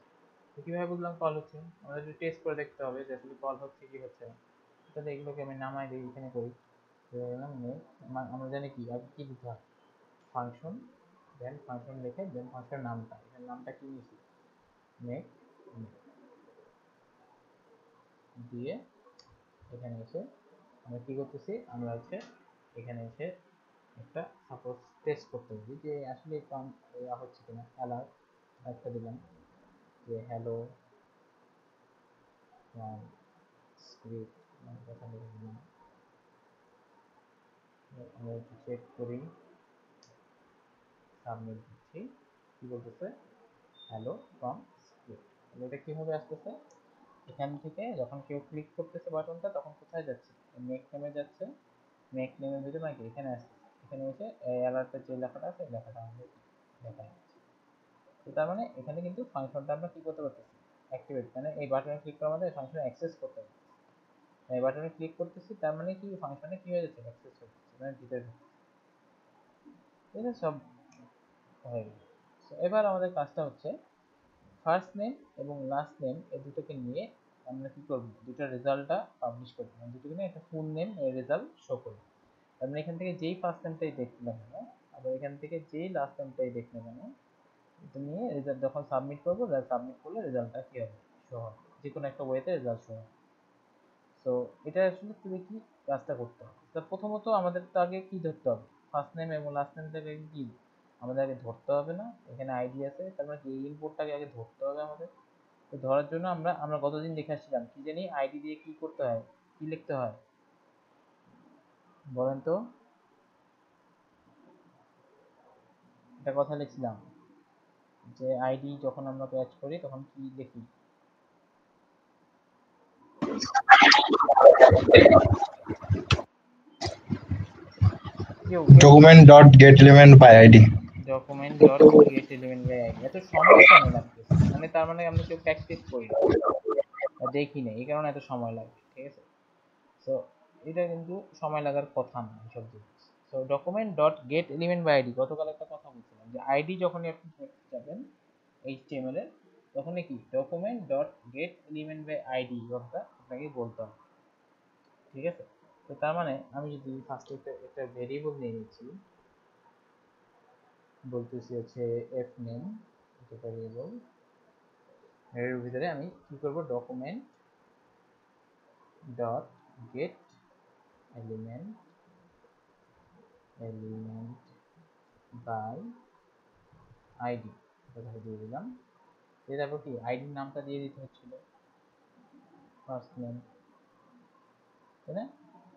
তো কিভাবে বুঝলাম কল হচ্ছে? আমাদের যদি টেস্ট করে দেখতে হবে যে আসলে কল হচ্ছে কি হচ্ছে না। তাহলে এগুলোকে আমি নামাই দিই, এখানে করি আমরা জানি কি আগে কি দিতে হয়, ফাংশন, দেন ফাংশন লিখে দেন ফাংশনের নামটা, এখানে নামটা কি নিয়েছি মেক দিয়ে এখানে এসে আমরা কি করতেছি, আমরা হচ্ছে এখানে এসে একটা সাপোজ টেস্ট করতে পারি যে আসলে হচ্ছে কিনা। অ্যালার্ট একটা দিলাম যে হ্যালো স্ক্রিপ্ট, কথা লিখে দিলাম, আমরা একটু চেক করি সাবমিট দিচ্ছি, কি বলতেছে হ্যালো ফ্রম স্ক্রিপ্ট। এটা কিভাবে আসতেছে, এখান থেকে যখন কেউ ক্লিক করতেছে বাটনটা তখন কোথায় যাচ্ছে, মেক নেমে যাচ্ছে, মেক নেমের ভিতরে নাকি এখানে আসছে, এখানে এসে এই অ্যালার্টের যে লেখাটা আছে লেখাটা আমাদের দেখা যাচ্ছে। তো তার মানে এখানে কিন্তু ফাংশনটা আমরা কি করতে পারতেছি, অ্যাক্টিভেট, মানে এই বাটনে ক্লিক করে আমাদের ফাংশন অ্যাক্সেস করতে হবে। এই বাটনে ক্লিক করতেছি তার মানে কি ফাংশনে কি হয়ে যাচ্ছে, অ্যাক্সেস হয়ে যাচ্ছে, মানে ভিতরে ঠিক আছে, সব হয়ে গেল। এবার আমাদের কাজটা হচ্ছে ফার্স্ট নেম এবং লাস্ট নেম এই দুটোকে নিয়ে আমরা কি করব, দুটো রেজাল্টটা পাবলিশ করব, মানে দুটোকে নিয়ে একটা ফুল নেম এর রেজাল্ট শো করব। তার মানে এখান থেকে যেই ফার্স্ট নেমটাই দেখতে না কেন, আবার এখান থেকে যেই লাস্ট নেমটাই দেখতে না কেন, এটা নিয়ে রেজাল্ট যখন সাবমিট করব, সাবমিট করলে রেজাল্টটা কি হবে, শো হবে, যে কোনো একটা ওয়েতে রেজাল্ট শো হবে। তো এটা আসলে তুমি কি কাজটা করতে হবে, তো প্রথমত আমাদের তো আগে কি ধরতে হবে, ফার্স্ট নেম এবং লাস্ট নেমটাকে কি আমাদের আগে ধরতে হবে না, এখানে আইডি আছে, তার মানে কি এই ইনপুটটাকে আগে ধরতে হবে আমাদের। তো ধরার জন্য আমরা আমরা গতদিন দেখে আসছিলাম কি জানি আইডি দিয়ে কি করতে হয়, কি লিখতে হয় বলেন তো, এটা কথা লিখছিলাম যে আইডি যখন আমরা ক্যাচ করি তখন কি লিখি, কেউ কেউ document dot get element by id document dot get element by ID, এত সময় কেন লাগতেছে, মানে তার মানে আমরা কেউ প্র্যাকটিস করি না বা দেখি না, এই কারণে এত সময় লাগে, ঠিক আছে। সো এটা কিন্তু সময় লাগার কথা না এসব জিনিস। So document dot get element by ID, গতকাল একটা কথা বলছিলাম যে আইডি যখনই আপনি করতে যাবেন এইচটিএমএল এর, তখনই কি document dot get element by ID কথাটা আপনাকে বলতে হবে, ঠিক আছে। তো তার মানে আমি যদি ফার্স্ট একটা ভেরিয়েবল নিয়ে নিচ্ছি, বলতেছি হচ্ছে এফ নেম, এটা ভেরিয়েবল, এর ভিতরে আমি কি করব, document dot get element element by ID কথাটা দিয়ে দিলাম, দিয়ে তারপর কি আইডির নামটা দিয়ে দিতে হচ্ছিল ফার্স্ট নেম, তাই না।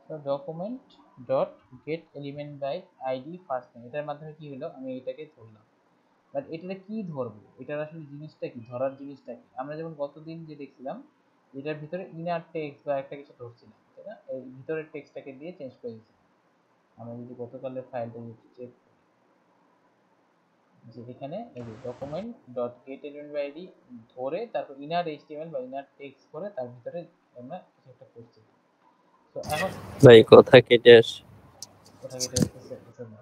তো document dot get element by ID first name, এটার মাধ্যমে কি হলো, আমি এটাকে ধরলাম। বাট এটাতে কি ধরবো, এটার আসলে জিনিসটা কি, ধরার জিনিসটা কি, আমরা যেমন গতদিন যে দেখছিলাম এটার ভিতরে ইনার টেক্সট বা একটা কিছু ধরছিলাম, তাই না, এই ভিতরের টেক্সটটাকে দিয়ে চেঞ্জ করে দিচ্ছি। আমরা যদি গতকালের ফাইলটা যদি চেক করি, যে এখানে এই যে document dot get element by ID ধরে তারপর ইনার এইচটিএমএল বা ইনার টেক্সট করে তার ভিতরে আমরা কিছু একটা করছি। তো এখন ভাই কথা কেটে আসে। কোথায় কেটে আসতেছে এসব না।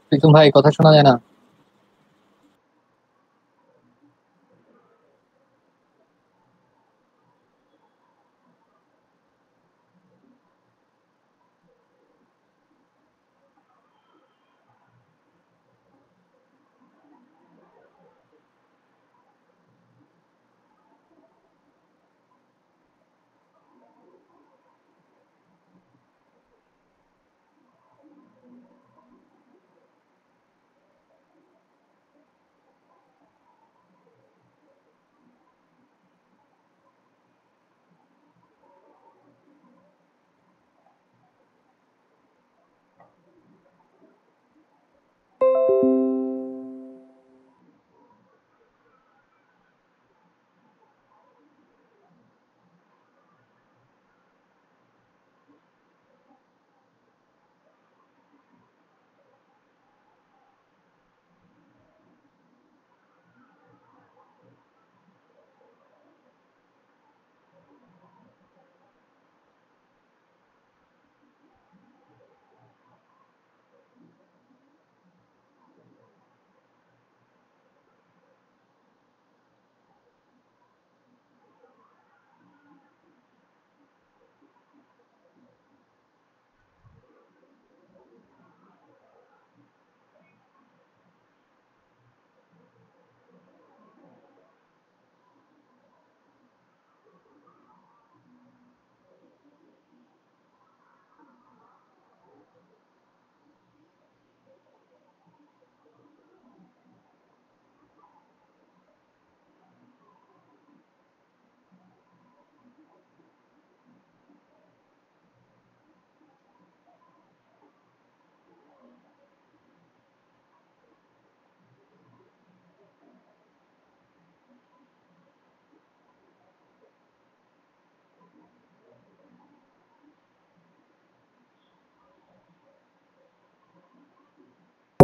প্রীতম ভাই কথা শোনা যায় না।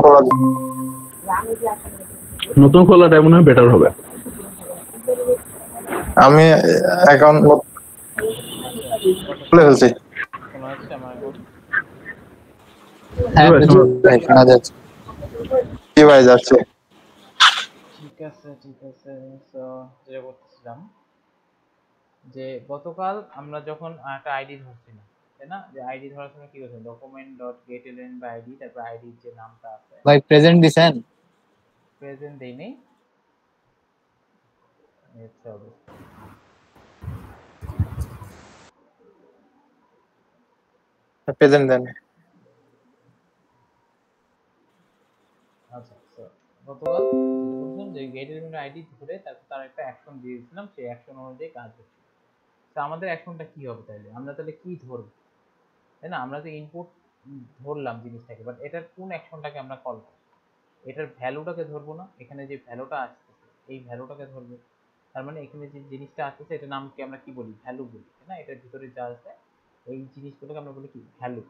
খোলা নতুন খোলাটাই মনে হয় বেটার হবে। আমি অ্যাকাউন্ট খুলে ফেলছি। শোনা যাচ্ছে আমার এখন? হ্যাঁ ভাই, শোনা ভাই, শোনা যাচ্ছে। কি ভাই যাচ্ছে? ঠিক আছে তো যেটা করতেছিলাম যে গতকাল আমরা যখন একটা আইডি ধরছিলাম, তাই না? যে আইডি ধরার সময় কি করছিলাম, document dot get element by ID, তারপর আইডির যে নামটা আছে ভাই প্রেজেন্ট দিছেন? প্রেজেন্ট দেই নেই, এই হচ্ছে অবস্থা। প্রেজেন্ট দেন। আচ্ছা, তো গতকাল যেটা বলছিলাম যে গেট এলিমেন্ট আইডি ধরে তারপর তার একটা অ্যাকশন দিয়ে দিয়েছিলাম, সেই অ্যাকশন অনুযায়ী কাজ হচ্ছে। তো আমাদের অ্যাকশনটা কি হবে তাইলে? আমরা তাহলে কি ধরবো, তাই না? আমরা যে ইনপুট ধরলাম জিনিসটাকে, বাট এটার কোন অ্যাকশনটাকে আমরা কল করব? এটার ভ্যালুটাকে ধরবো না, এখানে যে ভ্যালুটা আসতেছে এই ভ্যালুটাকে ধরবো। তার মানে এখানে যে জিনিসটা আসতেছে এটার নামকে আমরা কি বলি, ভ্যালু বলি, তাই না? এটার ভিতরে যা আছে এই জিনিসগুলোকে আমরা বলি কি, ভ্যালু।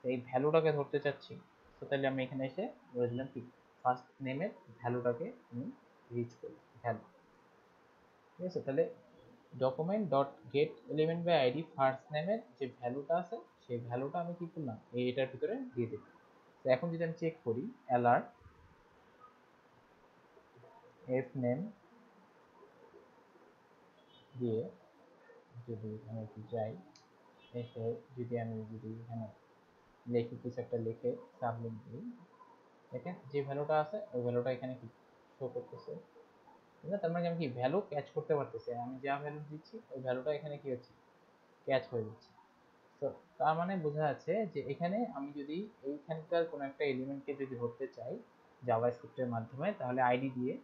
এই ভ্যালুটাকে ধরতে চাচ্ছি। তো তাহলে আমি এখানে এসে বলেছিলাম কি, ফার্স্ট নেমের ভ্যালুটাকে আমি রিচ করি, ভ্যালু। ঠিক আছে, তাহলে document dot get element by ID first নেমের যে ভ্যালুটা আছে সেই ভ্যালুটা আমি কি করলাম, এটার ভিতরে দিয়ে দিলাম। তো এখন যদি আমি চেক করি অ্যালার্ট এফ নেম দিয়ে যদি আমি একটু যাই, এসে যদি আমি এখানে লিখি, কিছু একটা লিখে সাবমিট দিই, দেখেন যে ভ্যালুটা আছে ওই ভ্যালুটা এখানে কি শো করতেছে, ঠিক আছে? তার মানে আমি কি ভ্যালু ক্যাচ করতে পারতেছি, আমি যা ভ্যালু দিচ্ছি ওই ভ্যালুটা এখানে কি হচ্ছে, ক্যাচ হয়ে যাচ্ছে। তো তার মানে বোঝা যাচ্ছে যে এখানে আমি যদি এইখানকার কোনো একটা এলিমেন্টকে যদি ধরতে চাই জাভাস্ক্রিপ্টের মাধ্যমে, তাহলে আইডি দিয়ে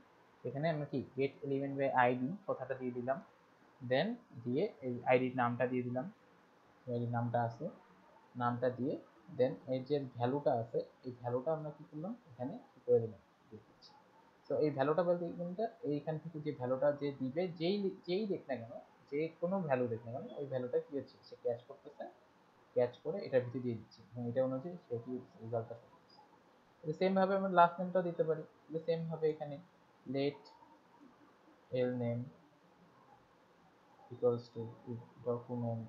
এখানে আমরা কি গেট এলিমেন্ট বাই আইডি কথাটা দিয়ে দিলাম, দেন দিয়ে এই আইডির নামটা দিয়ে দিলাম, আইডির নামটা আছে, নামটা দিয়ে দেন এই যে ভ্যালুটা আছে এই ভ্যালুটা আমরা কি করলাম, এখানে কি করে দিলাম, দিয়ে দিচ্ছি। তো এই ভ্যালুটা বলতে কিন্তু এইখান থেকে যে ভ্যালুটা যে দিবে, যেই দেখ না কেন, যে কোনো ভ্যালু দেখ না কেন, ওই ভ্যালুটা কি হচ্ছে, সে ক্যাচ করতেছে, ক্যাচ করে এটার ভিতরে দিয়ে দিচ্ছি এবং এটা অনুযায়ী সে কি রেজাল্টটা করতেছে। সেম ভাবে আমরা লাস্ট নেমটাও দিতে পারি, সেম ভাবে এখানে let L name equals to document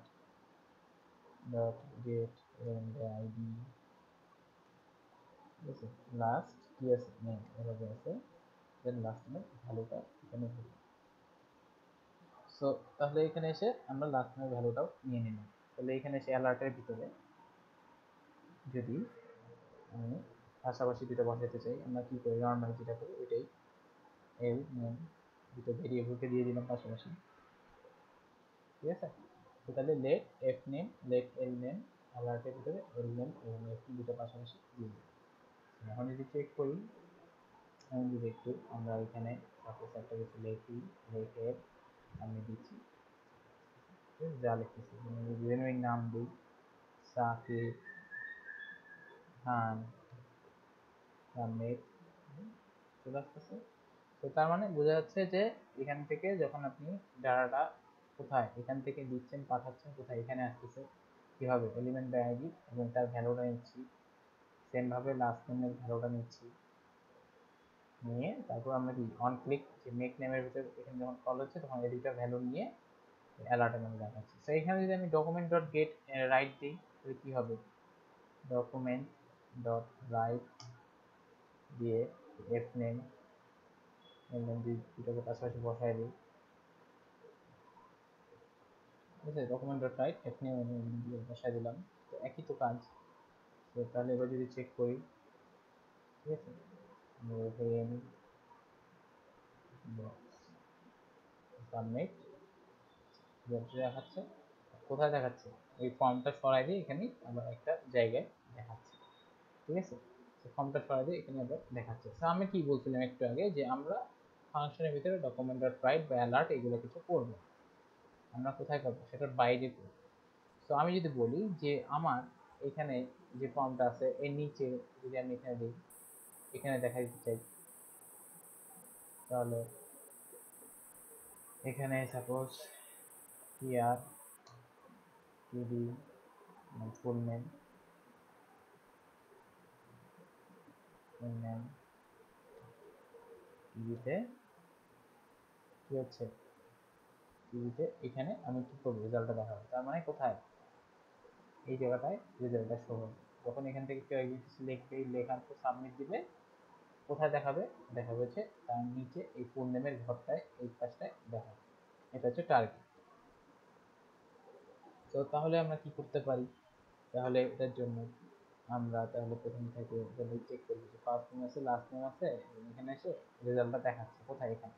dot get element by ID, ঠিক আছে? লাস্ট কি আছে, নেম এভাবে আছে, দেন লাস্ট নেম ভ্যালুটা এখানে ধরবো। সো তাহলে এখানে এসে আমরা লাস্ট নেমের ভ্যালুটাও নিয়ে নিলাম। তাহলে এখানে এসে অ্যালার্টের ভিতরে যদি আমি পাশাপাশি দুটো বসাতে চাই, আমরা কি করি, নর্মালি যেটা করি ওইটাই, এল নেম দুটো ভেরিয়েবলকে দিয়ে দিলাম পাশাপাশি, ঠিক আছে? তো তাহলে লেট এফ নেম লেট এল নেম অ্যালার্টের ভিতরে এল নেম এবং এফ দুটো পাশাপাশি দিয়ে দিলাম। এখন যদি চেক করি, আমি যদি একটু আমরা এখানে সাপোজ একটা কিছু লিখি, লিখে আমি দিচ্ছি, যা লিখতেছি জেনুইন নাম দিই সাকিব খান সামিট, চলে আসতেছে। তো তার মানে বোঝা যাচ্ছে যে এখান থেকে যখন আপনি ডাটাটা কোথায় এখান থেকে দিচ্ছেন পাঠাচ্ছেন কোথায়, এখানে আসতেছে কিভাবে, এলিমেন্ট বাই আইডি এবং তার ভ্যালুটা নিচ্ছি, সেম ভাবে লাস্ট নেমের ভ্যালুটা নিচ্ছি, নিয়ে তারপর আমরা কি অন ক্লিক যে মেক নেমের ভিতরে এখানে যখন কল হচ্ছে তখন এই দুইটা ভ্যালু নিয়ে অ্যালার্টের নামে দেখাচ্ছি। তো এখানে যদি আমি ডকুমেন্ট ডট গেট রাইট দিই তাহলে কি হবে, ডকুমেন্ট ডট রাইট দিয়ে এফ নেম দুটোকে পাশাপাশি বসাই দিই, ঠিক আছে? Document dot right F name দিয়ে বসাই দিলাম, তো একই তো কাজ। তো তাহলে এবার যদি চেক করি, ঠিক আছে, সাবমিট দেখাচ্ছে, কোথায় দেখাচ্ছে, এই ফর্মটা সরাই দিয়ে এখানে আবার একটা জায়গায় দেখাচ্ছে, ঠিক আছে? তো ফর্মটা সরাই দিয়ে এখানে আবার দেখাচ্ছে। তো আমি কি বলছিলাম একটু আগে যে আমরা ফাংশনের ভিতরে ডকুমেন্ট ডট রাইট বা অ্যালার্ট এগুলো কিছু করবো, আমরা কোথায় করবো, সেটার বাইরে করবো। তো আমি যদি বলি যে আমার এখানে যে ফর্মটা আছে এর নিচে যদি আমি এখানে দিই, এখানে দেখা দিতে চাই, তাহলে এখানে suppose here PD full name, name টিভিতে কি হচ্ছে, টিভিতে এখানে আমি কি করবো, রেজাল্টটা দেখাবো। তার মানে কোথায়, এই জায়গাটায় রেজাল্টটা শো হবে। যখন এখান থেকে কেউ একজন কিছু লিখবে, লেখার পর সাবমিট দিবে, কোথায় দেখাবে, দেখাবে হচ্ছে তার নিচে এই ফুল নেমের ঘরটায়, এই পাশটায় দেখাবে। এটা হচ্ছে টার্গেট। তো তাহলে আমরা কি করতে পারি, তাহলে এটার জন্য আমরা তাহলে প্রথম থেকে চেক করবো যে ফার্স্ট নেম আছে, লাস্ট নেম আছে, এবং এখানে এসে রেজাল্টটা দেখাচ্ছে কোথায়, এখানে।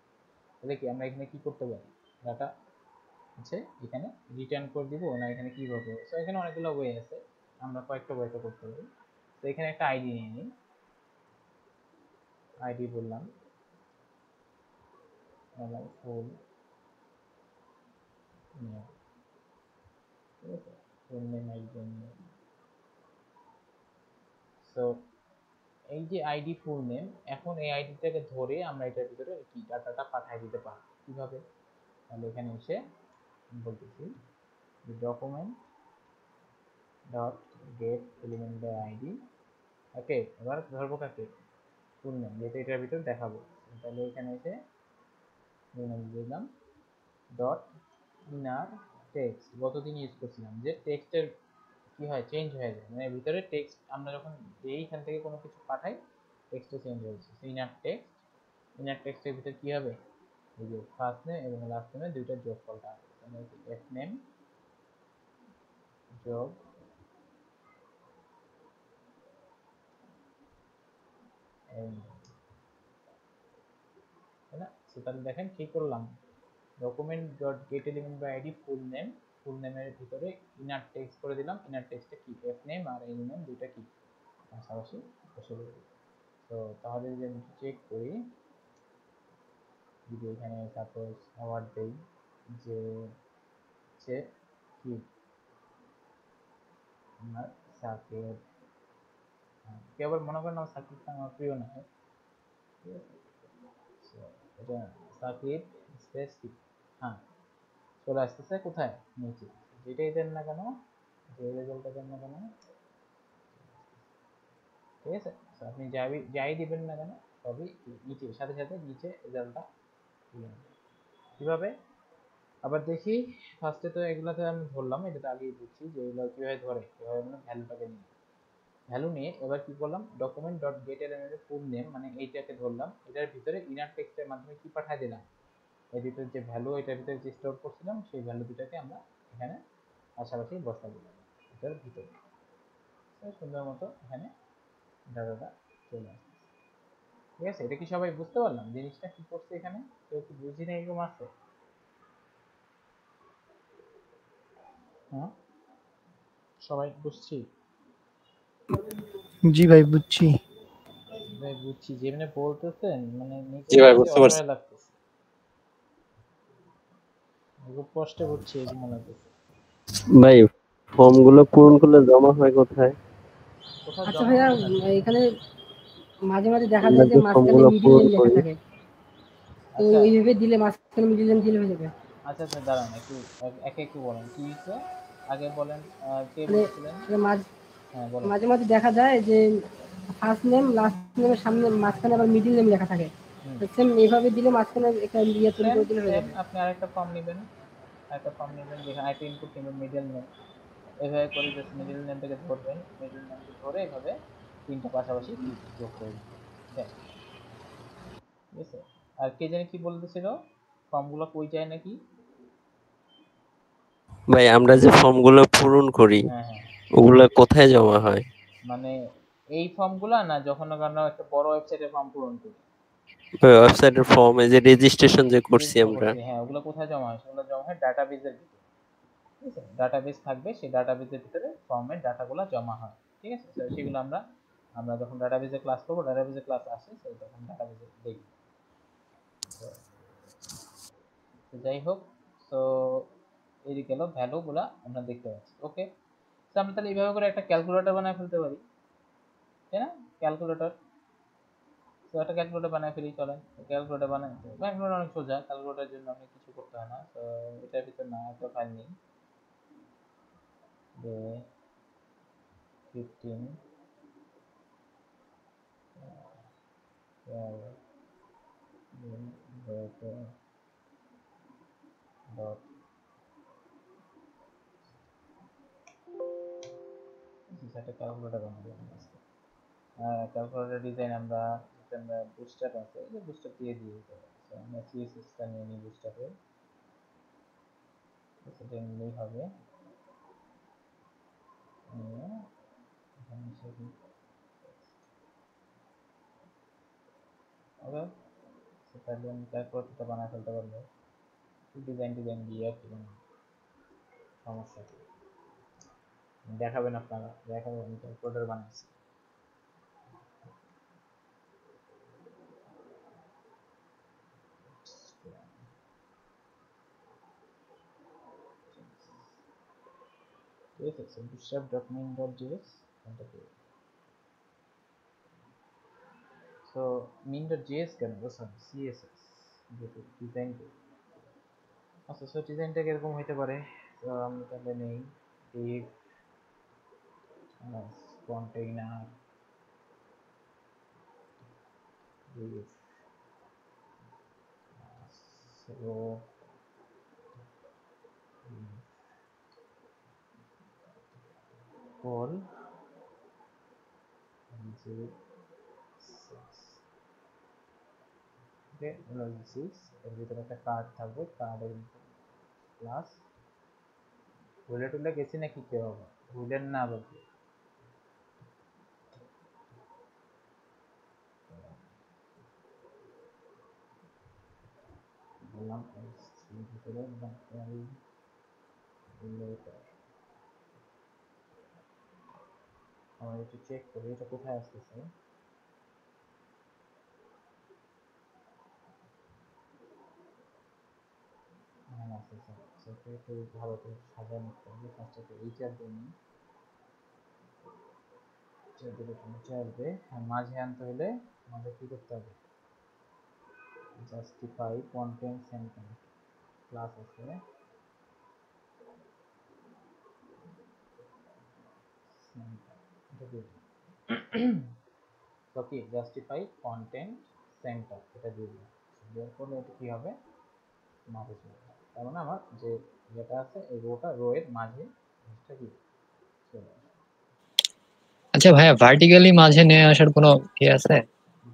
তাহলে কি আমরা এখানে কি করতে পারি, ডাটা হচ্ছে এখানে রিটার্ন করে দিব না, এখানে কিভাবে। তো এখানে অনেকগুলো ওয়ে আছে, আমরা কয়েকটা ওয়েতে করতে পারি। তো এখানে একটা আইডি নিয়ে নিই, আইডি বললাম ফুল নেম, ঠিক আছে, ফুল নেম আইডি নিয়ে। সো এই যে আইডি ফুল নেম, এখন এই আইডিটাকে ধরে আমরা এটার ভিতরে কি ডাটাটা পাঠিয়ে দিতে পারি কিভাবে। তাহলে এখানে এসে বলতেছি যে document dot get element by ID. Okay, এবার ধরবো কাকে, ফুল নেম, যেটা এটার ভিতরে দেখাবো। তাহলে এখানে এসে দিলাম ডট ইনার টেক্সট। গতদিন ইউজ করছিলাম যে টেক্সটের কি হয়, চেঞ্জ হয়ে যায়, মানে ভিতরে টেক্সট আমরা যখন এইখান থেকে কোনো কিছু পাঠাই, টেক্সটে চেঞ্জ হয়ে যাচ্ছে। ইনার টেক্সট, ইনার টেক্সটের ভিতরে কি হবে, এই যে ফার্স্ট নেম এবং লাস্ট নেমে দুইটা যোগফলটা হবে। মানে এফ নেম যোগ এই, তাই না? তাহলে দেখেন কি করলাম, document dot get element by ID full name, full নেমের ভিতরে ইনার টেক্সট করে দিলাম, ইনার টেক্সটে কি এফ নেম আর এই নেম দুইটা কি পাশাপাশি বসে দেবো। তো তাহলে যদি আমি চেক করি, যদি এখানে সাপোজ আবার দেই যে হচ্ছে কি আমার সাকিব, কেউ আবার মনে করেন আমার সাকিবটা আমার প্রিয় না, ঠিক আছে। So, এটা সাকিব স্পেস কি, হ্যাঁ চলে আসতেছে কোথায়, নিচে। যেটাই দেন না কেন, যে রেজাল্টটা দেন না কেন, ঠিক আছে, তো আপনি যাই দিবেন না কেন সবই নিচে, সাথে সাথে নিচে রেজাল্টটা কিভাবে। আবার দেখি, ফার্স্টে তো এগুলাতে আমি ধরলাম, এটা তো আগেই বুঝছি যে এগুলো কিভাবে ধরে, কিভাবে মানে ভ্যালুটাকে নিয়ে, ভ্যালু নিয়ে এবার কি করলাম, ডকুমেন্ট ডট গেট এলিমেন্টের ফুল নেম মানে এইটাকে ধরলাম, এটার ভিতরে ইনার টেক্সটের মাধ্যমে কি পাঠিয়ে দিলাম, এর ভিতরে যে ভ্যালু এটার ভিতরে যে স্টোর করছিলাম সেই ভ্যালু দুটাকে আমরা এখানে পাশাপাশি বসা দিলাম এটার ভিতরে। সুন্দর মতো এখানে ডাটাটা চলে আসছে, ঠিক আছে। এটা কি সবাই বুঝতে পারলাম জিনিসটা কি করছে, এখানে কেউ কি বুঝি না এরকম আছে? হ্যাঁ, সবাই বুঝছি? জি ভাই বুঝছি। ভাই বুঝছি, যেমনি বলতেছেন মানে জি নিজের ভাই, কাছে বুঝতে পারছি। অসহায় লাগতেছে, খুব কষ্টে বুঝছি এই মনে হচ্ছে। ভাই ফর্ম গুলো পূরণ করলে জমা হয় কোথায়? কোথাও আচ্ছা জমা ভাইয়া, হয় না তো। এখানে মাঝে মাঝে দেখা আমরা যায় যে যে ফর্ম মাঝখানে গুলো মিডিল পূরণ নেম লেখা করি, থাকে, তো আচ্ছা এইভাবে দিলে মাঝখানে মিডিল নেম দিলে হয়ে যাবে। আচ্ছা আচ্ছা, দাঁড়ান একটু একে একটু বলেন কি হয়েছে, আগে বলেন। কে মানে বলছিলেন? হ্যাঁ বলেন। মাঝে মাঝে দেখা যায় যে ফার্স্ট নেম লাস্ট নেমের সামনে মাঝখানে আবার মিডিল নেম লেখা থাকে, সেম এইভাবে দিলে মাঝখানে একটা ইয়ে তৈরি সেম করে দিলে হয়ে সেম, যাবে। আপনি আরেকটা ফর্ম নেবেন, আরেকটা ফর্ম নেবেন যেখানে আরেকটা ইনপুট নেবেন মিডল নেম, এভাবে করে জাস্ট মিডল নেমটাকে ধরবেন, মিডল নেমকে ধরে এভাবে তিনটা পাশাপাশি যোগ করে দিবেন, ব্যাস, ঠিক আছে। আর কে জানি কি বলতেছিল, ফর্মগুলো কই যায় নাকি? ভাই আমরা যে ফর্ম গুলো পূরণ করি হ্যাঁ হ্যাঁ, ওগুলা কোথায় জমা হয়? মানে এই ফর্মগুলো না, যখন আমরা একটা বড় ওয়েবসাইটে ফর্ম পূরণ করি, ওয়েবসাইটের ফর্ম, এই যে রেজিস্ট্রেশন যে করছি রেজিস্টার আমরা, করছি, হ্যাঁ ওগুলো কোথায় জমা হয়, সেগুলো জমা হয় ডাটাবেজের ভিতরে, ঠিক আছে। ডাটাবেস থাকবে, সেই ডাটাবেসের ভিতরে ফর্মের ডাটাগুলো জমা হয়, ঠিক আছে। তো সেগুলো আমরা আমরা যখন ডাটাবেসে ক্লাস করবো, ডাটাবেসে ক্লাস আসে, সেই তখন ডাটাবেসে দেখব। তো যাই হোক, তো এই গেল ভ্যালুগুলা আমরা দেখতে পাচ্ছি, ওকে। তো আমরা তাহলে এইভাবে করে একটা ক্যালকুলেটর বানায় ফেলতে পারি, তাই না? ক্যালকুলেটর, তো একটা ক্যালকুলেটর বানায় ফেলি, চলেন ক্যালকুলেটর বানাই। ক্যালকুলেটর অনেক সোজা, ক্যালকুলেটরের জন্য অনেক কিছু করতে হয় না। তো এটার ভিতর না একটা ফাইল নেই, যে 15 dot একটা ক্যালকুলেটর বানাবো আজকে। ক্যালকুলেটর ডিজাইন আমরা বুস্টার আছে, এই বুস্টার দিয়ে দিই। তো আমরা সিএসএস টা নিয়ে নিই বুস্টারে, সেটা নিলেই হবে। নিয়ে এখানে সেটি ওকে, তাহলে আমি ক্যালকুলেটরটা বানায় ফেলতে পারবো ডিজাইন দিয়ে আর কি। সমস্যা কি দেখাবেন আপনারা, দেখাবো আমি ক্যালকুলেটর বানাচ্ছি। ঠিক আছে, bootstrap.min.js সো min.js কেন, সরি css যেহেতু ডিজাইন। আচ্ছা, সো ডিজাইনটা কিরকম হইতে পারে? তো আমি তাহলে নেই div container div row call এর ভিতরে একটা কার্ড থাকবে, কার্ডের ক্লাস ভুলে টুলে গেছি নাকি কেউ, ভুলেন না বলতে। বললাম ভিতরে আমার একটু চেক করি এটা কোথায় আসতেছে। হ্যাঁ আসতেছে, সেটা একটু ভালো করে সাজানো হবে। ফার্স্টে এইচআর জন্য আসবে, আর মাঝে আনতে হলে আমাদের কি করতে হবে, জাস্টিফাই কন্টেন্ট সেন্টার ক্লাস আছে, তো কি জাস্টিফাই কন্টেন্ট সেন্টার এটা দিয়ে দিলাম। দেওয়ার পরে এটা কি হবে, মাঝে চলে যাবে। তার মানে আমার যে যেটা আছে এই রো এর মাঝে জিনিসটা কি চলে আসবে। আচ্ছা ভাইয়া, ভার্টিক্যালি মাঝে নিয়ে আসার কোনো কি আছে?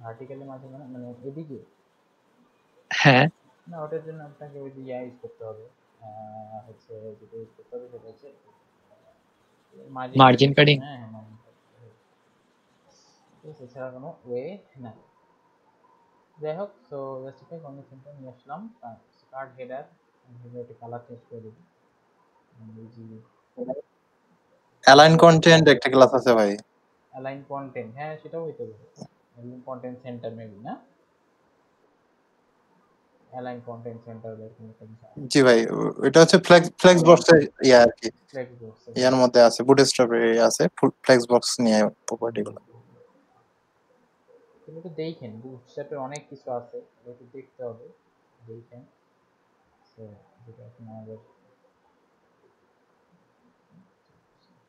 ভার্টিক্যালি মাঝে মানে এদিকে হ্যাঁ, না, ওটার জন্য আপনাকে ওই যে ইউজ করতে হবে, হচ্ছে যেটা ইউজ করতে হবে সেটা হচ্ছে মার্জিন মার্জিন কাটিং। হ্যাঁ হ্যাঁ মার্জিন কাটিং, ঠিক আছে, এছাড়া কোনো ওয়ে না। যাই হোক, সো জাস্টিফাই কন্টেন্ট সেন্টার নিয়ে আসলাম, কার্ড হেডার একটু কালার চেঞ্জ করে দিই। অ্যালাইন কন্টেন্ট একটা ক্লাস আছে ভাই। অ্যালাইন কন্টেন্ট, হ্যাঁ সেটাও হইতে পারে। অ্যালাইন কন্টেন্ট সেন্টার মেবি না, অ্যালাইন কন্টেন্ট সেন্টার এরকম একটা কিছু আছে। জি ভাই, এটা হচ্ছে ফ্লেক্স বক্সের ইয়া আর কি, ফ্লেক্স বক্স ইয়ার মধ্যে আছে, বুটস্ট্র্যাপে আছে ফ্লেক্স বক্স নিয়ে প্রপার্টি গুলো। তুমি একটু দেখেন, বুটস্ট্র্যাপে অনেক কিছু আছে, একটু দেখতে হবে, দেখেন। সো যেটা এখন আমাদের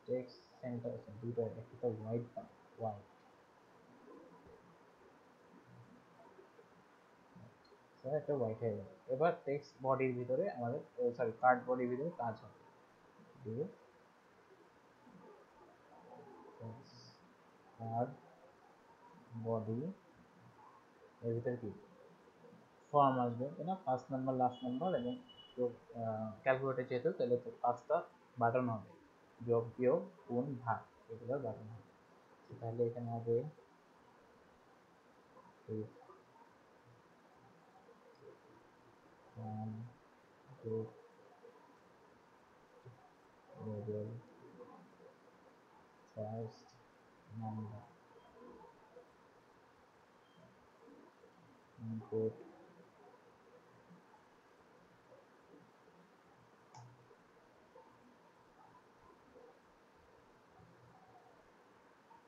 টেক্সট সেন্টার আছে দুটো, একটা হোয়াইট হোয়াইট, স্যার একটা হোয়াইট হয়ে গেল। এবার টেক্সট বডির ভিতরে আমাদের, সরি কার্ড বডির ভিতরে কাজ হবে, দিয়ে কার্ড বডি এর ভিতরে কি ফর্ম আসবে, তাই না? ফার্স্ট নাম্বার, লাস্ট নাম্বার এবং ক্যালকুলেটর যেহেতু তাহলে তো পাঁচটা বাটন হবে, যোগ বিয়োগ গুণ ভাগ, এগুলোর বাটন হবে। তাহলে এখানে হবে 1 2 level first number input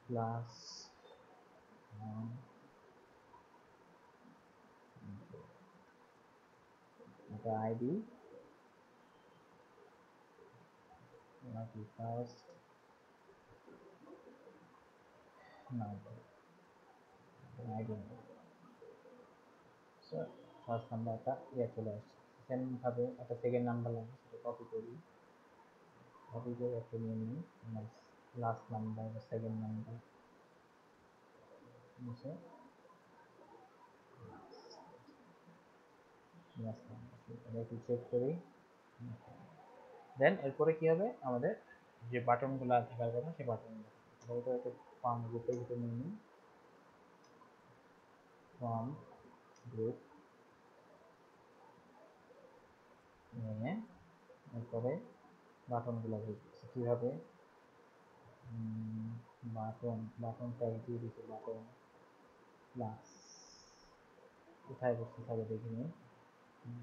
plus 1 এটা আইডি নাকি first number ID, first number একটা চলে আসছে। সেম ভাবে একটা সেকেন্ড নাম্বার লাগবে, সেটা কপি করি, কপি করে একটা নিয়ে নিই লাস্ট নাম্বার বা সেকেন্ড নাম্বার নিচে লাস্ট নাম্বার একটু চেক করি। দেন এরপরে কি হবে, আমাদের যে বাটনগুলো থাকার কথা সেই বাটনগুলো ওটা একটা ফর্ম গ্রুপের ভিতরে নিয়ে নিই, ফর্ম গ্রুপ নিয়ে এরপরে বাটনগুলো বলতেছে কীভাবে বাটন ট্যাগ দিয়ে দিতে, বাটন প্লাস কোথায় বসতে থাকে দেখে নিই,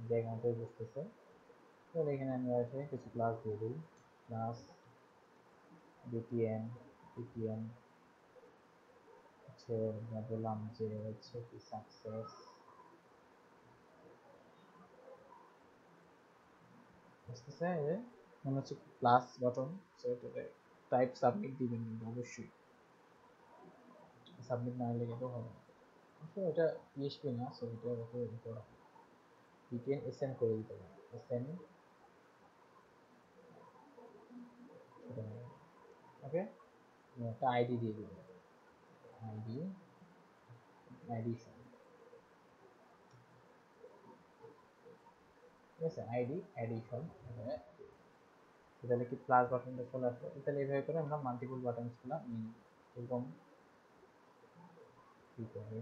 জায়গাটাই বসতেছে। তো এখানে আমরা এসে কিছু ক্লাস দিয়ে দিই, ক্লাস বিটিএন বিটিএন হচ্ছে বললাম যে হচ্ছে কি সাকসেস বুঝতেছে, মনে হচ্ছে প্লাস বাটন, সেটাতে টাইপ সাবমিট দিবেন কিন্তু অবশ্যই, সাবমিট না হলে কিন্তু হবে না। এটা পিএইচপি না, সো এটা বিটিএন এসএন করে দিতে হবে, এসএন ওকে, একটা আইডি দিয়ে দিবেন, আইডি ঠিক আছে, আইডি অ্যাডিশন তাহলে কি প্লাস বাটনটা চলে আসবে। তাহলে এইভাবে করে আমরা মাল্টিপল বাটনসগুলো নিয়ে নিই। এরকম কি করবে,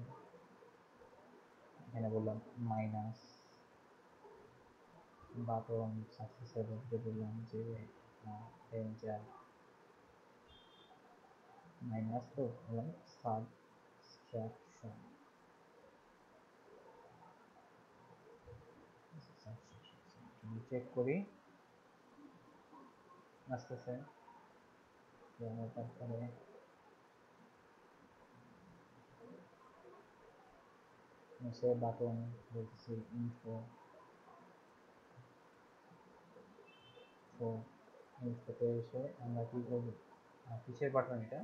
এখানে বললাম মাইনাস বাটন সাকসেসের মধ্যে বললাম যে রেঞ্জার মাইনাস তো এবং সাবস্ট্রাকশন চেক করি আসতেছে। তারপরে সে বাটন বলতেছি ইনফো, তো ইনফোতে এসে আমরা কি করবো, কিসের বাটন এটা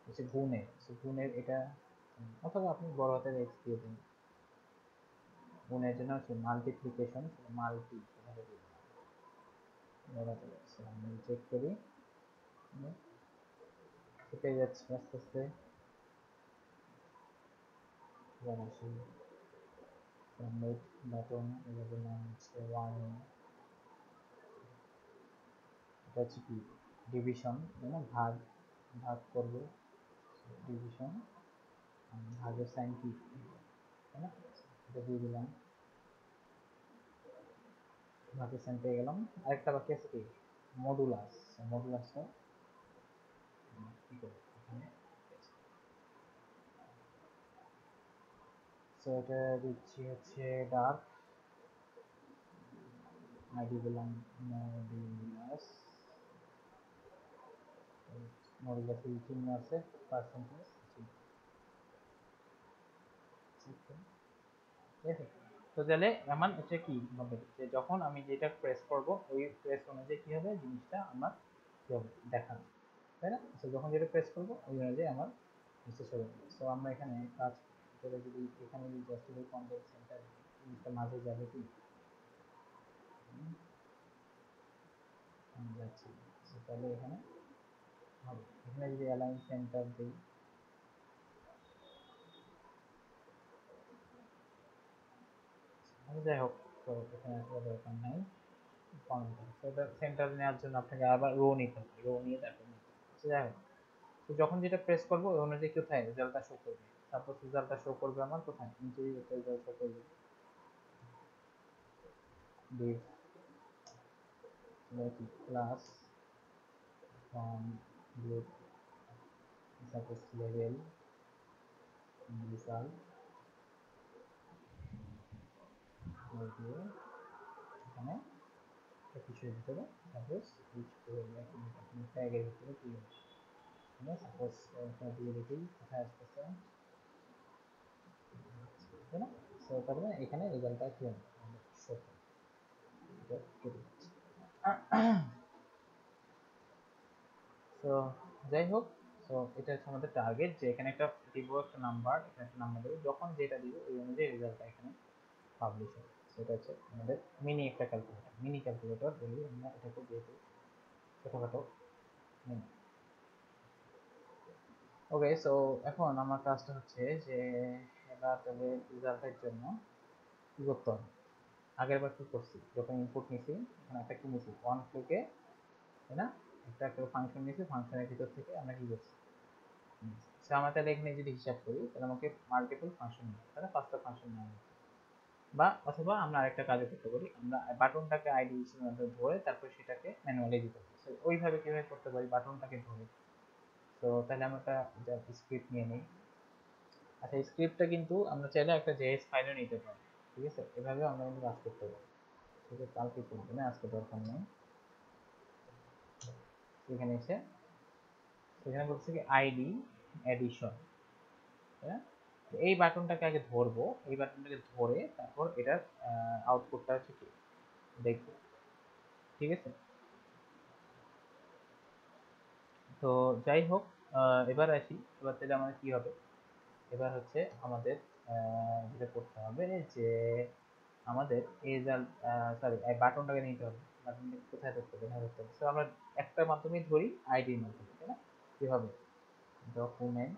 হচ্ছে গুণের, গুণের এটা, অথবা আপনি বড় হাতের এক্স দিয়ে দিন, গুণের জন্য হচ্ছে মাল্টিপ্লিকেশন, মাল্টি বড় হাতের এক্স আমি চেক করি, পেয়ে যাচ্ছে আস্তে আস্তে। সাবমিট বাটন এভাবে নাম হচ্ছে ওয়ার্নিং, এটা হচ্ছে কি ডিভিশন, মানে ভাগ ভাগ করবে, ডিভিশন ভাগের সাইন কি, তাই না, এটা দিয়ে দিলাম, ভাগের সাইন পেয়ে গেলাম। আরেকটা বাকি আছে কি মডুলাস, মডুলাসটা কি করবো এখানে, সো এটা দিচ্ছি হচ্ছে ডার্ক, আইডি দিলাম মডুলাস, মডুলাসের চিহ্ন আছে পার্সেন্টেজ, ঠিক আছে। তো তাহলে এমন হচ্ছে কি হবে যে যখন আমি যেটা প্রেস করব ওই প্রেস অনুযায়ী কি হবে জিনিসটা আমার কি হবে দেখানো, তাই না। তো যখন যেটা প্রেস করব ওই অনুযায়ী আমার নিচে চলে যাবে। তো আমরা এখানে কাজ করে যদি এখানে যদি জাস্ট কন্ট্রোল সেন্টার জিনিসটা মাঝে যাবে কি যাচ্ছে, তাহলে এখানে হবে, এখানে যদি অ্যালাইন সেন্টার দিই, যাই হোক, তো এখানে আসলে দরকার নাই, সেন্টার নেওয়ার জন্য আপনাকে আবার রো নিতে হবে, রো নিয়ে তারপর নিতে হবে। যাই হোক, তো যখন যেটা প্রেস করবো ওই অনুযায়ী কোথায় রেজাল্টটা শো করবে, সাপোজ রেজাল্টটা শো করবে আমার কোথায় নিচে, রেজাল্ট শো করবে div class from group suppose level result দিয়ে এখানে কিছুর ভিতরে সাপোজ ট্যাগের ভিতরে কি মানে সাপোজ এটা দিয়ে দেখি কোথায় আসতেছে, তাই না। সো তারপরে এখানে রেজাল্টটা কি হবে শো করবে, এটা কেটে যাচ্ছে। তো যাই হোক, তো এটা হচ্ছে আমাদের টার্গেট যে এখানে একটা দিব, একটা নাম্বার, এখানে একটা নাম্বার দেবো, যখন যেটা দিব ওই অনুযায়ী রেজাল্টটা এখানে পাবলিশার। সেটা হচ্ছে আমাদের মিনি একটা ক্যালকুলেটর, মিনি ক্যালকুলেটর বলি আমরা এটাকে, যেহেতু ছোটখাটো মিনি। ওকে, সো এখন আমার কাজটা হচ্ছে যে এবার তাহলে রেজাল্টের জন্য কি করতে হবে। আগের বার কি করছি, যখন ইনপুট নিছি এখানে একটা কি নিছি, ওয়ান ক্লিকে, তাই না, একটা ফাংশন নিছি, ফাংশনের ভিতর থেকে আমরা কি করছি। সো আমরা তাহলে এখানে যদি হিসাব করি তাহলে আমাকে মাল্টিপল ফাংশন নেবে, তাহলে 5টা ফাংশন নেওয়া, বা অথবা আমরা আরেকটা কাজও করতে পারি, আমরা বাটনটাকে আইডি হিসেবে ধরে তারপর সেটাকে ম্যানুয়ালি দিতে পারি। সো ওইভাবে কিভাবে করতে পারি, বাটনটাকে ধরে। তো তাহলে আমরা একটা স্ক্রিপ্ট নিয়ে নিই। আচ্ছা, এই স্ক্রিপ্টটা কিন্তু আমরা চাইলে একটা জেএস ফাইলও নিতে পারি, ঠিক আছে, এভাবেও আমরা কিন্তু কাজ করতে পারি। সেটা কালকে করবো না, আজকে দরকার নেই। এখানে এসে সেখানে বলছে কি আইডি এডিশন, হ্যাঁ, এই বাটনটাকে আগে ধরবো, এই বাটনটাকে ধরে তারপর এটার আউটপুটটা হচ্ছে কি দেখবো, ঠিক আছে। তো যাই হোক, এবার আসি, এবার তাহলে আমাদের কি হবে, এবার হচ্ছে আমাদের যেটা করতে হবে যে আমাদের রেজাল্ট, সরি, বাটনটাকে নিতে হবে, বাটনটাকে কোথায় ধরতে হবে, কোথায় ধরতে হবে। সো আমরা একটা মাধ্যমেই ধরি, আইডির মাধ্যমে, তাই না। কিভাবে, document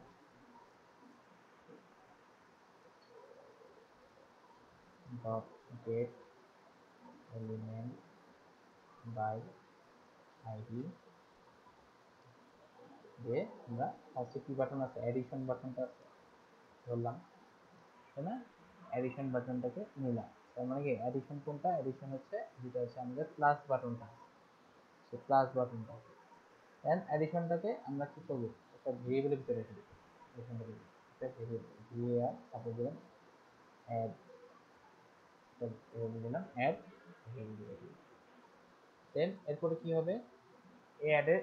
dot get element by ID দিয়ে আমরা ফার্স্টে কি বাটন আছে, এডিশন বাটনটা আছে ধরলাম, তাই না, এডিশন বাটনটাকে নিলাম। তার মানে কি এডিশন কোনটা, এডিশন হচ্ছে যেটা হচ্ছে আমাদের প্লাস বাটনটা, সো প্লাস বাটনটা। দেন এডিশনটাকে আমরা কি করব, একটা ভেরিয়েবলের ভিতরে রেখে দেব, এডিশনটাকে একটা ভেরিয়েবল var সাপোজ দিলাম অ্যাড, একটা ভেরিয়েবল দিলাম অ্যাড ভেরিয়েবল। দেন এরপরে কি হবে, এই অ্যাডে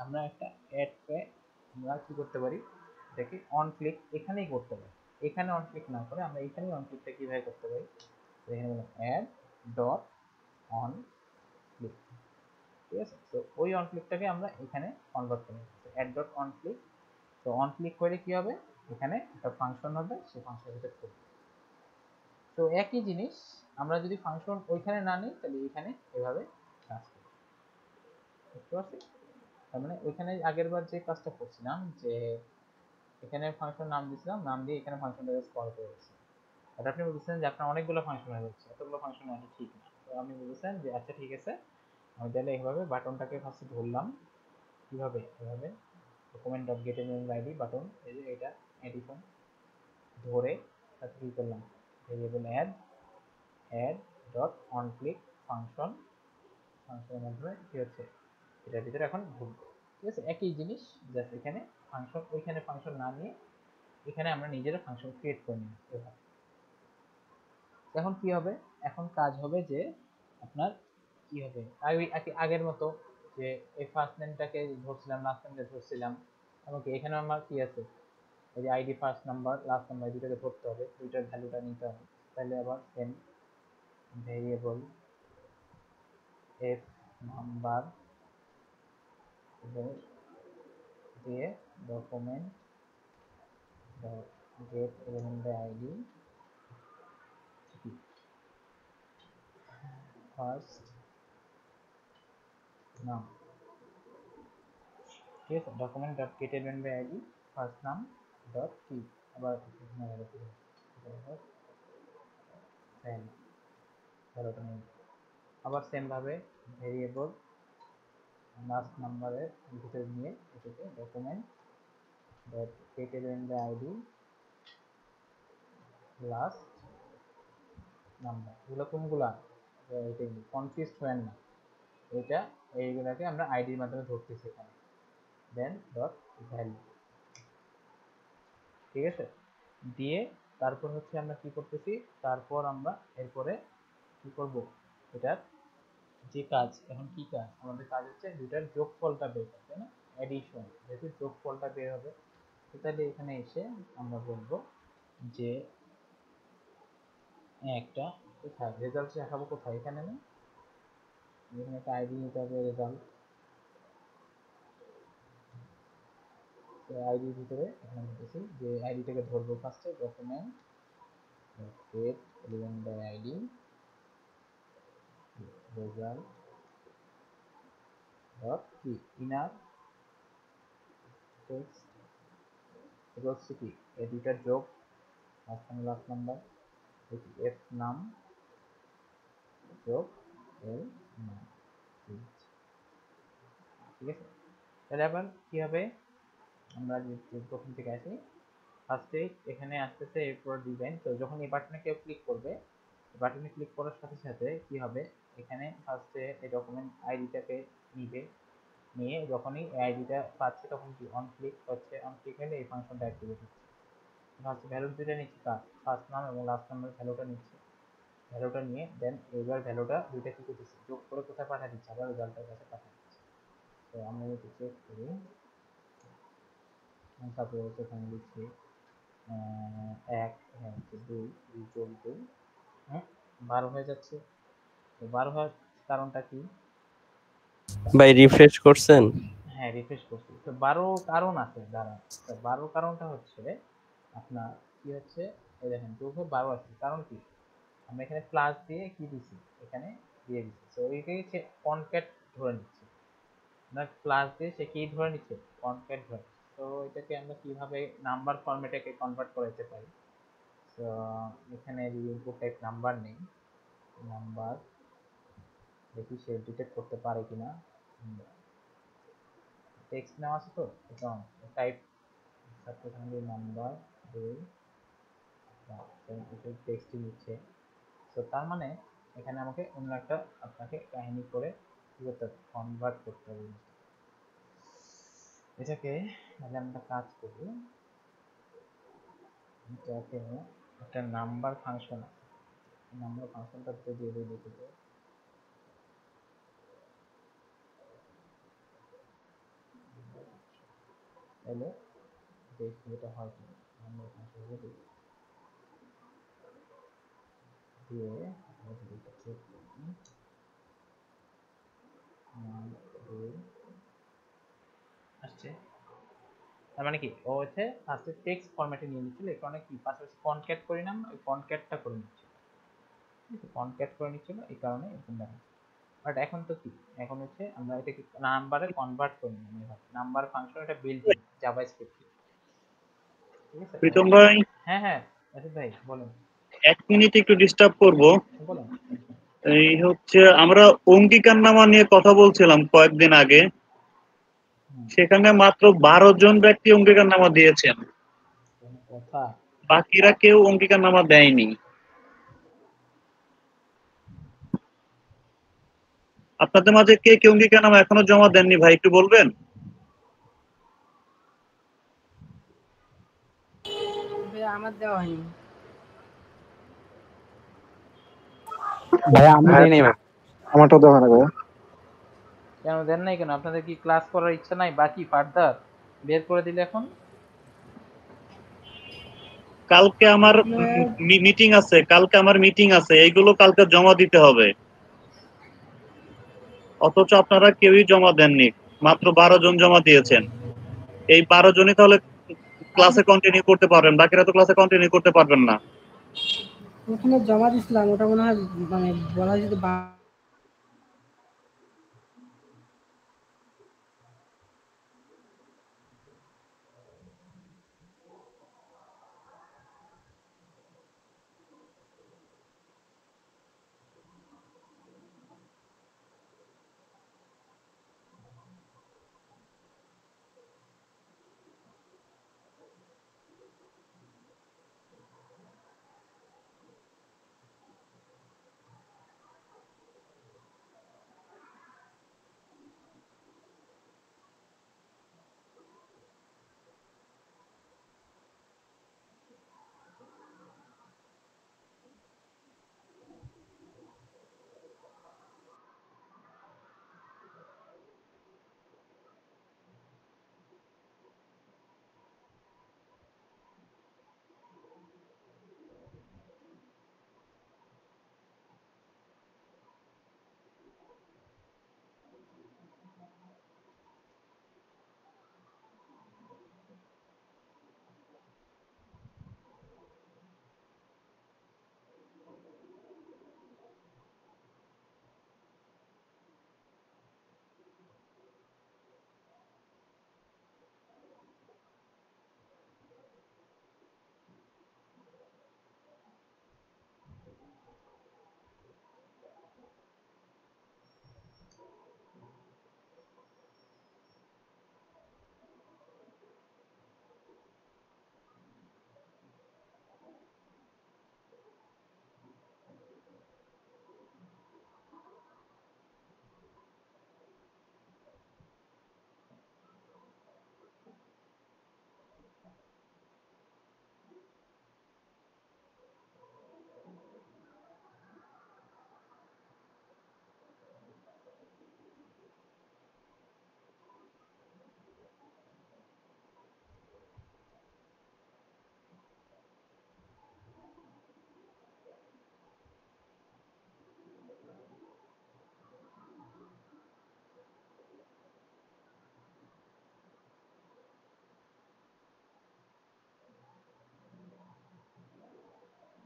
আমরা একটা অ্যাডকে আমরা কি করতে পারি, এটাকে অন ক্লিক এখানেই করতে পারি, এখানে অন ক্লিক না করে আমরা এখানেই অন ক্লিকটা কিভাবে করতে পারি। তো এখানে বললাম অ্যাড ডট অন ক্লিক, ঠিক আছে। তো ওই অন ক্লিকটাকে আমরা এখানে কনভার্ট করে নিচ্ছি, অ্যাড ডট অন ক্লিক। তো অন ক্লিক করে কি হবে, এখানে একটা ফাংশন হবে, সেই ফাংশনের ভিতরে করবে। তো একই জিনিস আমরা যদি ফাংশন ওইখানে না নিই তাহলে এখানে এভাবে কাজ করবে, বুঝতে পারছি। তার মানে ওইখানে আগের বার যে কাজটা করছিলাম যে এখানে ফাংশন নাম দিয়েছিলাম, নাম দিয়ে এখানে ফাংশনটাকে কল করে দিচ্ছি, আর আপনি বলছেন যে আপনার অনেকগুলো ফাংশন হয়ে যাচ্ছে, এতগুলো ফাংশন আসলে ঠিক না। তো আপনি বলছেন যে আচ্ছা ঠিক আছে, আমি তাহলে এইভাবে বাটনটাকে ফার্স্টে ধরলাম, কিভাবে, এভাবে document dot get element ID button, এই যে এটা এডিশন ধরে তারপর কি করলাম, variable add dot on click function, ফাংশনের মাধ্যমে কি হচ্ছে এটার ভিতরে এখন ঢুকবো, ঠিক আছে। একই জিনিস, জাস্ট এখানে ফাংশন, ওইখানে ফাংশন না নিয়ে এখানে আমরা নিজেরা ফাংশন ক্রিয়েট করে নিই এভাবে। এখন কি হবে, এখন কাজ হবে যে আপনার কি হবে, আগের মতো যে এই ফার্স্ট নেমটাকে ধরছিলাম, লাস্ট নেমটা ধরছিলাম, এমনকি এখানে আমার কি আছে, এই যে ID first number last number দুইটাকে ধরতে হবে, দুইটার ভ্যালুটা নিতে হবে। তাহলে আবার সেম ভেরিয়েবল এফ নাম্বার দিয়ে document dot get element by ID first নাম, ঠিক আছে, document dot get element by ID first নাম ডট কি, আবার ভ্যালুটা নেই, আবার সেম ভাবে ভেরিয়েবল লাস্ট নাম্বারের ভিতরে নিয়ে এটাকে document dot get element by ID last number. এগুলো কোনগুলা, এটা কনফিউজড হবেন না, এটা এইগুলাকে আমরা আইডির মাধ্যমে ধরতেছি এখানে। দেন ডট ভ্যালু, ঠিক আছে, দিয়ে তারপর হচ্ছে আমরা কি করতেছি, তারপর আমরা এরপরে কি করব, এটার যে কাজ, এখন কি কাজ আমাদের কাজ হচ্ছে দুইটার যোগফলটা বের করতে, তাই না, এডিশন, যেহেতু যোগফলটা বের হবে। তো তাহলে এখানে এসে আমরা বলবো যে একটা কোথায় রেজাল্ট দেখাবো, কোথায়, এখানে না, এখানে একটা আইডি নিতে হবে রেজাল্ট, আইডির ভিতরে এখানে বলতেছি যে আইডিটাকে ধরবো ফার্স্টে document get element by id result dot কি inner text equals to কি এই দুইটার যোগ মাঝখানে লাস্ট নাম্বার এটি f নাম যোগ l নাম ঠিক আছে তাহলে আবার কি হবে আমরা যে প্রথম থেকে আসি ফার্স্টে এখানে আসতেছে এরপর ডিজাইন তো যখন এই বাটনে কেউ ক্লিক করবে বাটনে ক্লিক করার সাথে সাথে কি হবে এখানে ফার্স্টে এই ডকুমেন্ট আইডিটাকে নিবে নিয়ে যখনই আইডিটা পাচ্ছে তখন কি অন ক্লিক হচ্ছে অন ক্লিক হলে এই ফাংশনটা অ্যাক্টিভেট হচ্ছে ফার্স্ট ভ্যালু দুটো নিচ্ছে কার ফার্স্ট নাম এবং লাস্ট নামের ভ্যালুটা নিচ্ছে ভ্যালুটা নিয়ে দেন এবার ভ্যালুটা দুইটা কি করতেছে যোগ করে কোথায় পাঠিয়ে দিচ্ছে আবার রেজাল্টের কাছে পাঠিয়ে দিচ্ছে তো আমরা যদি চেক করি সাপোজ এখানে লিখছি এক এখানে হচ্ছে দুই দুই যোগ দুই হ্যাঁ 12 হয়ে যাচ্ছে তো 12 হওয়ার কারণটা কি ভাই রিফ্রেশ করছেন? হ্যাঁ রিফ্রেশ করছি তো 12 কারণ আছে দাঁড়া তো 12 কারণটা হচ্ছে আপনার কি হচ্ছে এই দেখেন যোগে 12 আছে কারণ কি আমরা এখানে প্লাস দিয়ে কি দিছি এখানে দিয়ে দিছি তো এইটাই হচ্ছে কনক্যাট ধরে নিচ্ছে না প্লাস দিয়ে সে কি ধরে নিচ্ছে কনক্যাট ধরে তো এটাকে আমরা কিভাবে নাম্বার ফরম্যাটে কনভার্ট করতে পারি তো এখানে ইনপুট টাইপ নাম্বার নেই নাম্বার দেখি সে ডিটেক্ট করতে পারে কিনা টেক্সট নেওয়া আছে তো এটা টাইপ সাবজেক্ট নাম্বার দুই এটা টেক্সটই নিচ্ছে তো তার মানে এখানে আমাকে অন্য একটা আপনাকে কাহিনী করে কি করতে হবে কনভার্ট করতে হবে এটাকে তাহলে আমরা কাজ করব এটাকে একটা নাম্বার ফাংশন আছে নাম্বার ফাংশনটা দিয়ে দিতে হবে তাহলে দেখি এটা হয় কি নাম্বার ফাংশন দিয়ে আমরা এটা চেক করি আসছে তার মানে কি ও হচ্ছে ফার্স্টে টেক্সট ফরম্যাটে নিয়ে নিচ্ছিল এই কারণে কি পাশাপাশি কনক্যাট করি না ওই কনক্যাটটা করে নিচ্ছিল কনক্যাট করে নিচ্ছিল এই কারণে এরকম দেখা বাট এখন তো কি এখন হচ্ছে আমরা এটাকে নাম্বারে কনভার্ট করে নিই নাম্বার ফাংশন এটা বিল্ট ইন জাভাস্ক্রিপ্ট ঠিক আছে প্রীতম ভাই হ্যাঁ হ্যাঁ আচ্ছা ভাই বলেন 1 মিনিট একটু ডিস্টার্ব করব বলেন এই হচ্ছে আমরা অঙ্গীকার নামা নিয়ে কথা বলছিলাম কয়েকদিন আগে সেখানে মাত্র 12 জন ব্যক্তি অঙ্গীকার নামা দিয়েছেন কথা বাকিরা কেউ অঙ্গীকার নামা দেয়নি আপনাদের মাঝে কে কে অঙ্গীকার নামা এখনো জমা দেননি ভাই একটু বলবেন আমার দেওয়া হয়নি ভাই আমি দেইনি ভাই আমারটাও দেওয়া না ভাই কেন দেন নাই কেন আপনাদের কি ক্লাস করার ইচ্ছা নাই বাকি ফার্দার বের করে দিলে এখন কালকে আমার মিটিং আছে এইগুলো কালকে জমা দিতে হবে অথচ আপনারা কেউই জমা দেননি মাত্র 12 জন জমা দিয়েছেন এই 12 জনই তাহলে ক্লাসে কন্টিনিউ করতে পারবেন বাকিরা তো ক্লাসে কন্টিনিউ করতে পারবেন না ওখানে জমা দিছিলাম ওটা মনে হয় মানে বলা যদি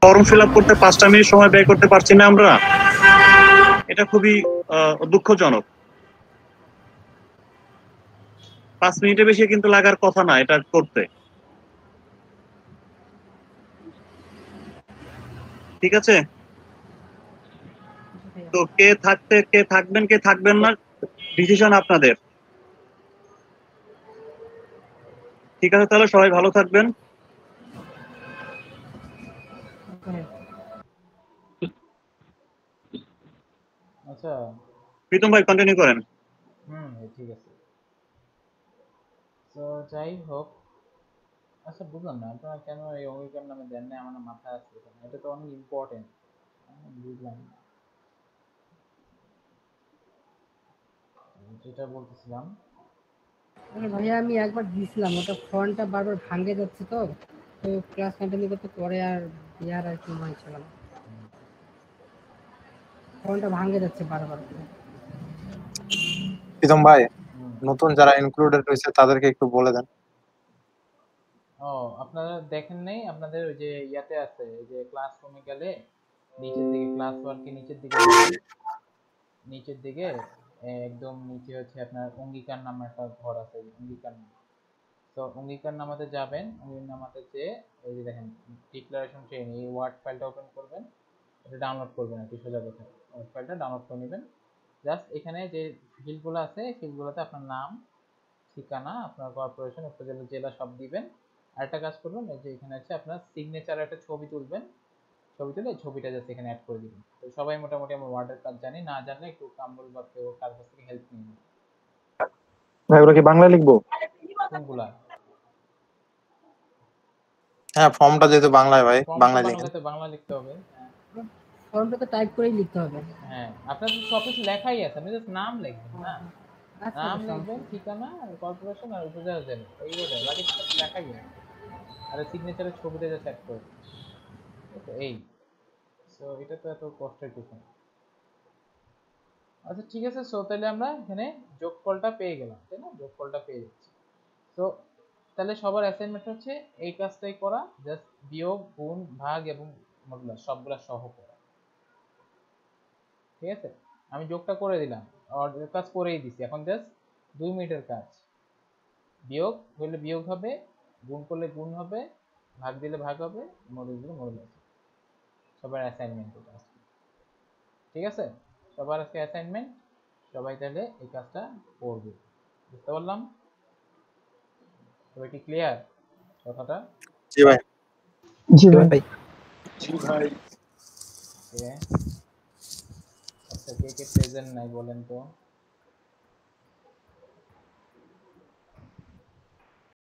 ফর্ম ফিল আপ করতে 5টা মিনিট সময় ব্যয় করতে পারছি না আমরা, এটা খুবই দুঃখজনক। 5 মিনিটের বেশি কিন্তু লাগার কথা না এটা করতে, ঠিক আছে? তো কে থাকবেন কে থাকবেন না ডিসিশন আপনাদের, ঠিক আছে? তাহলে সবাই ভালো থাকবেন। আচ্ছা প্রীতম ভাই কন্টিনিউ করেন। ঠিক আছে। তো যাই হোক, আচ্ছা বুঝলাম না আপনারা কেন এই অঙ্গীকার নামে দেন না, আমার মাথায় আসছে না, এটা তো অনেক ইম্পর্টেন্ট। বুঝলাম না যেটা বলতেছিলাম। ভাইয়া আমি একবার দিয়েছিলাম, ওটা ফন্টটা বারবার ভাঙে যাচ্ছে, তো ক্লাস কন্টিনিউ করতে পরে আর ইয়ার আর কি মনে ছিল না, ফন্টটা ভাঙে যাচ্ছে বারবার। প্রীতম ভাই, নতুন যারা ইনক্লুডেড হয়েছে তাদেরকে একটু বলে দেন। আপনারা দেখেন নাই, আপনাদের ওই যে ইয়াতে আছে, এই যে ক্লাসরুমে গেলে নিচের দিকে ক্লাস ওয়ার্কে নিচের দিকে একদম নিচে হচ্ছে আপনার অঙ্গীকার নামে একটা ঘর আছে, অঙ্গীকার নাম। তো অঙ্গীকার নামাতে যাবেন, অঙ্গীকার নামাতে যে এই যে দেখেন ডিক্লারেশন ট্রেন, এই ওয়ার্ড ফাইলটা ওপেন করবেন, এটা ডাউনলোড করবেন আর কি, সোজা কথা ওয়ার্ড ফাইলটা ডাউনলোড করে নেবেন। জাস্ট এখানে যে ফিল্ডগুলো আছে ফিল্ডগুলোতে আপনার নাম, ঠিকানা, আপনার কর্পোরেশন, উপজেলা, জেলা সব দিবেন। আরেকটা কাজ করবেন, এই যে এখানে আছে আপনার সিগনেচারের একটা ছবি তুলবেন, ছবি তুলে ছবিটা জাস্ট এখানে অ্যাড করে দিবেন। তো সবাই মোটামুটি আমরা ওয়ার্ডের কাজ জানি, না জানলে একটু কামরুল বা কেউ কার কাছ থেকে হেল্প নিন। ভাই ওরা কি বাংলায় লিখবো? কোনগুলা? হ্যাঁ ফর্মটা যেহেতু বাংলায় ভাই, বাংলায় লিখেন। তো বাংলা লিখতে হবে, ফর্মটা তো টাইপ করেই লিখতে হবে। হ্যাঁ আপনার তো সব কিছু লেখাই আছে, আপনি জাস্ট নাম লিখবেন না, নাম লিখবেন, ঠিকানা, কর্পোরেশন আর উপজেলা, জেলা, এইগুলো বাকি সব লেখাই আছে। আর সিগনেচারের ছবিটা জাস্ট অ্যাড করে এই, সো এটা তো এত কষ্টের কিছু না। আচ্ছা ঠিক আছে, সো তাহলে আমরা এখানে যোগফলটা পেয়ে গেলাম, তাই না? যোগফলটা পেয়ে যাচ্ছি। তো তাহলে সবার অ্যাসাইনমেন্ট হচ্ছে এই কাজটাই করা, জাস্ট বিয়োগ, গুণ, ভাগ এবং মডুলাস সবগুলা সহ করা, ঠিক আছে? আমি যোগটা করে দিলাম, আর কাজ করেই দিছি, এখন জাস্ট 2 মিনিটের কাজ। বিয়োগ হলে বিয়োগ হবে, গুণ করলে গুণ হবে, ভাগ দিলে ভাগ হবে, মডুল দিলে মডুলাস। সবার অ্যাসাইনমেন্ট এটা, ঠিক আছে? সবার আজকে অ্যাসাইনমেন্ট, সবাই তাহলে এই কাজটা করবে, বুঝতে পারলাম? সবাই কি ক্লিয়ার কথাটা? জি ভাই। জি ভাই। আচ্ছা কে কে প্রেজেন্ট নাই বলেন তো?